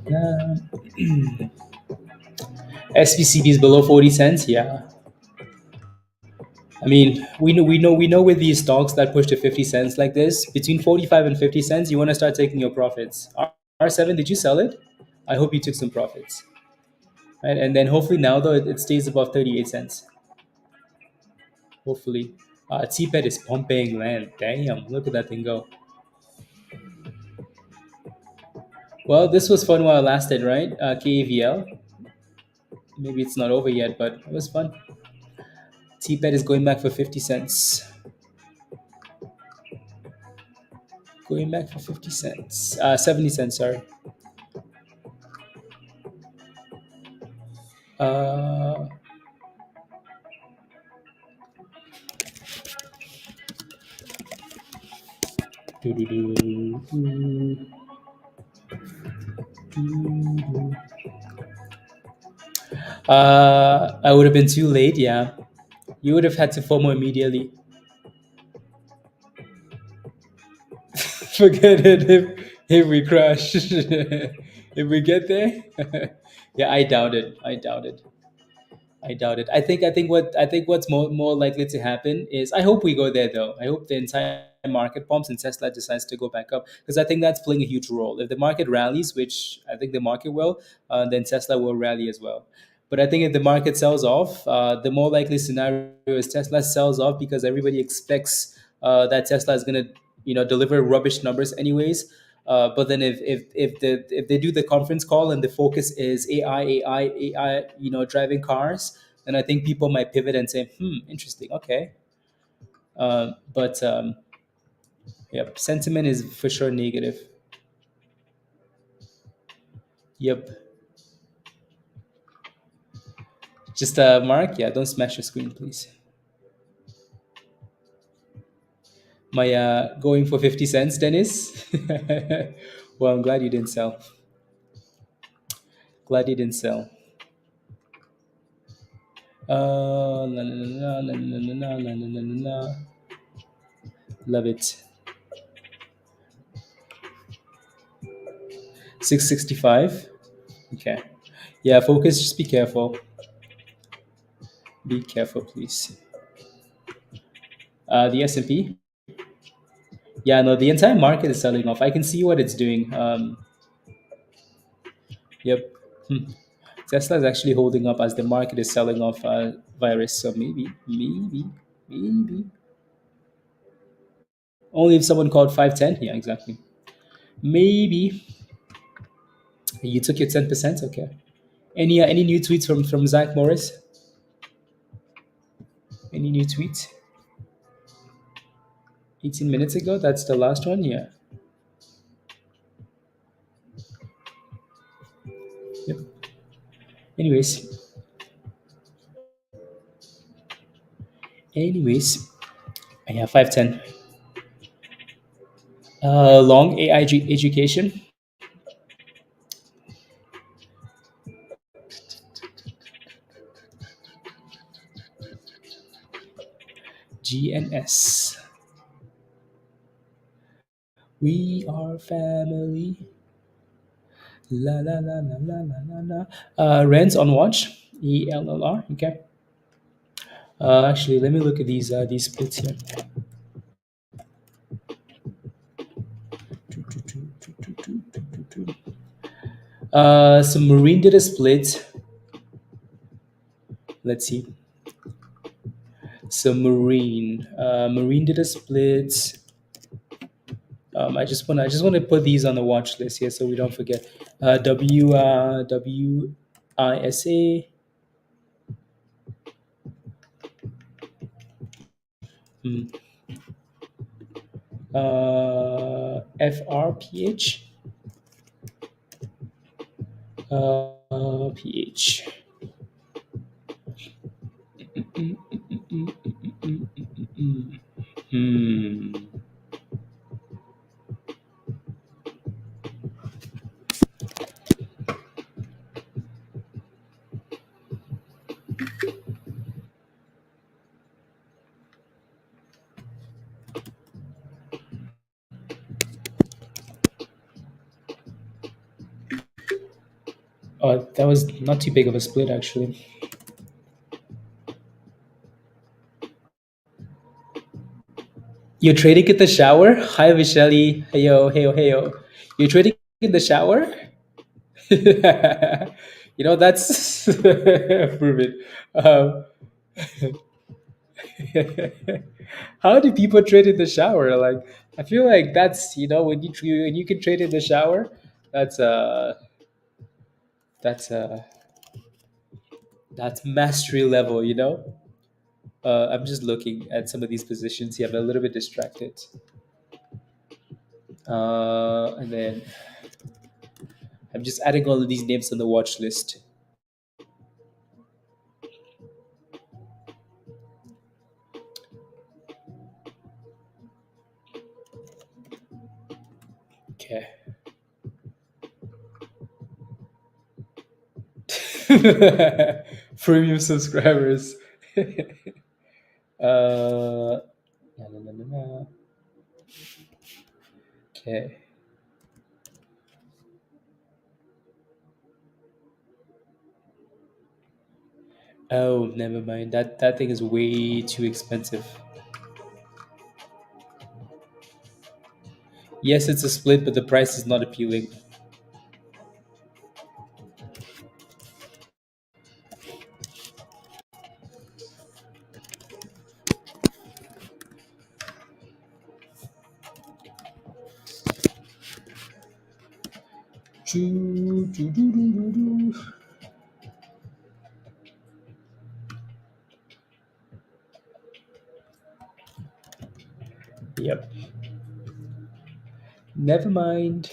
La. SPCB is below 40 cents. Yeah, I mean we know with these stocks that push to 50 cents like this, between 45 and 50 cents, you want to start taking your profits. R7, did you sell it? I hope you took some profits. Right, and then hopefully now though it stays above 38 cents. Hopefully, TPET is pumping land. Damn, look at that thing go. Well, this was fun while it lasted, right? KAVL. Maybe it's not over yet, but it was fun. TPET is going back for 50 cents. Going back for 50 cents. 70 cents, sorry. Uh, do, do, do, do, do. I would have been too late, yeah. You would have had to FOMO immediately. Forget it if we crash. If we get there. Yeah, I doubt it. I doubt it. I doubt it. I think what's more likely to happen is, I hope we go there though. I hope the entire market pumps and Tesla decides to go back up, because I think that's playing a huge role. If the market rallies, which I think the market will, then Tesla will rally as well. But I think if the market sells off, the more likely scenario is Tesla sells off, because everybody expects that Tesla is going to deliver rubbish numbers anyways. But then if they do the conference call and the focus is AI, driving cars, then I think people might pivot and say, interesting, okay. But yep, sentiment is for sure negative. Yep, just Mark, yeah, don't smash your screen, please. My going for 50 cents, Dennis. Well, I'm glad you didn't sell. Glad you didn't sell. La, la, la, la, la, la, la, la, la, la, la. Love it. 665. Okay. Yeah, focus. Just be careful. Be careful, please. The S&P. Yeah, no, the entire market is selling off. I can see what it's doing. Yep. Tesla is actually holding up as the market is selling off virus. So maybe. Only if someone called 510. Yeah, exactly. Maybe. You took your 10%. Okay. Any new tweets from Zach Morris? Any new tweets? 18 minutes ago. That's the last one. Yeah. Yep. Anyways. Anyways. Yeah, 510. Long AI education. GNS. We are family. La la la la la la la la. Rents on watch. ELLR. Okay. Actually, let me look at these splits here. So Marine did a split. Let's see. So Marine did a split. I just want to put these on the watch list here so we don't forget. WISA, hmm, FRPH, PH. Hmm. Oh, that was not too big of a split actually. You're trading in the shower? Hi, Vishali. Heyo, heyo, heyo. You're trading in the shower? That's prove it. Um, how do people trade in the shower? Like, I feel like that's when you can trade in the shower, that's that's uh that's mastery level. I'm just looking at some of these positions here. I'm a little bit distracted. And then I'm just adding all of these names on the watch list. Okay. Premium subscribers. Na, na, na, na, na. Okay. Oh, never mind. That thing is way too expensive. Yes, it's a split, but the price is not appealing. Choo, choo, doo, doo, doo, doo. Yep. Never mind.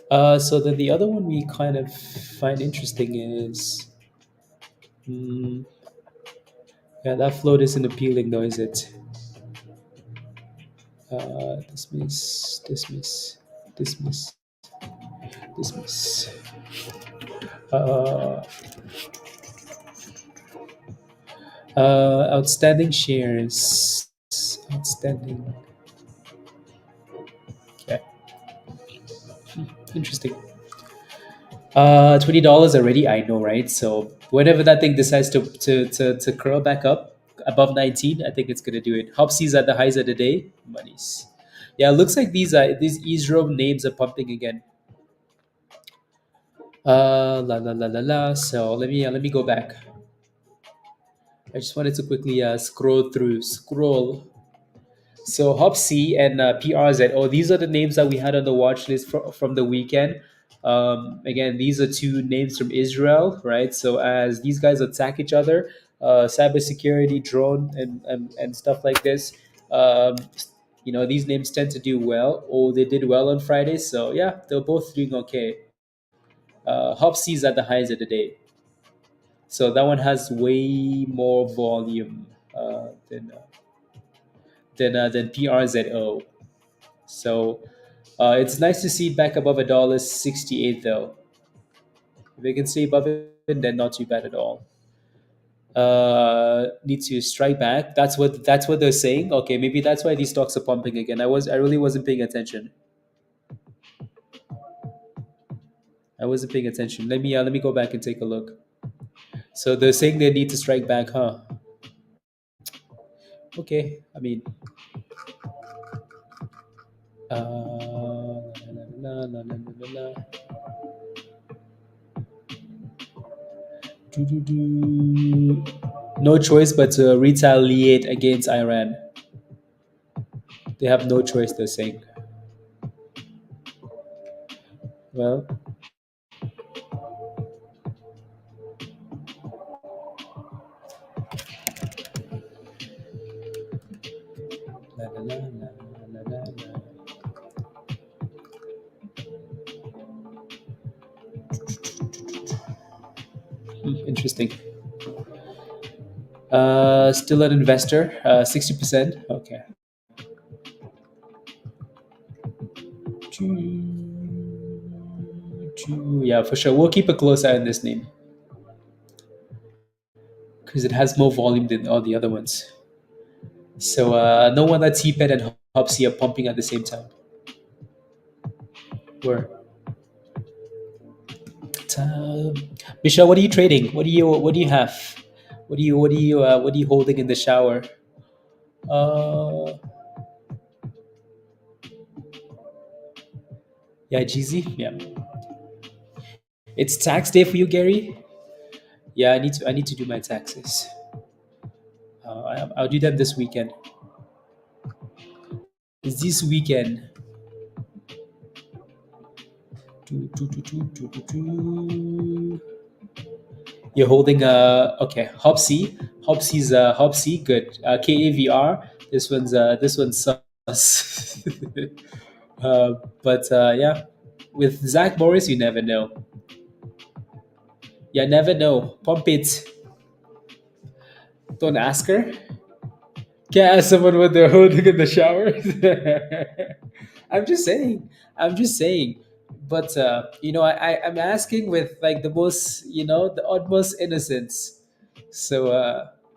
So then the other one we kind of find interesting is, mm, yeah, that float isn't appealing though, is it? Dismiss, dismiss, dismiss, dismiss. Uh, Outstanding shares. Outstanding. Okay, interesting. $20 already. I know, right? So whenever that thing decides to curl back up above 19, I think it's gonna do it. Hopsies at the highs of the day. Monies. Yeah, it looks like these Israel names are pumping again. La la la la la. So let me go back. I just wanted to quickly scroll. So Hopsy and PRZO, these are the names that we had on the watch list from the weekend. Again, these are two names from Israel, right? So as these guys attack each other, cybersecurity, drone, and stuff like this, um, these names tend to do well, or they did well on Friday. So yeah, they're both doing okay. Hopsy's at the highs of the day. So that one has way more volume than PRZO. So it's nice to see it back above $1.68 though. If we can stay above it, then not too bad at all. Needs to strike back. That's what they're saying. Okay, maybe that's why these stocks are pumping again. I really wasn't paying attention. I wasn't paying attention. Let me go back and take a look. So they're saying they need to strike back, huh? Okay. I mean, la, la, la, la, la, la, la. Do. No choice but to retaliate against Iran. They have no choice. They're saying. Well, la, la, la, la, la, la, la. Interesting. Still an investor. 60%. Okay. Yeah, for sure. We'll keep a close eye on this name because it has more volume than all the other ones. So no wonder TPET and Hopsy are pumping at the same time. Where? Michelle, what are you trading? What do you have? What are you holding in the shower? Uh, yeah, GZ. Yeah, it's tax day for you, Gary. Yeah, I need to do my taxes. I'll do them this weekend. It's this weekend. Do. You're holding okay, Hopsy. Hopsy, good. KAVR. This one's sus. uh, but yeah, with Zach Morris, you never know. You never know. Pump it. Don't ask her. Can't ask someone what they're holding in the shower. I'm just saying. I'm just saying. But I'm asking with like the most, the utmost innocence. So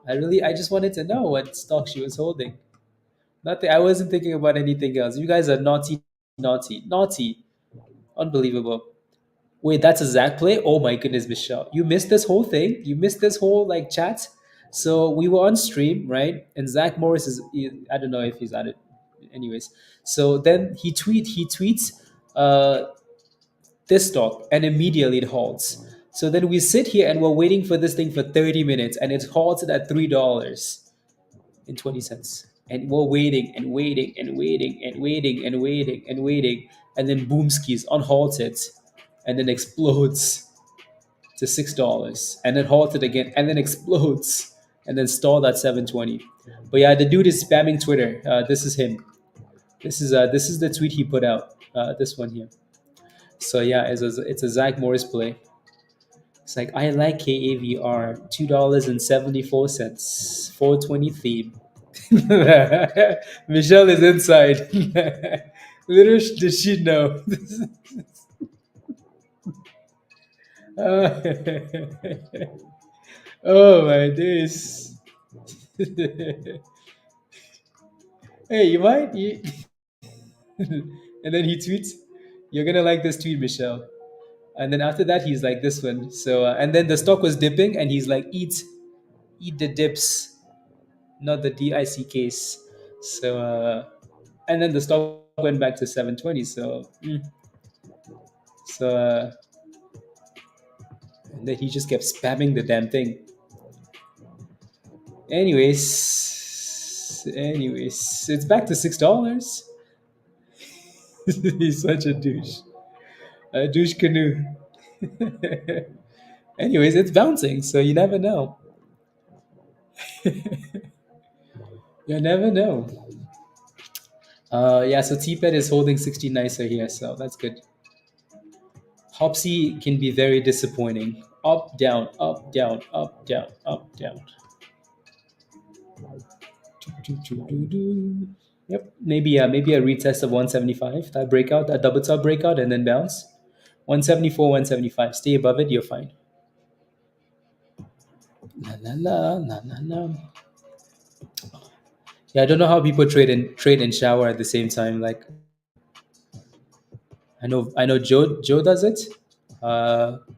I just wanted to know what stock she was holding. Nothing. I wasn't thinking about anything else. You guys are naughty, naughty, naughty. Unbelievable. Wait, that's a Zach play? Oh my goodness, Michelle. You missed this whole thing? You missed this whole like chat? So we were on stream, right? And Zach Morris I don't know if he's at it. Anyways. So then he tweets uh this stock and immediately it halts. So then we sit here and we're waiting for this thing for 30 minutes and it's halted at $3.20. And we're waiting and waiting and waiting and waiting and waiting and waiting. And then boom skis unhalted and then explodes to $6 and then halted again and then explodes and then stalled at 720. But yeah, the dude is spamming Twitter. This is him. This is the tweet he put out. This one here. So yeah, it's a Zach Morris play. It's like I like KAVR $2.74 420 theme. Michelle is inside. Little did she know. Oh my days. Hey, you might. And then he tweets, "You're gonna like this tweet, Michelle." And then after that, he's like this one. So and then the stock was dipping, and he's like, "Eat the dips, not the DIC case." So and then the stock went back to 720. So and then he just kept spamming the damn thing. Anyways, it's back to $6. He's such a douche canoe. Anyways, it's bouncing, so you never know. You never know. Yeah, so TPET is holding 60 nicer here, so that's good. Hopsy can be very disappointing. Up, down, up, down, up, down, up, down. Yep. Maybe a retest of 175. That breakout, that double top breakout, and then bounce. 174, 175. Stay above it. You're fine. La la la la la la. Yeah, I don't know how people trade and shower at the same time. Like I know Joe does it.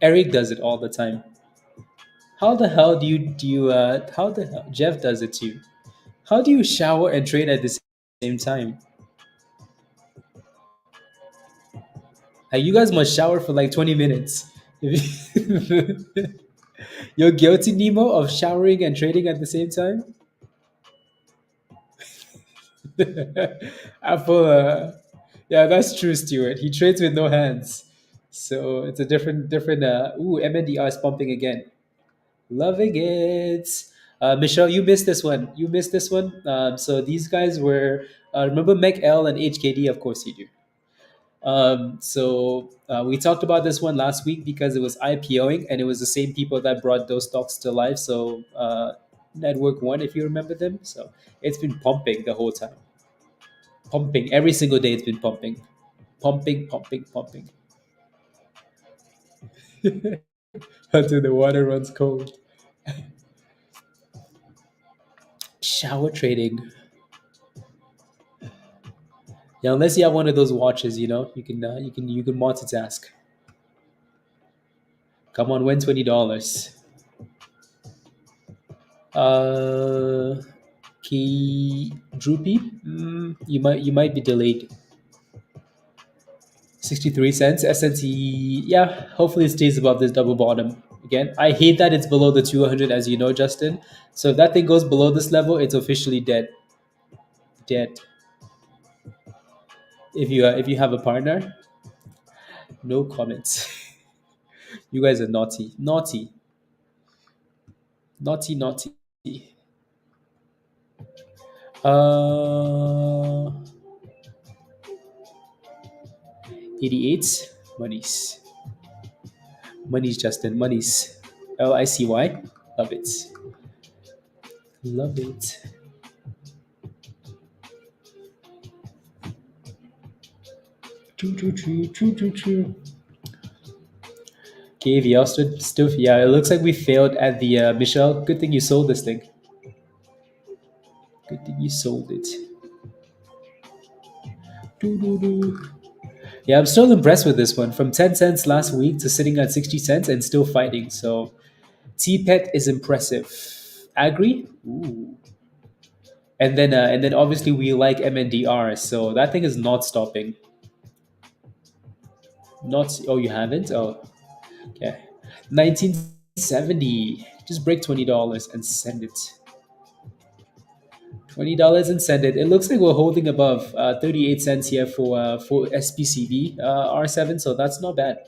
Eric does it all the time. How the hell do you how the hell Jeff does it too? How do you shower and trade at the same time? Like you guys must shower for like 20 minutes. You're guilty, Nemo, of showering and trading at the same time? Apple, yeah, that's true, Stuart. He trades with no hands. So it's a different, MNDR is pumping again. Loving it. Michelle, you missed this one. You missed this one. So these guys were, remember L and HKD? Of course you do. So we talked about this one last week because it was IPOing and it was the same people that brought those stocks to life. So Network One, if you remember them. So it's been pumping the whole time. Pumping every single day. It's been pumping, pumping, pumping, pumping until the water runs cold. Shower trading. Yeah, unless you have one of those watches, you can multitask. Come on, win $20. Uh, Key droopy. You might be delayed. 63 cents. SNT. Yeah, hopefully it stays above this double bottom again. I hate that it's below the 200, as you know, Justin. So if that thing goes below this level, it's officially dead. Dead. If you have a partner, no comments. You guys are naughty, naughty, naughty, naughty. Uh, 88 monies, monies, Justin, monies. LICY. Love it, love it. Choo, choo, choo, choo, choo, choo. KAVL stuff. Yeah, it looks like we failed at the Michelle. Good thing you sold this thing. Good thing you sold it. Doo, doo, doo. Yeah, I'm still impressed with this one. From 10 cents last week to sitting at 60 cents and still fighting. So TPET is impressive. Agree? Ooh. And then obviously we like MNDR, so that thing is not stopping. Not Oh, you haven't? Oh, okay. 1970. Just break $20 and send it. $20 and send it. It looks like we're holding above 38 cents here for SPCB R7, so that's not bad.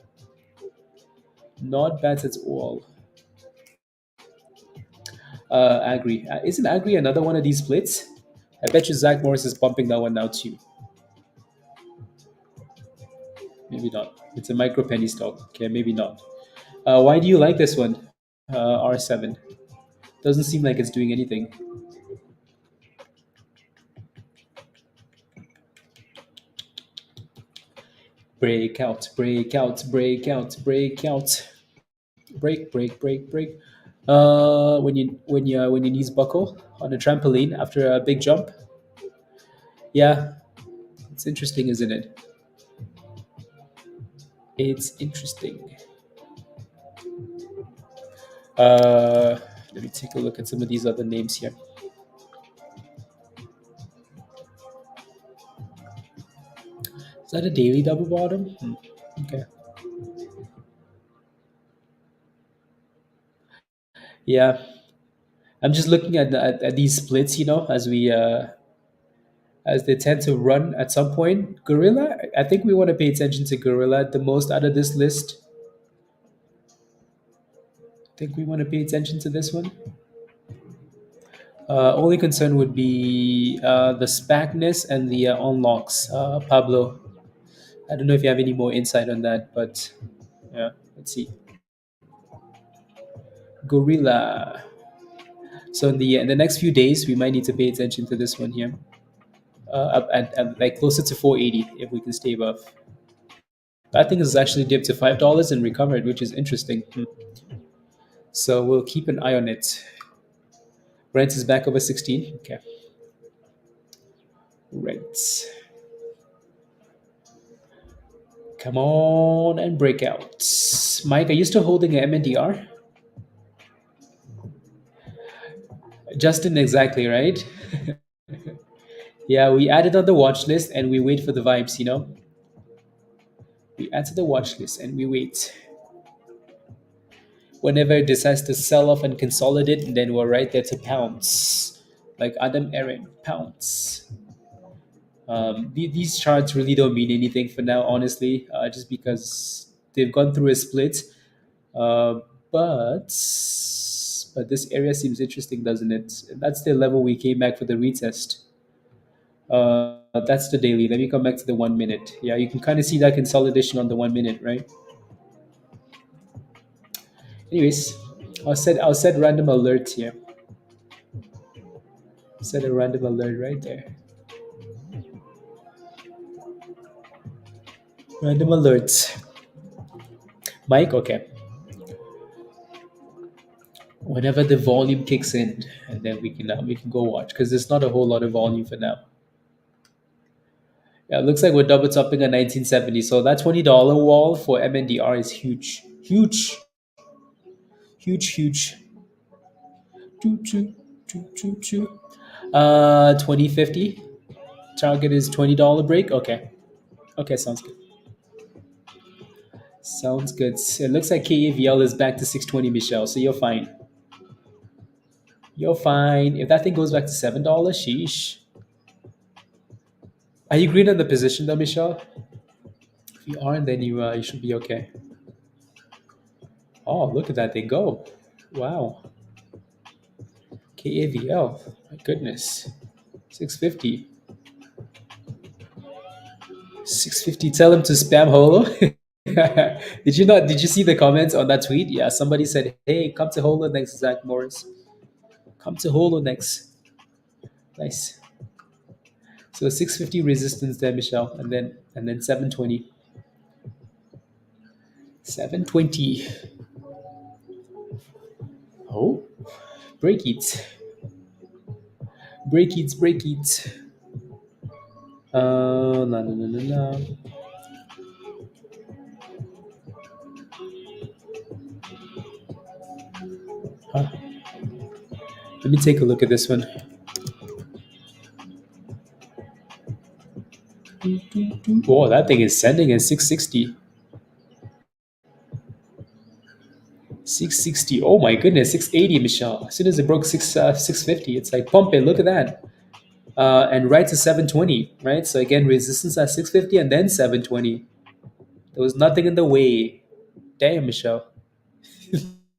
Not bad at all. Agri. Isn't Agri another one of these splits? I bet you Zach Morris is pumping that one now too. Maybe not. It's a micro penny stock. Okay, maybe not. Why do you like this one? R7. Doesn't seem like it's doing anything. Breakout, breakout, breakout, breakout. Break, break, break, break. When your knees buckle on a trampoline after a big jump. Yeah, it's interesting, isn't it? It's interesting. Uh, Let me take a look at some of these other names here. Is that a daily double bottom? Okay. Yeah, I'm just looking at these splits, as they tend to run at some point. Gorilla, I think we want to pay attention to Gorilla the most out of this list. I think we want to pay attention to this one. Only concern would be the SPACness and the unlocks. Pablo, I don't know if you have any more insight on that, but yeah, let's see. Gorilla. So in the next few days, we might need to pay attention to this one here. up at like closer to 480 if we can stay above. I think it's actually dipped to $5 and recovered, which is interesting. So we'll keep an eye on it. Rent is back over 16. Okay. Rents. Come on and breakouts. Mike, are you still holding an MNDR? Justin, exactly, right? Yeah, we added on the watch list and we wait for the vibes, you know? We add to the watch list and we wait. Whenever it decides to sell off and consolidate, then we're right there to pounce. Like Adam Aaron, pounce. These charts really don't mean anything for now, honestly, just because they've gone through a split. Uh, but this area seems interesting, doesn't it? That's the level we came back for the retest. That's the daily. Let me come back to the 1 minute. Yeah, you can kind of see that consolidation on the 1 minute, right? Anyways, I'll set random alerts here. Set a random alert right there. Random alerts. Mike, okay. Whenever the volume kicks in, and then we can go watch because there's not a whole lot of volume for now. Yeah, it looks like we're double topping at 1970. So that $20 wall for MNDR is huge, huge, huge, huge. Choo, choo, choo, choo, choo. 2050 target is $20 break. Okay, okay, sounds good. Sounds good. It looks like KAVL is back to 620, Michelle. So you're fine. You're fine. If that thing goes back to $7, sheesh. Are you green on the position though, Michelle? If you aren't, then you should be okay. Oh, look at that thing go! Wow, KAVL. My goodness, 650. 650. Tell him to spam holo. Did you not? Did you see the comments on that tweet? Yeah, somebody said, "Hey, come to holo next, Zach Morris. Come to holo next." Nice. So 650 resistance there, Michelle, and then 720. 720. Oh, break it. Break it, break it. La, la, la, la, la. Huh. Let me take a look at this one. Oh, that thing is sending at 660. 660. Oh my goodness, 680, Michelle. As soon as it broke 650, it's like pump it. Look at that. And right to 720, right? So again, resistance at 650 and then 720. There was nothing in the way. Damn, Michelle.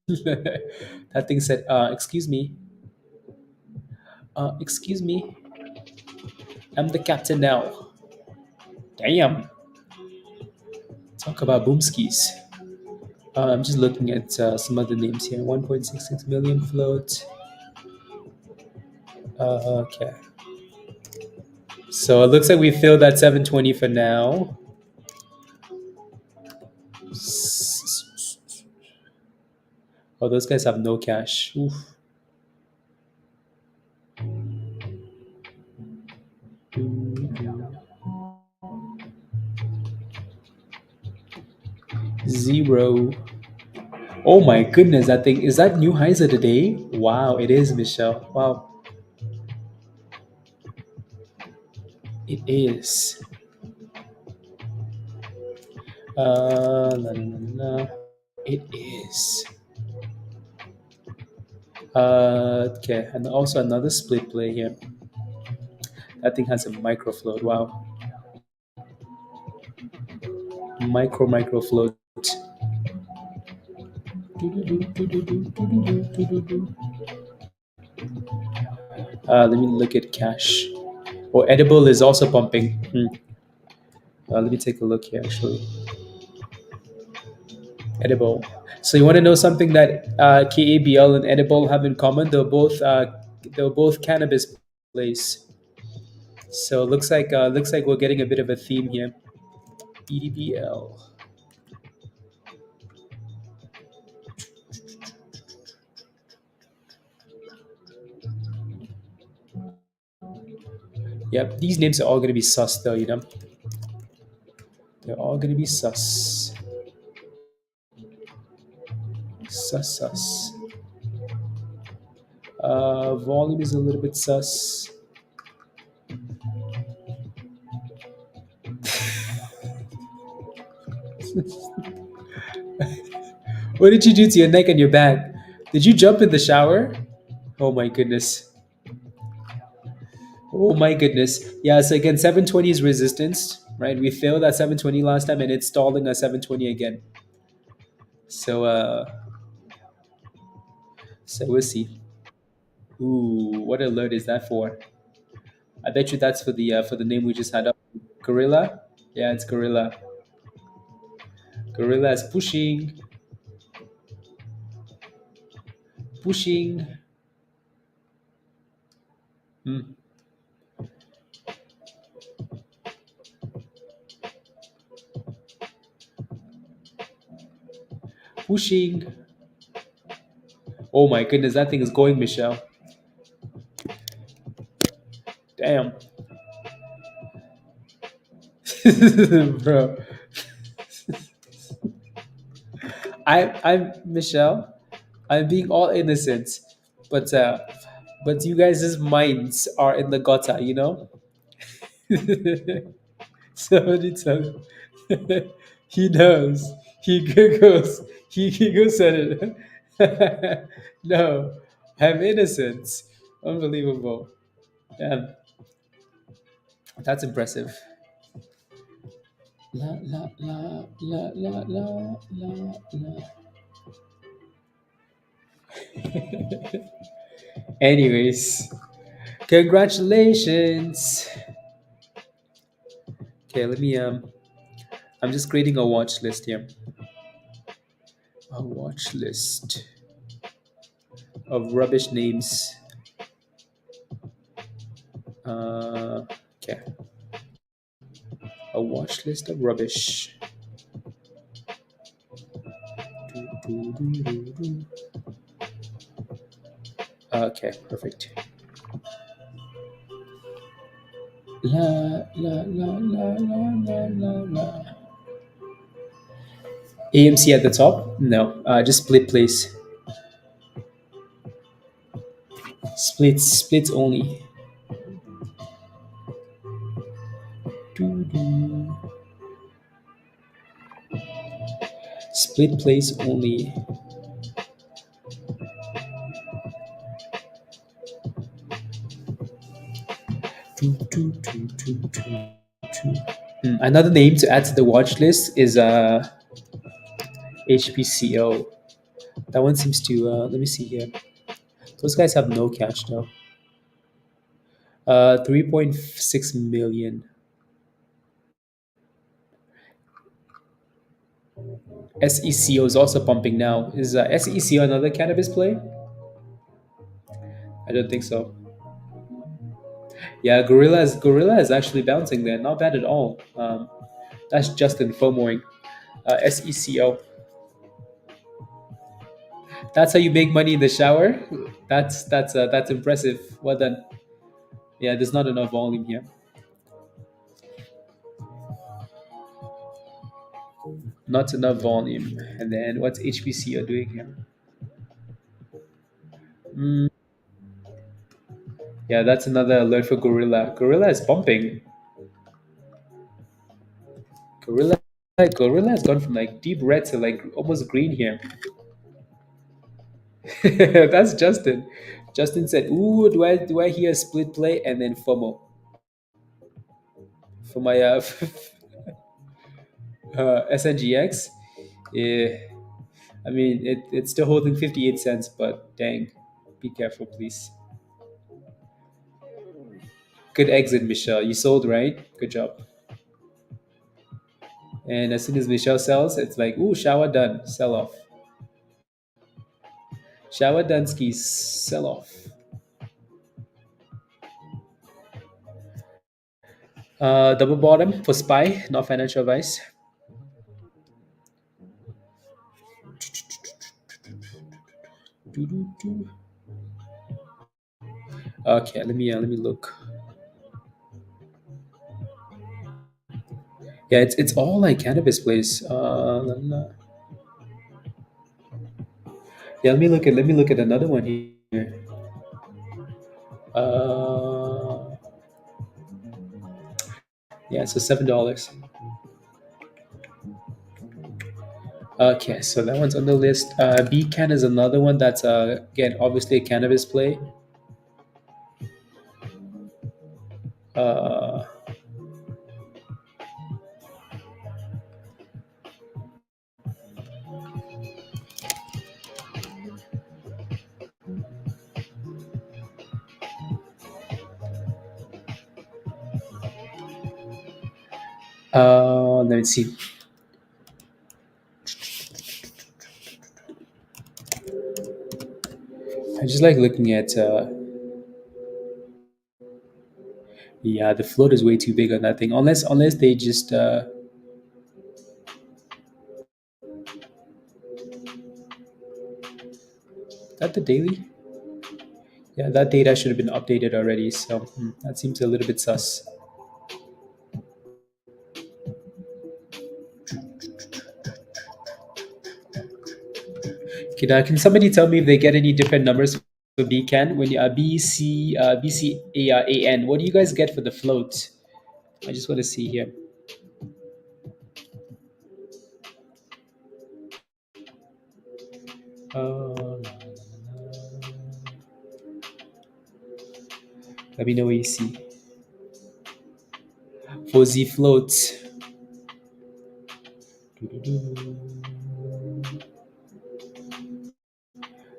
That thing said, excuse me. Excuse me. I'm the captain now. Damn. Talk about boomskis. I'm just looking at some other names here. 1.66 million float. Okay. So it looks like we filled that 720 for now. Oh, those guys have no cash. Oof. Zero. Oh my goodness, that thing is that new highs of the day? Wow, it is, Michelle. Wow, it is. La, la, la. It is. Okay, and also another split play here. That thing has a micro float. Wow, micro float. Let me look at cash. Oh, edible is also pumping. Let me take a look here. Actually, edible. So you want to know something that KABL and edible have in common? They're both cannabis plays. So looks like we're getting a bit of a theme here. EDBL. Yep, these names are all gonna be sus though, you know. They're all gonna be sus. Sus sus. Volume is a little bit sus. What did you do to your neck and your back? Did you jump in the shower? Oh my goodness. Oh my goodness. Yeah, so again, 720 is resistance, right? We failed at 720 last time and it's stalling at 720 again. So so we'll see. Ooh, what alert is that for? I bet you that's for the name we just had up. Gorilla? Yeah, it's Gorilla. Gorilla is pushing, pushing. Hmm. Pushing. Oh my goodness, that thing is going, Michelle. Damn. Bro. I'm Michelle. I'm being all innocent, but uh, but you guys' minds are in the gutter, you know. Somebody tell him. He knows. He giggles. He giggles at it. No, I'm innocent. Unbelievable. Yeah, that's impressive. La la la la la la la la. Anyways, congratulations. Okay, let me I'm just creating a watch list here. A watch list of rubbish names. Okay, a watch list of rubbish. Do, do, do, do. Okay, perfect. La la la la la la la la. AMC at the top? No, just split, please. Splits only. Do, do. Split place only. Do, do, do, do, do, do. Another name to add to the watch list is HPCO. That one seems to let me see here. Those guys have no cash now. 3.6 million. SECO is also pumping now. Is SECO another cannabis play? I don't think so. Yeah, Gorilla is actually bouncing there. Not bad at all. That's Justin FOMOing. SECO. That's how you make money in the shower. That's impressive. Well done. Yeah, there's not enough volume here. Not enough volume. And then what's HPCO doing here? Mm, yeah, that's another alert for Gorilla. Gorilla is pumping. Gorilla Gorilla has gone from like deep red to like almost green here. That's Justin. Justin said, "Ooh, do I hear a split play and then FOMO for my SNGX?" Yeah, I mean it's still holding 58 cents, but dang, be careful, please. Good exit, Michelle. You sold, right? Good job. And as soon as Michelle sells, it's like, ooh, shower done, sell off. Shower done, skis, sell off. Double bottom for SPY, not financial advice. Doo-doo-doo. Okay, let me look. Yeah, it's all like cannabis plays. Yeah, let me look at another one here. Uh, yeah, so $7. Okay, so that one's on the list. Beacon is another one that's again obviously a cannabis play. Uh, let me see. I just like looking at. Yeah, the float is way too big on that thing. Unless they just. That the daily. Yeah, that data should have been updated already. So that seems a little bit sus. Can somebody tell me if they get any different numbers for BCAN when you BCAN? What do you guys get for the float? I just want to see here. Uh, Let me know what you see. For Z floats.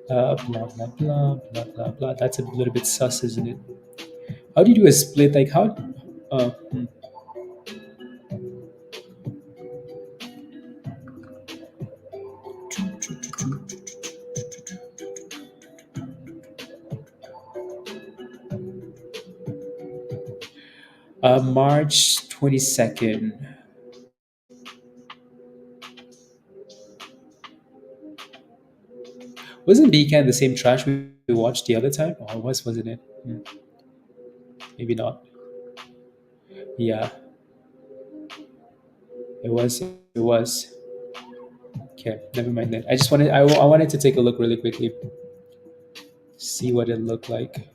Blah blah blah blah blah blah. That's a little bit sus, isn't it? How do you do a split? Like how? Uh, hmm. March 22nd. Wasn't BCAN the same trash we watched the other time? Or wasn't it? Maybe not. Yeah, it was. It was. Okay, never mind then. I wanted to take a look really quickly, see what it looked like.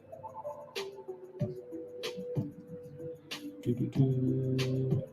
Doo-doo-doo.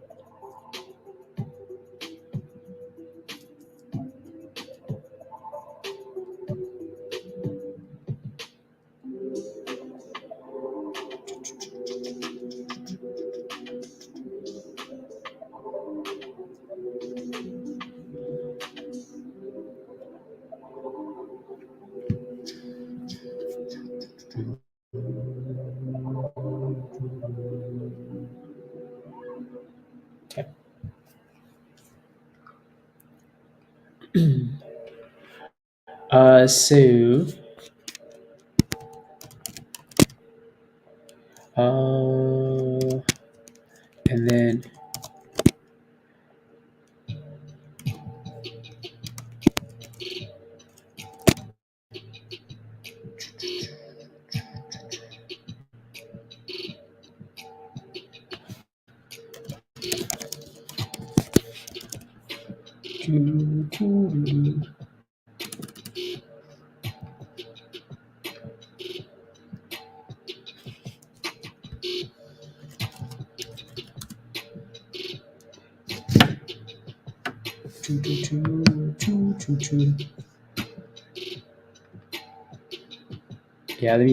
Okay. So, uh, and then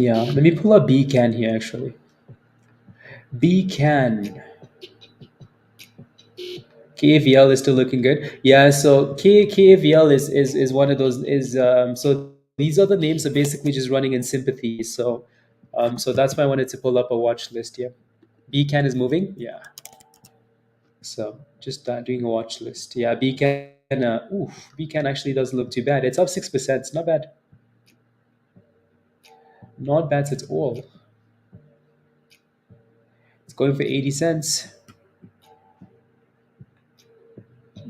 yeah, let me pull up BCAN here actually. BCAN. KAVL is still looking good. Yeah, so KAVL is one of those is so these are the names that basically just running in sympathy. So that's why I wanted to pull up a watch list here. BCAN is moving. Yeah. So just doing a watch list. Yeah, BCAN BCAN actually doesn't look too bad. It's up 6%. It's not bad. Not bad at all. It's going for 80 cents.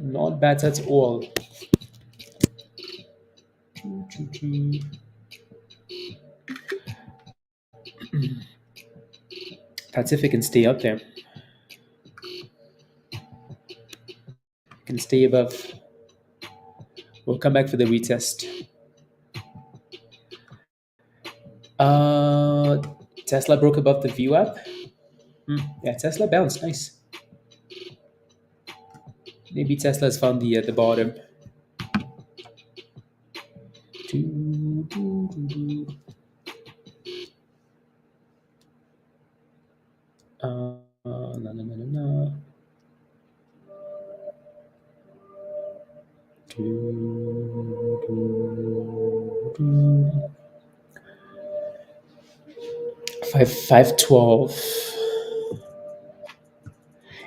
Not bad at all. That's if it can stay up there. Can stay above. We'll come back for the retest. Uh, Tesla broke above the view app. Yeah, Tesla bounced. Nice. Maybe Tesla's found the bottom. No, no, no, no, no. 512.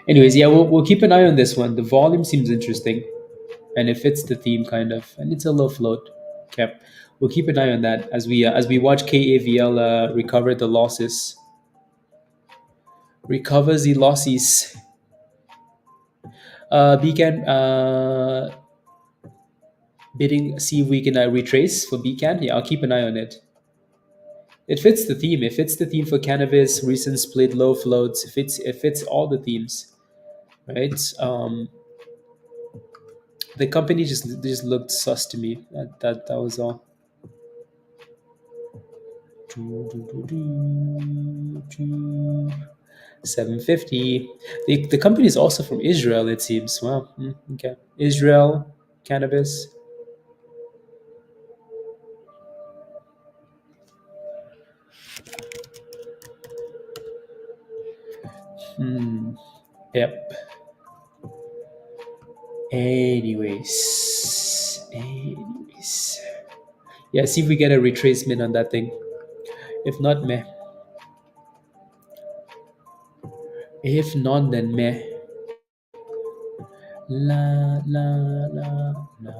Anyways, yeah, we'll keep an eye on this one. The volume seems interesting, and it fits the theme kind of, and it's a low float. Okay, we'll keep an eye on that as we watch KAVL recover the losses. Recovers the losses. Beacon bidding. See if we can retrace for Beacon. Yeah, I'll keep an eye on it. It fits the theme. It fits the theme for cannabis, recent split, low floats. It fits all the themes, right? The company just looked sus to me. That was all. 750. The company is also from Israel, it seems. Wow. Okay. Israel, cannabis. Yep. Anyways. Yeah, see if we get a retracement on that thing. If not, meh. If not, then meh. La la la la.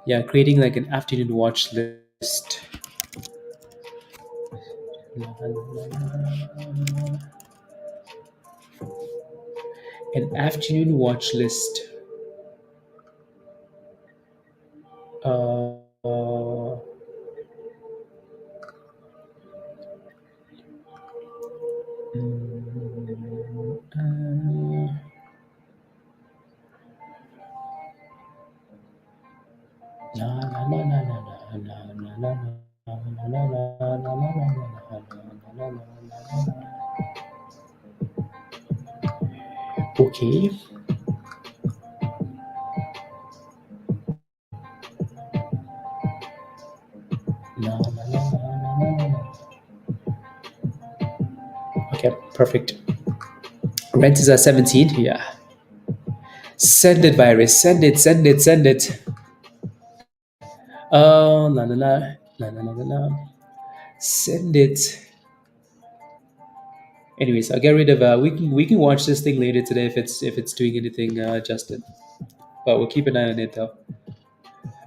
Yeah, creating like an afternoon watch list. La, la, la, la. An afternoon watch list. Uh, okay. Okay, perfect. Rent is at 17. Yeah. Send it, virus. Send it. Send it. Send it. La la la la la la la. Send it. Anyways, I'll get rid of. We can watch this thing later today if it's doing anything, Justin. But we'll keep an eye on it though.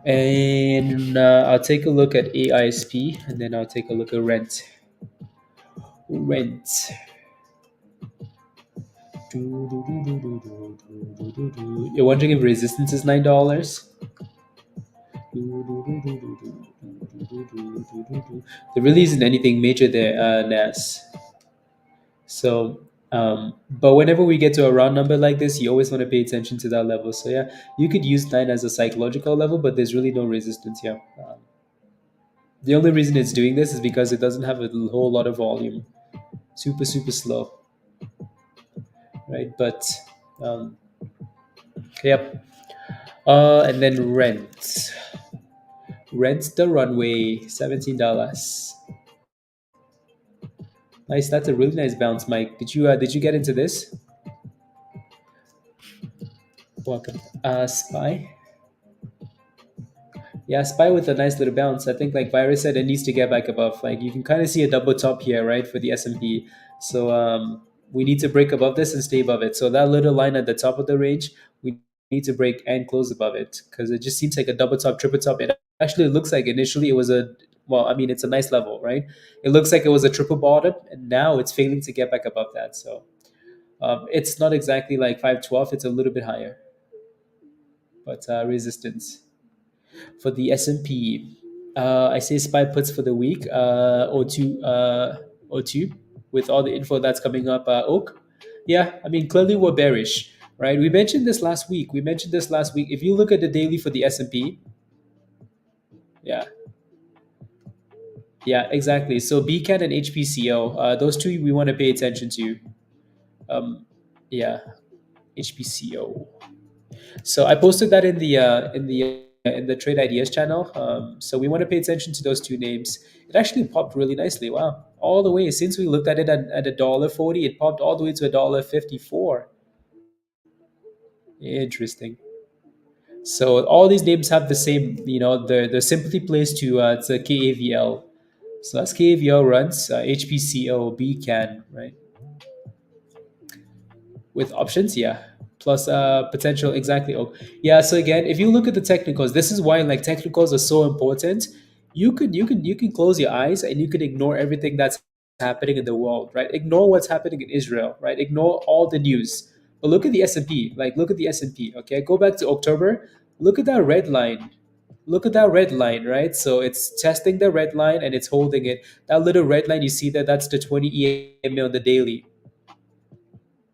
And I'll take a look at AISP, and then I'll take a look at rent. Rent. You're wondering if resistance is $9? There really isn't anything major there, Nas. So, but whenever we get to a round number like this, you always want to pay attention to that level. So yeah, you could use 9 as a psychological level, but there's really no resistance here. The only reason it's doing this is because it doesn't have a whole lot of volume. Super, super slow. Right? But, yep. And then rent. Rent the runway, $17. Nice. That's a really nice bounce, Mike. Did you get into this? Welcome. Spy. Yeah, Spy with a nice little bounce. I think, like Virus said, it needs to get back above. Like you can kind of see a double top here, right, for the S&P. So we need to break above this and stay above it. So that little line at the top of the range, we need to break and close above it because it just seems like a double top, triple top. It actually looks like initially it was it's a nice level, right? It looks like it was a triple bottom, and now it's failing to get back above that. So It's not exactly like 512, it's a little bit higher, but resistance. For the S&P, I say SPY puts for the week, O2, with all the info that's coming up, Oak. Yeah, I mean, clearly we're bearish, right? We mentioned this last week. If you look at the daily for the S&P, yeah, yeah, exactly. So BCAN and HPCO, those two we want to pay attention to. Um, yeah, HPCO. So I posted that in the Trade Ideas channel. So we want to pay attention to those two names. It actually popped really nicely. Wow, all the way since we looked at it at $1.40, it popped all the way to $1.54. Interesting. So all these names have the same, the sympathy plays to KAVL. So that's KAVL runs, HPCO, BCAN, right? With options, yeah, plus potential, exactly. Oh, yeah. So again, if you look at the technicals, this is why like technicals are so important. You can close your eyes and you can ignore everything that's happening in the world, right? Ignore what's happening in Israel, right? Ignore all the news, but look at the S&P. Like, look at the S&P. Okay, go back to October. Look at that red line. Look at that red line, right? So it's testing the red line and it's holding it. That little red line, you see that that's the 20 EMA on the daily,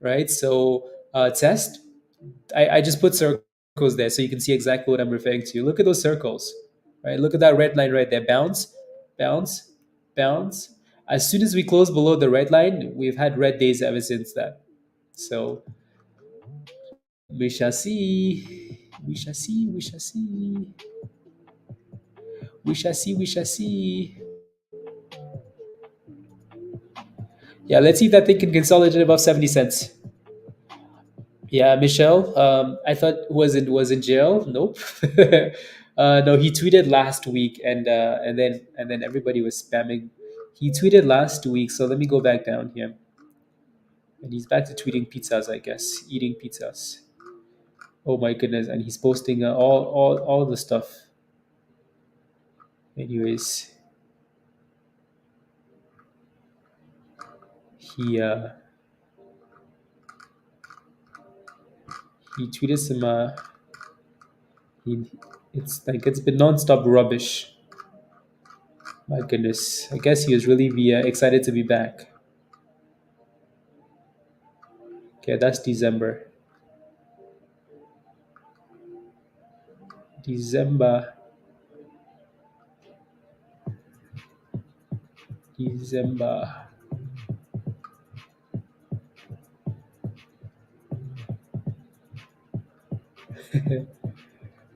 right? So test. I just put circles there so you can see exactly what I'm referring to. Look at those circles, right? Look at that red line right there. Bounce, bounce, bounce. As soon as we close below the red line, we've had red days ever since that. So we shall see. We shall see. We shall see. We shall see. We shall see. Yeah, let's see if that thing can consolidate above 70 cents. Yeah, Michelle. I thought was in jail. Nope. No, he tweeted last week, and then everybody was spamming. He tweeted last week, so let me go back down here, and he's back to tweeting pizzas, I guess, eating pizzas. Oh my goodness, and he's posting all the stuff. Anyways, he uh, he tweeted some. He, it's like it's been nonstop rubbish. My goodness, I guess he was really excited to be back. Okay, that's December. December. December.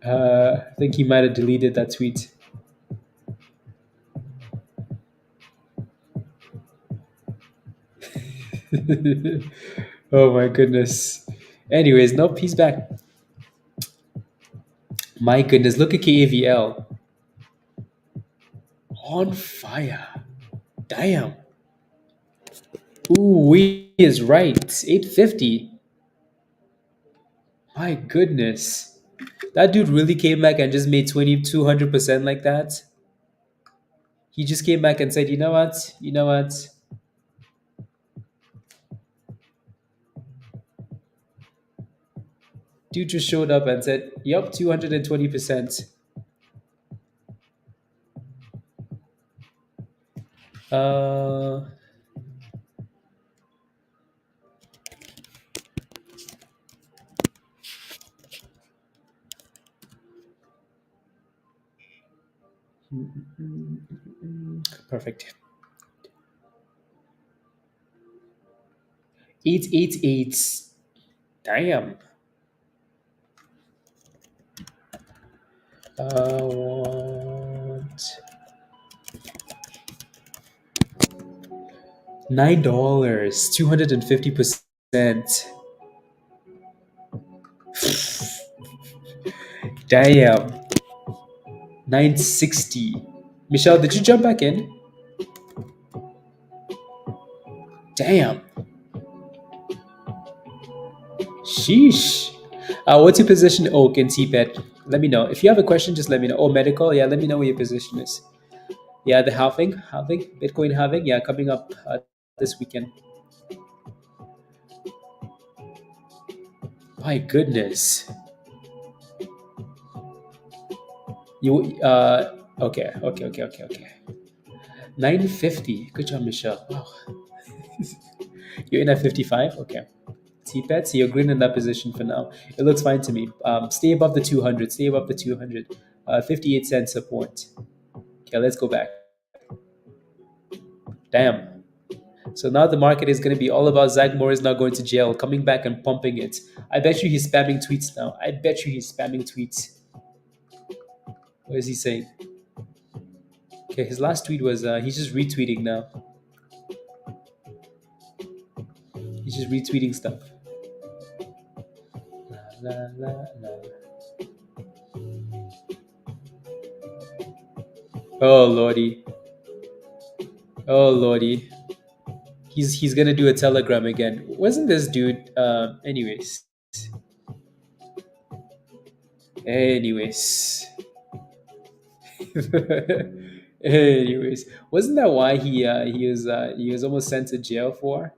I think he might have deleted that tweet. Oh my goodness. Anyways, nope, he's back. My goodness, look at KAVL. On fire. Damn. Ooh, he is right. 850. My goodness. That dude really came back and just made 200% like that. He just came back and said, you know what? You know what? Dude just showed up and said, yup, 220%. Uh, Perfect. 888. Damn. Want $9, 250%. Damn. 960. Michelle, did you jump back in? Damn. Sheesh. What's your position, Oak and TPET? Let me know. If you have a question, just let me know. Oh, medical, yeah, let me know where your position is. Yeah, the halving, Bitcoin halving, yeah, coming up this weekend. My goodness. You okay, okay. 950. Good job, Michelle. Wow. You're in at 55? Okay. TPET, so you're green in that position for now. It looks fine to me. Stay above the 200. Stay above the 200. 58 cent support. Okay, let's go back. Damn. So now the market is going to be all about Zach Morris not going to jail, coming back and pumping it. I bet you he's spamming tweets now. I bet you he's spamming tweets. What is he saying? Okay, his last tweet was he's just retweeting now. He's just retweeting stuff. La, la, la. Oh lordy. Oh lordy. He's gonna do a telegram again. Wasn't this dude? Anyways. Anyways. Anyways, wasn't that why he was almost sent to jail for?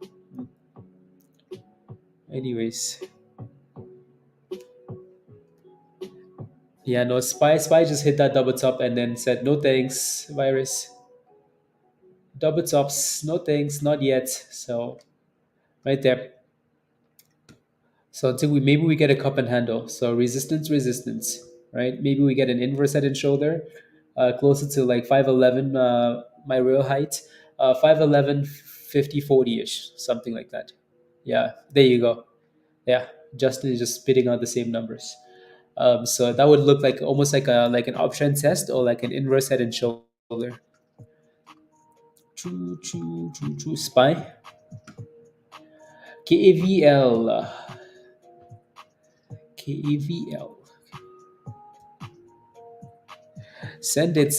Anyways, yeah, no, spy just hit that double top and then said no thanks, virus. Double tops, no thanks, not yet. So right there. So until we maybe we get a cup and handle. So resistance, right? Maybe we get an inverse head and shoulder, closer to like 5'11", my real height, 5'11", 50, 40-ish, something like that. Yeah, there you go. Yeah, Justin is just spitting out the same numbers. So that would look like almost like an option test or like an inverse head and shoulder. Choo, spy. KAVL. KAVL. Send it.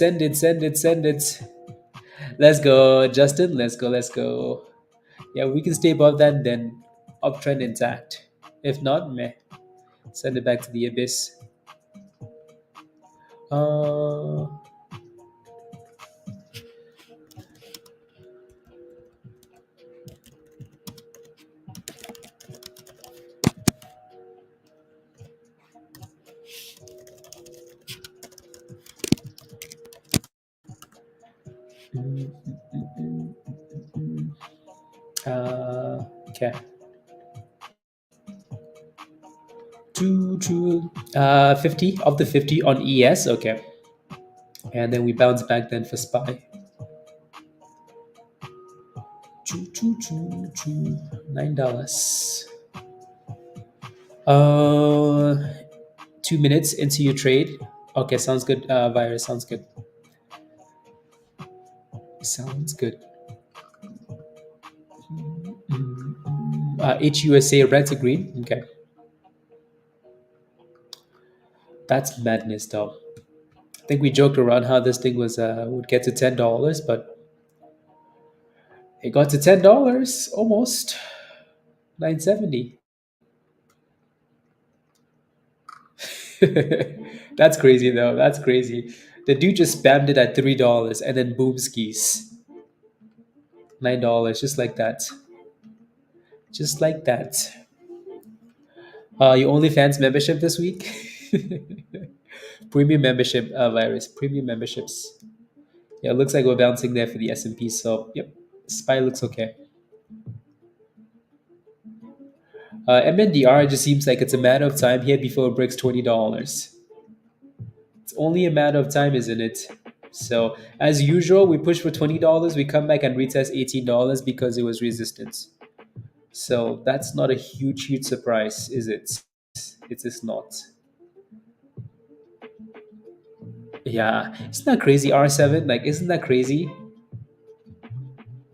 Let's go, Justin. Let's go. Yeah, we can stay above that, then uptrend intact. If not, meh. Send it back to the abyss. Uh, okay. True. 50 of the 50 on ES. Okay. And then we bounce back then for SPY. $9. 2 minutes into your trade. Okay, sounds good. Virus sounds good. Sounds good. HUSA red to green. Okay. That's madness, though. I think we joked around how this thing was would get to $10, but it got to $10 almost. 970. That's crazy though. That's crazy. The dude just spammed it at $3 and then boom skis. $9, just like that. Just like that. Your OnlyFans membership this week? Premium membership, virus. Premium memberships. Yeah, it looks like we're bouncing there for the S&P. So, yep, SPY looks okay. MNDR just seems like it's a matter of time here before it breaks $20. It's only a matter of time, isn't it? So, as usual, we push for $20. We come back and retest $18 because it was resistance. So, that's not a huge surprise, is it? It is not. Yeah, isn't that crazy? R7, like, isn't that crazy?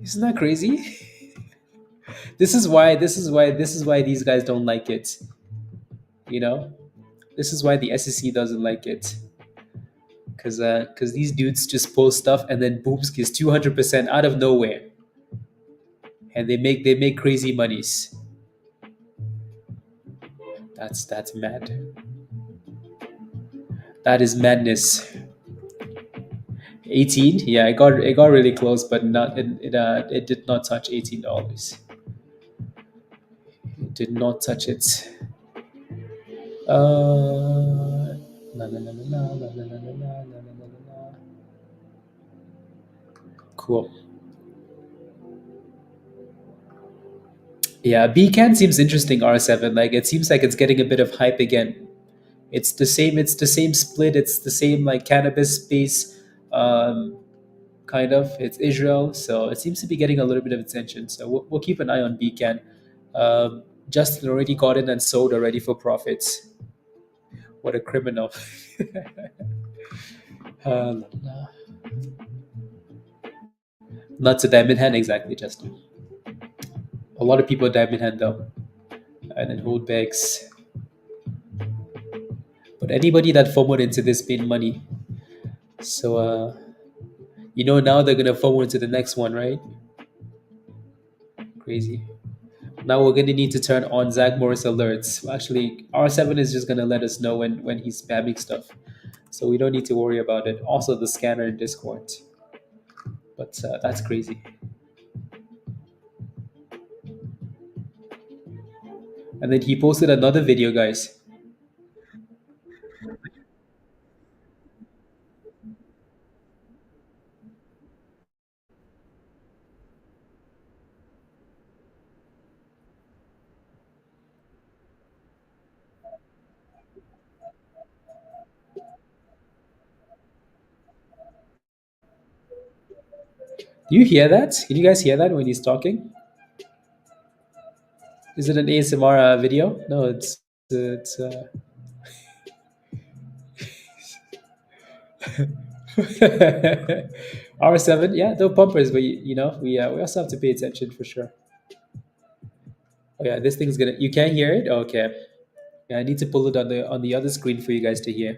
Isn't that crazy? This is why these guys don't like it. You know, this is why the SEC doesn't like it. Because these dudes just post stuff and then Boomski is 200% out of nowhere, and they make crazy monies. That's mad. That is madness. 18, yeah, it got really close, but not it did not touch $18. It did not touch it. La, la, la, la, la, la, la, la, la, la, la, la, la. Cool. Yeah, BCAN seems interesting. R7, like it seems like it's getting a bit of hype again. It's the same. It's the same split. It's the same like cannabis space, um, kind of. It's Israel, so it seems to be getting a little bit of attention. So we'll keep an eye on BCAN. Justin already got in and sold already for profits. What a criminal! uh, not a diamond hand exactly, Justin. A lot of people diamond hand though, and then hold bags. But anybody that FOMOed into this made money. So now they're gonna FOMO into the next one, right? Crazy. Now we're gonna need to turn on Zach Morris alerts. Well, actually, R7 is just gonna let us know when he's spamming stuff, so we don't need to worry about it. Also, the scanner in Discord, but that's crazy. And then he posted another video, guys. Do you hear that? Can you guys hear that when he's talking? Is it an ASMR video? No, it's R7. Yeah, they're pumpers, but we also have to pay attention for sure. Oh yeah, this thing's gonna. You can't hear it. Okay. Yeah, I need to pull it on the other screen for you guys to hear.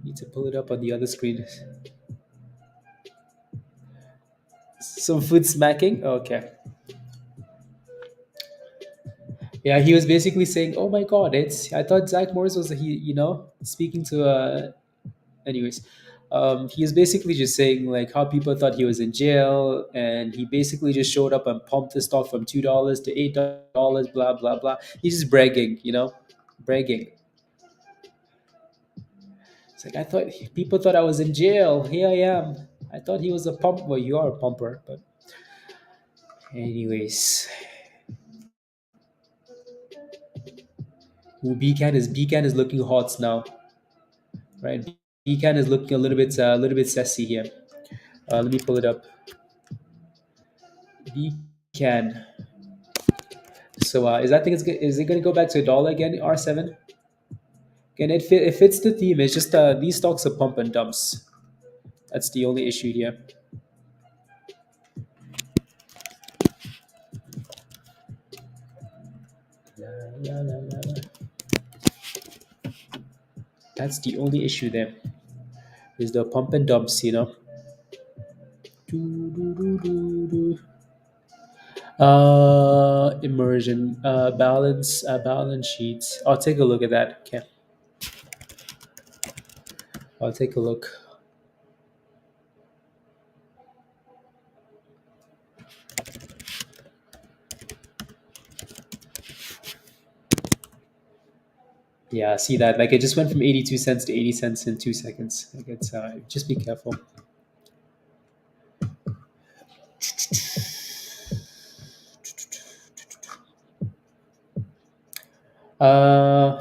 Need to pull it up on the other screen. Some food smacking. Okay. Yeah, he was basically saying, "Oh my God, it's." I thought Zach Morris was speaking to. Anyways, he was basically just saying like how people thought he was in jail, and he basically just showed up and pumped the stock from $2 to $8. Blah blah blah. He's just bragging, bragging. It's like I thought people thought I was in jail. Here I am. I thought he was a pump. Well, you are a pumper, but anyways, BCAN is looking hot now, right? BCAN is looking a little bit sassy here. Let me pull it up. BCAN. So is it going to go back to a dollar again? R7. Again, it fits the theme. It's just these stocks are pump and dumps. That's the only issue here. La, la, la, la, la. That's the only issue there. Is the pump and dumps. Do, do, do, do, do. Immersion, balance sheets. I'll take a look at that. Okay, I'll take a look. Yeah, see that? Like it just went from 82 cents to 80 cents in 2 seconds. Like it's just be careful.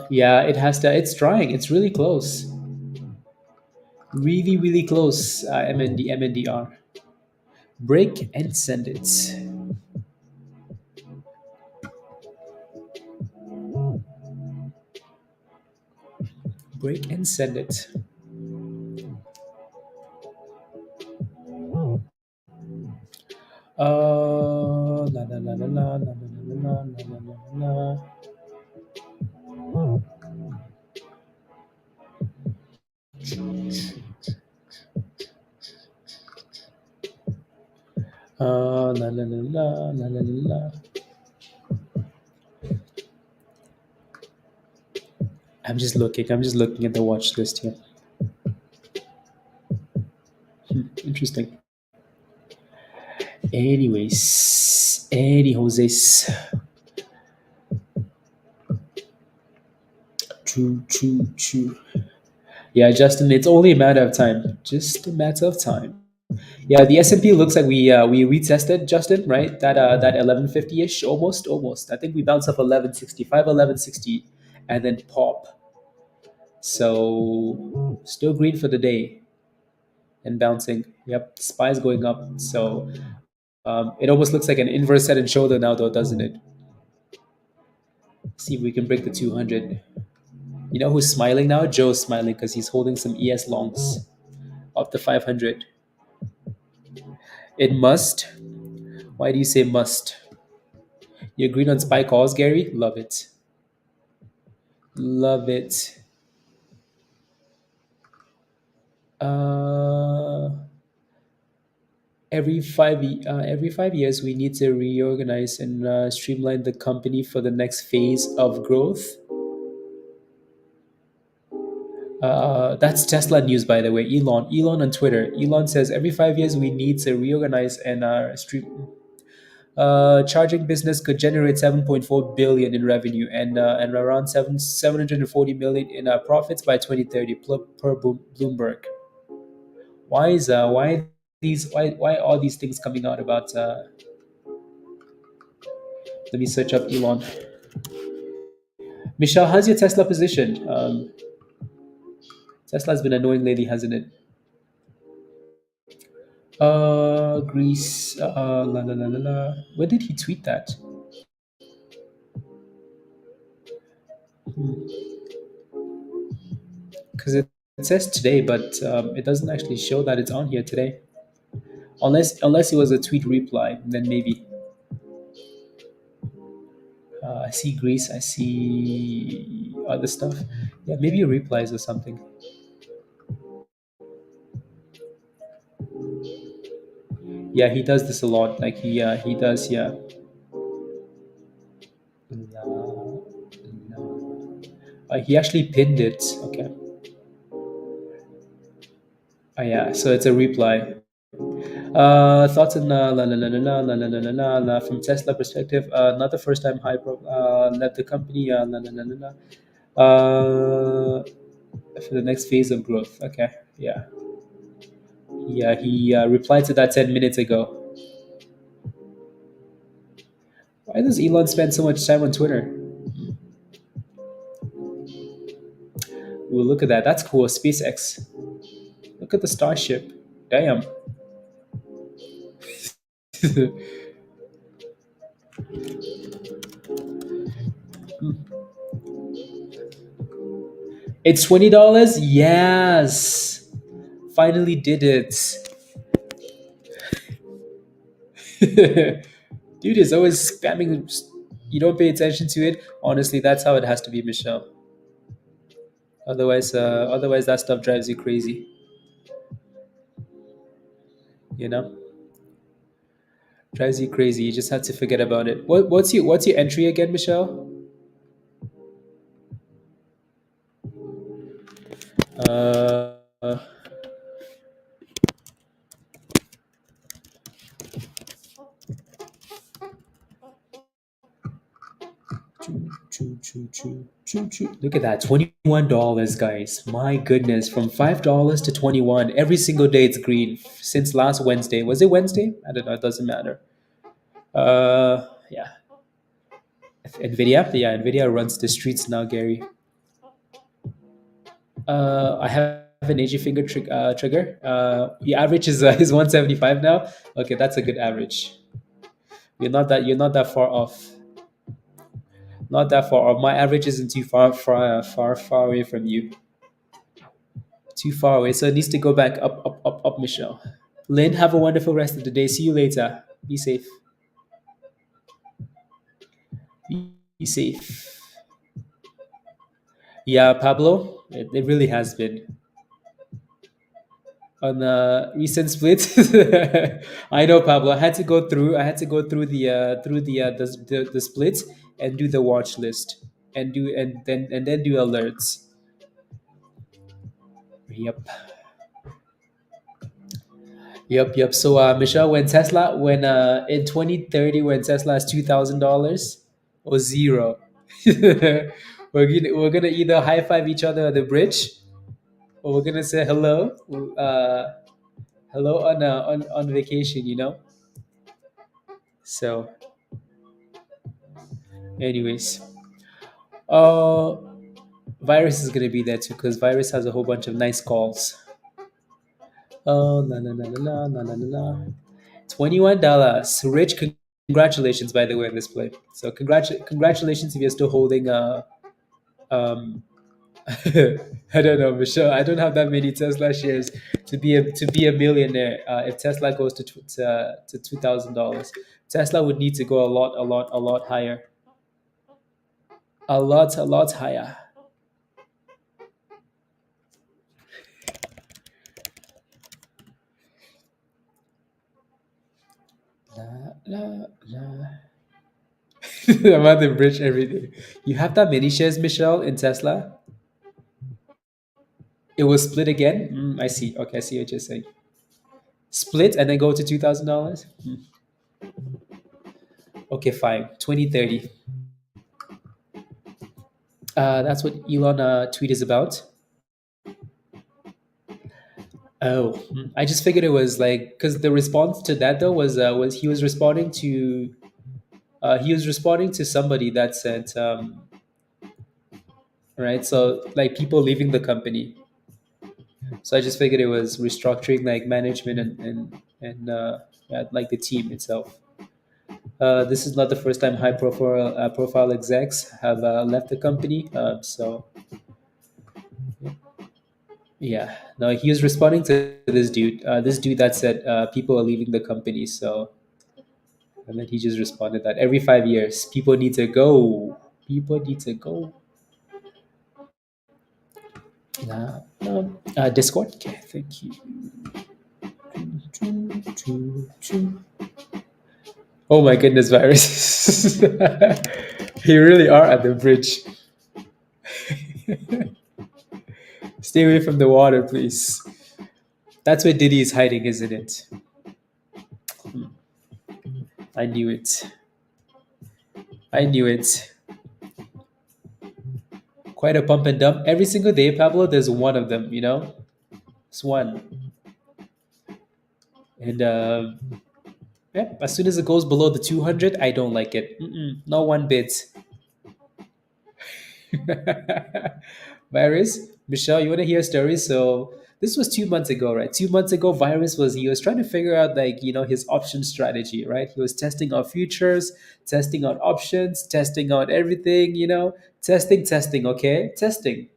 Yeah, it has to. It's trying. It's really close. Really, really close. MNDR. Break and send it. Break and send it. La la la la la la la la la la la. La la la la la la la. I'm just looking. I'm just looking at the watch list here. Interesting. Anyways, any Jose's. Choo. Yeah, Justin, it's only a matter of time. Just a matter of time. Yeah, the S&P looks like we retested, Justin, right? That 1150 ish, almost. I think we bounced up 1165, 1160, and then pop. So still green for the day and bouncing. Yep, SPY's going up. So it almost looks like an inverse head and shoulder now, though, doesn't it? See if we can break the 200. You know who's smiling now? Joe's smiling because he's holding some ES longs of the 500. It must. Why do you say must? You agreed on SPY calls, Gary? Love it. Love it. Uh, every 5 years, we need to reorganize and streamline the company for the next phase of growth. That's Tesla news, by the way. Elon on Twitter. Elon says every 5 years we need to reorganize and stream. Charging business could generate 7.4 billion in revenue and around 740 million in profits by 2030 per Bloomberg. Why are these things coming out about? Let me search up Elon. Michelle, how's your Tesla positioned? Tesla's been annoying lately, hasn't it? Greece. La la la la la. Where did he tweet that? Because it says today, but it doesn't actually show that it's on here today. Unless it was a tweet reply, then maybe. I see Greece. I see other stuff. Yeah, maybe replies or something. Yeah, he does this a lot. Like he does. Yeah. No, no. He actually pinned it. Okay. Yeah. So it's a reply. Thoughts on la la la la la la la la la la la from Tesla perspective. Not the first time hyper led the company. La la la la la. For the next phase of growth. Okay. Yeah. Yeah. He replied to that 10 minutes ago. Why does Elon spend so much time on Twitter? Ooh, look at that. That's cool. SpaceX. Look at the Starship. Damn. It's $20? Yes. Finally did it. Dude is always spamming. You don't pay attention to it. Honestly, that's how it has to be, Michelle. Otherwise that stuff drives you crazy. You know, drives you crazy. You just have to forget about it. What's your entry again, Michelle? Uh, Look at that, $21, guys. My goodness, from $5 to 21 every single day. It's green since last Wednesday. Was it Wednesday? I don't know. It doesn't matter. Yeah. NVIDIA. Yeah, NVIDIA runs the streets now, Gary. I have an AG finger trigger. The average is 175 now. Okay, that's a good average. You're not that far off. Not that far off. My average isn't too far away from you. Too far away, so it needs to go back up, Michelle. Lynn, have a wonderful rest of the day. See you later. Be safe. Be safe. Yeah, Pablo, it really has been. On recent split. I know, Pablo. I had to go through. I had to go through the splits and do the watch list and then do alerts. Yep. Yep. So Michelle, when in 2030 when Tesla has $2,000 or zero, we're gonna either high five each other at the bridge, or we're gonna say hello, hello on vacation. So, anyways, uh, virus is gonna be there too because virus has a whole bunch of nice calls. Oh, la la la la la la la la. $21. Rich, congratulations, by the way, on this play. So, congratulations if you're still holding. Um, I don't know, Michelle. I don't have that many Tesla shares to be a millionaire. If Tesla goes to $2,000, Tesla would need to go a lot higher, a lot higher. La, la, la. I'm at the bridge every day. You have that many shares, Michelle, in Tesla? It was split again? I see. Okay, I see what you're saying. Split and then go to $2,000? Okay, fine. 2030. That's what Elon tweet is about. Oh, I just figured it was like because the response to that though was he was responding to somebody that said right, so like people leaving the company. So I just figured it was restructuring like management and yeah, like the team itself. This is not the first time high profile execs have left the company. So yeah, no, he was responding to this dude that said people are leaving the company. So and then he just responded that every 5 years people need to go. People need to go. Discord. Okay, thank you. Oh my goodness, virus! You really are at the bridge. Stay away from the water, please. That's where Diddy is hiding, isn't it? I knew it. I knew it. Quite a pump and dump. Every single day, Pablo, there's one of them, It's one. And yeah, as soon as it goes below the 200, I don't like it. Not one bit. Virus, Michelle, you want to hear a story? So this was 2 months ago, right? 2 months ago, Virus he was trying to figure out like his option strategy, right? He was testing out futures, testing out options, testing out everything, testing, okay, testing.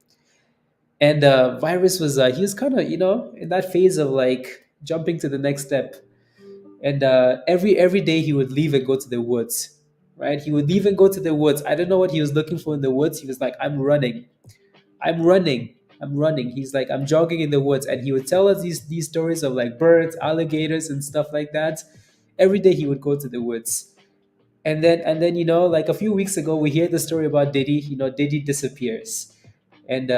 And Virus he was kind of in that phase of like jumping to the next step. And every day he would leave and go to the woods, right? He would leave and go to the woods. I don't know what he was looking for in the woods. He was like, I'm running. I'm running. He's like, I'm jogging in the woods. And he would tell us these stories of like birds, alligators, and stuff like that. Every day he would go to the woods. And then like a few weeks ago, we hear the story about Diddy. Diddy disappears. And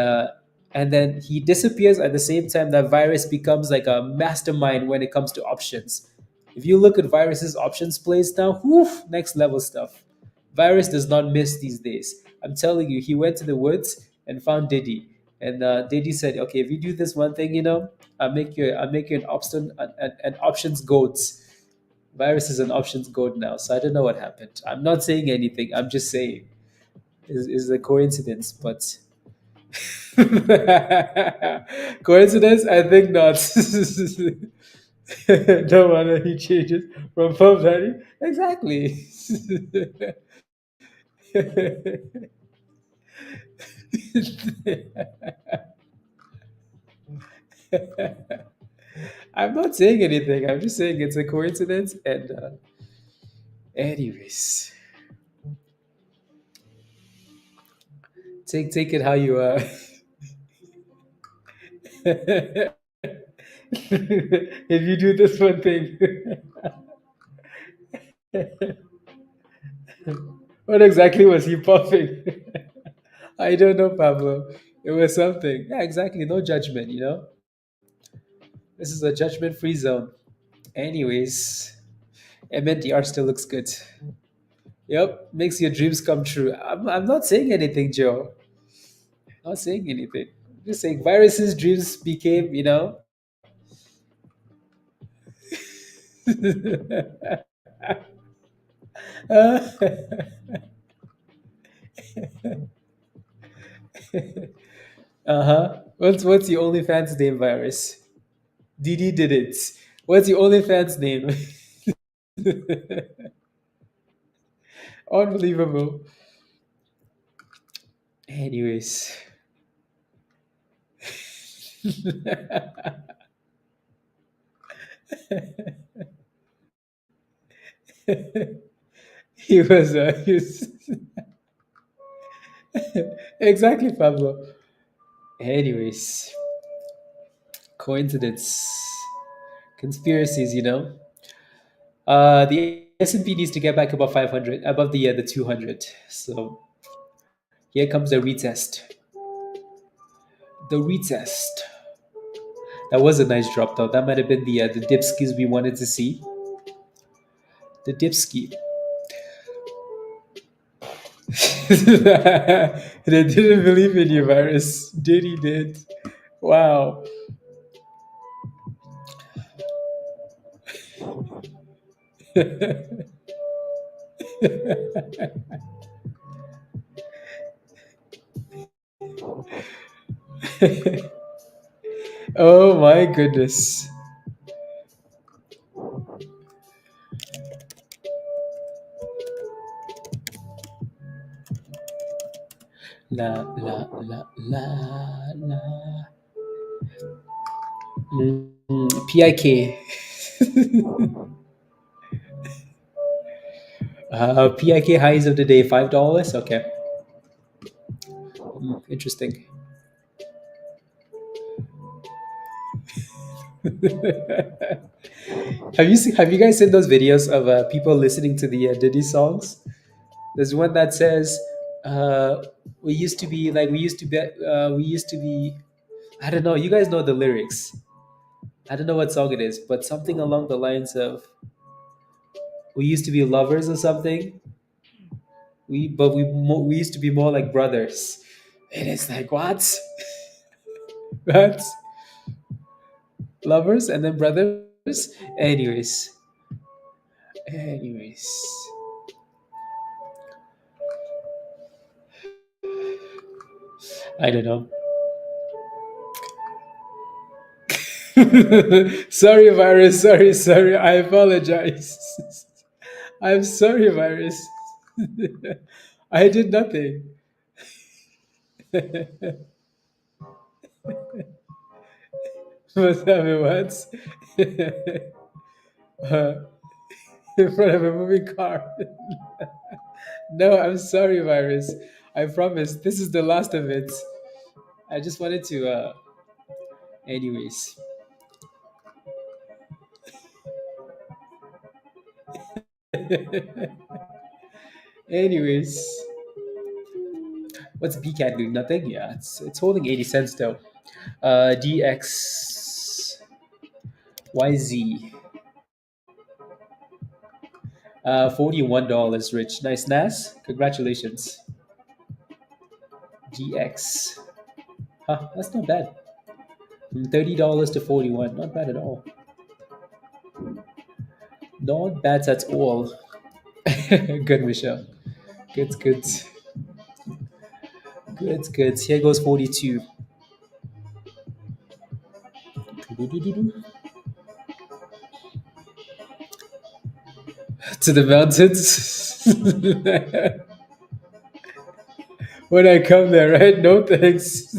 and then he disappears at the same time that Virus becomes like a mastermind when it comes to options. If you look at Virus's options plays now, whew, next level stuff. Virus does not miss these days. I'm telling you, he went to the woods and found Diddy. And Diddy said, "Okay, if you do this one thing, I'll make you an options goat." Virus is an options goat now, so I don't know what happened. I'm not saying anything. I'm just saying is a coincidence, but coincidence? I think not. Don't want any changes from Pub Daddy. Exactly. I'm not saying anything. I'm just saying it's a coincidence. And anyways, take it how you if you do this one thing. What exactly was he puffing? I don't know, Pablo. It was something. Yeah, exactly. No judgment, This is a judgment free zone. Anyways, MNDR still looks good. Yep, makes your dreams come true. I'm not saying anything, Joe. Not saying anything. Just saying viruses' dreams became, uh huh. What's your OnlyFans name, virus? Didi did it. What's your OnlyFans name? Unbelievable. Anyways, he was exactly Pablo. Anyways, coincidence, conspiracies. The S&P needs to get back above 500, above the 200. So here comes the retest. The retest. That was a nice drop, though. That might have been the dipskis we wanted to see. The dipski. They didn't believe in you, virus. Diddy did. Wow. Oh my goodness. La la la la la. PIK. PIK highs of the day, $5. Okay. Interesting. Have you guys seen those videos of people listening to the Diddy songs? There's one that says, "We used to be like we used to be." I don't know. You guys know the lyrics. I don't know what song it is, but something along the lines of "We used to be lovers" or something. We used to be more like brothers, and it's like what? What? Lovers and then brothers. Anyways, I don't know. Sorry, virus. Sorry. I apologize. I'm sorry, virus. I did nothing. What's happening? What? uh, in front of a moving car. No, I'm sorry, virus. I promise. This is the last of it. I just wanted to. Anyways. Anyways. What's BCAT doing? Nothing? Yeah, it's holding 80 cents though. DXYZ. $41, Rich. Nice, Nas. Congratulations. GX. Huh, that's not bad. From $30 to 41. Not bad at all. Not bad at all. Good, Michelle. Good. Good. Here goes 42. To the mountains. When I come there, right? No thanks.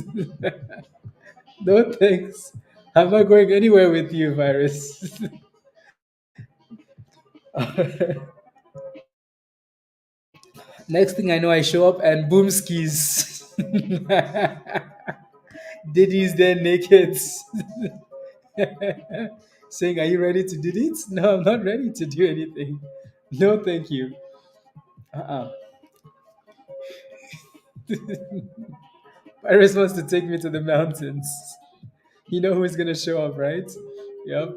No thanks. I'm not going anywhere with you, virus. Next thing I know, I show up and boom skis. Diddy's there naked. Saying, "Are you ready to do it?" No, I'm not ready to do anything. No, thank you. Uh-uh. Iris wants to take me to the mountains. You know who's gonna show up, right? Yep.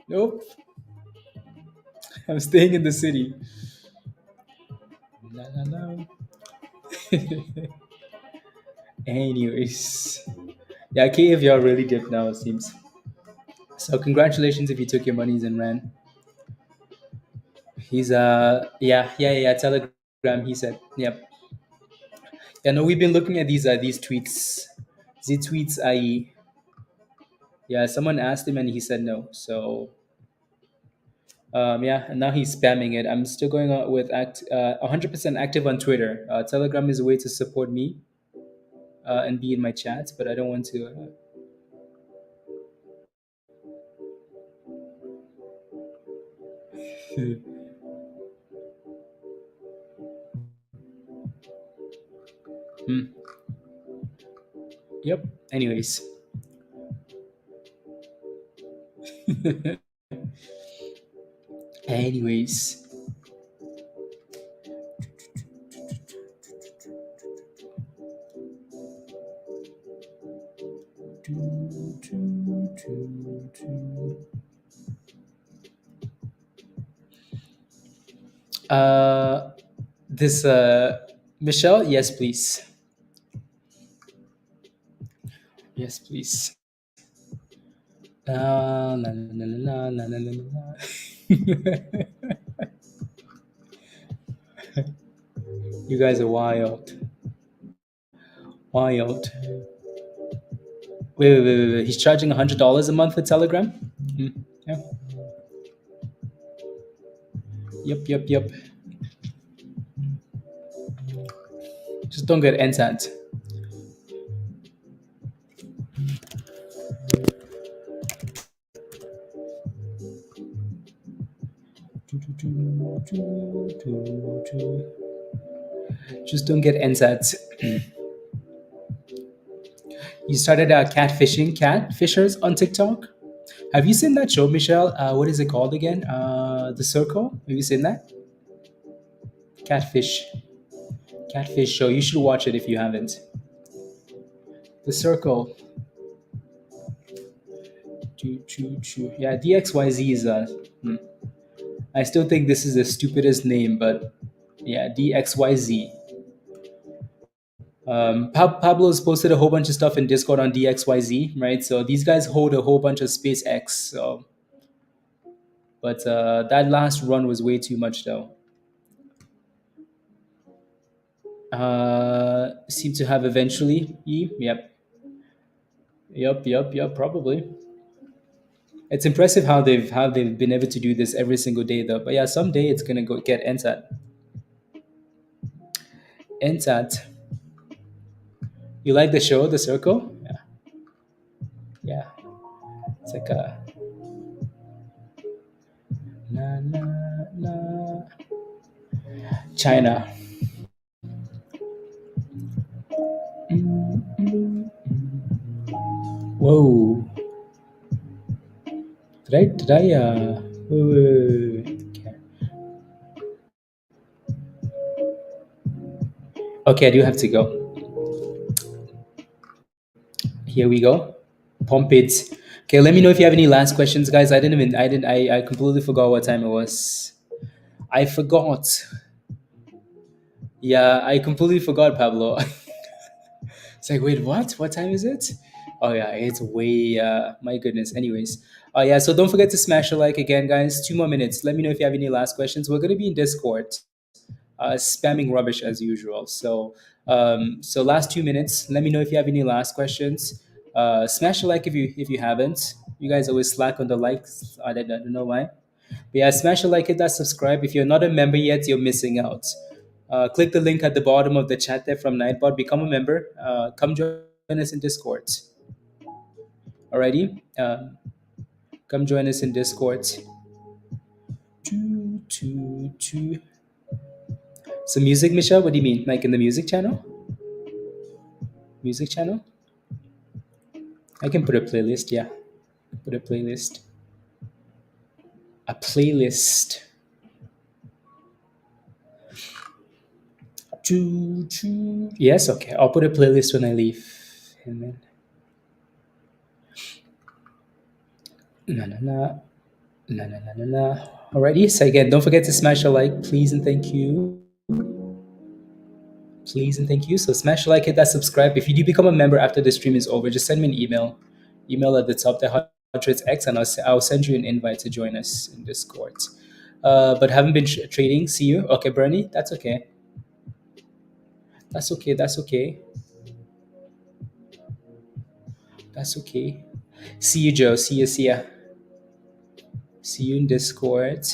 Nope. I'm staying in the city. La, la, la. Anyways, yeah, KAVL really dipped now, it seems. So congratulations if you took your monies and ran. He's yeah, Telegram. He said, yep. Yeah, no, we've been looking at these tweets. The tweets, I yeah, someone asked him and he said no. So yeah, and now he's spamming it. I'm still going on with 100% active on Twitter. Telegram is a way to support me and be in my chats, but I don't want to. Hmm. Yep. Anyways, anyways. Uh, this Michelle, yes, please. Yes, please. La, la, la, la, la, la, la. You guys are wild. Wild. Wait. He's charging $100 a month for Telegram? Hmm. Yeah. Yep. Just don't get NSAT. Just don't get NSAT. You started catfishers on TikTok. Have you seen that show, Michelle? What is it called again? The Circle. Have you seen that? Catfish. Catfish show. You should watch it if you haven't. The Circle. Choo. Yeah, DXYZ is I still think this is the stupidest name, but yeah, DXYZ. Pablo's posted a whole bunch of stuff in Discord on DXYZ, right? So these guys hold a whole bunch of SpaceX. So, but that last run was way too much, though. Seem to have eventually. Yep. Probably. It's impressive how they've been able to do this every single day, though. But yeah, someday it's gonna go get NSAT. NSAT. You like the show, The Circle? Yeah. It's like a na na na China. Whoa. Wait. Okay, I do have to go. Here we go. Pump it. Okay, let me know if you have any last questions, guys. I completely forgot what time it was. I forgot. Yeah, I completely forgot, Pablo. It's like, wait, what? What time is it? Oh yeah, it's way. My goodness. Anyways, yeah. So don't forget to smash a like again, guys. 2 more minutes. Let me know if you have any last questions. We're gonna be in Discord, spamming rubbish as usual. So last 2 minutes. Let me know if you have any last questions. Smash a like if you haven't. You guys always slack on the likes. I don't know why. But yeah, smash a like, hit that subscribe. If you're not a member yet, you're missing out. Click the link at the bottom of the chat there from Nightbot. Become a member. Come join us in Discord. Alrighty? Come join us in Discord. So music, Michelle, what do you mean? Like in the music channel? Music channel? I can put a playlist, yeah. Put a playlist. A playlist. Yes, okay. I'll put a playlist when I leave. And then na. Alrighty. So again, don't forget to smash a like, please and thank you. Please and thank you. So smash like, hit that subscribe. If you do become a member after the stream is over, just send me an email. Email at the top, the Hundreds X, and I'll send you an invite to join us in Discord. But haven't been trading. See you. Okay, Bernie. That's okay. That's okay. That's okay. That's okay. See you, Joe. See you. See ya. See you in Discord.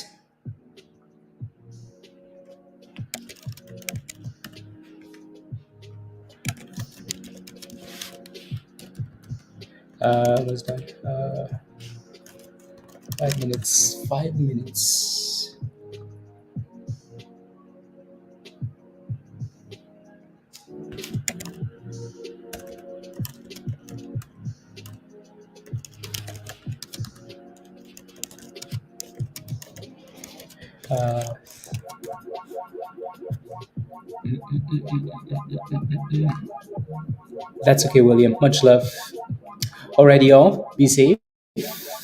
What's that? 5 minutes. 5 minutes. Uh, that's okay, William. Much love. Alrighty, y'all. Be safe.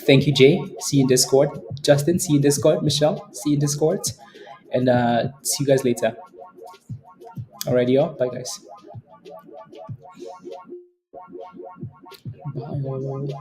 Thank you, Jay. See you in Discord. Justin, see you in Discord. Michelle, see you in Discord. And see you guys later. Alrighty, y'all. Bye, guys. Bye.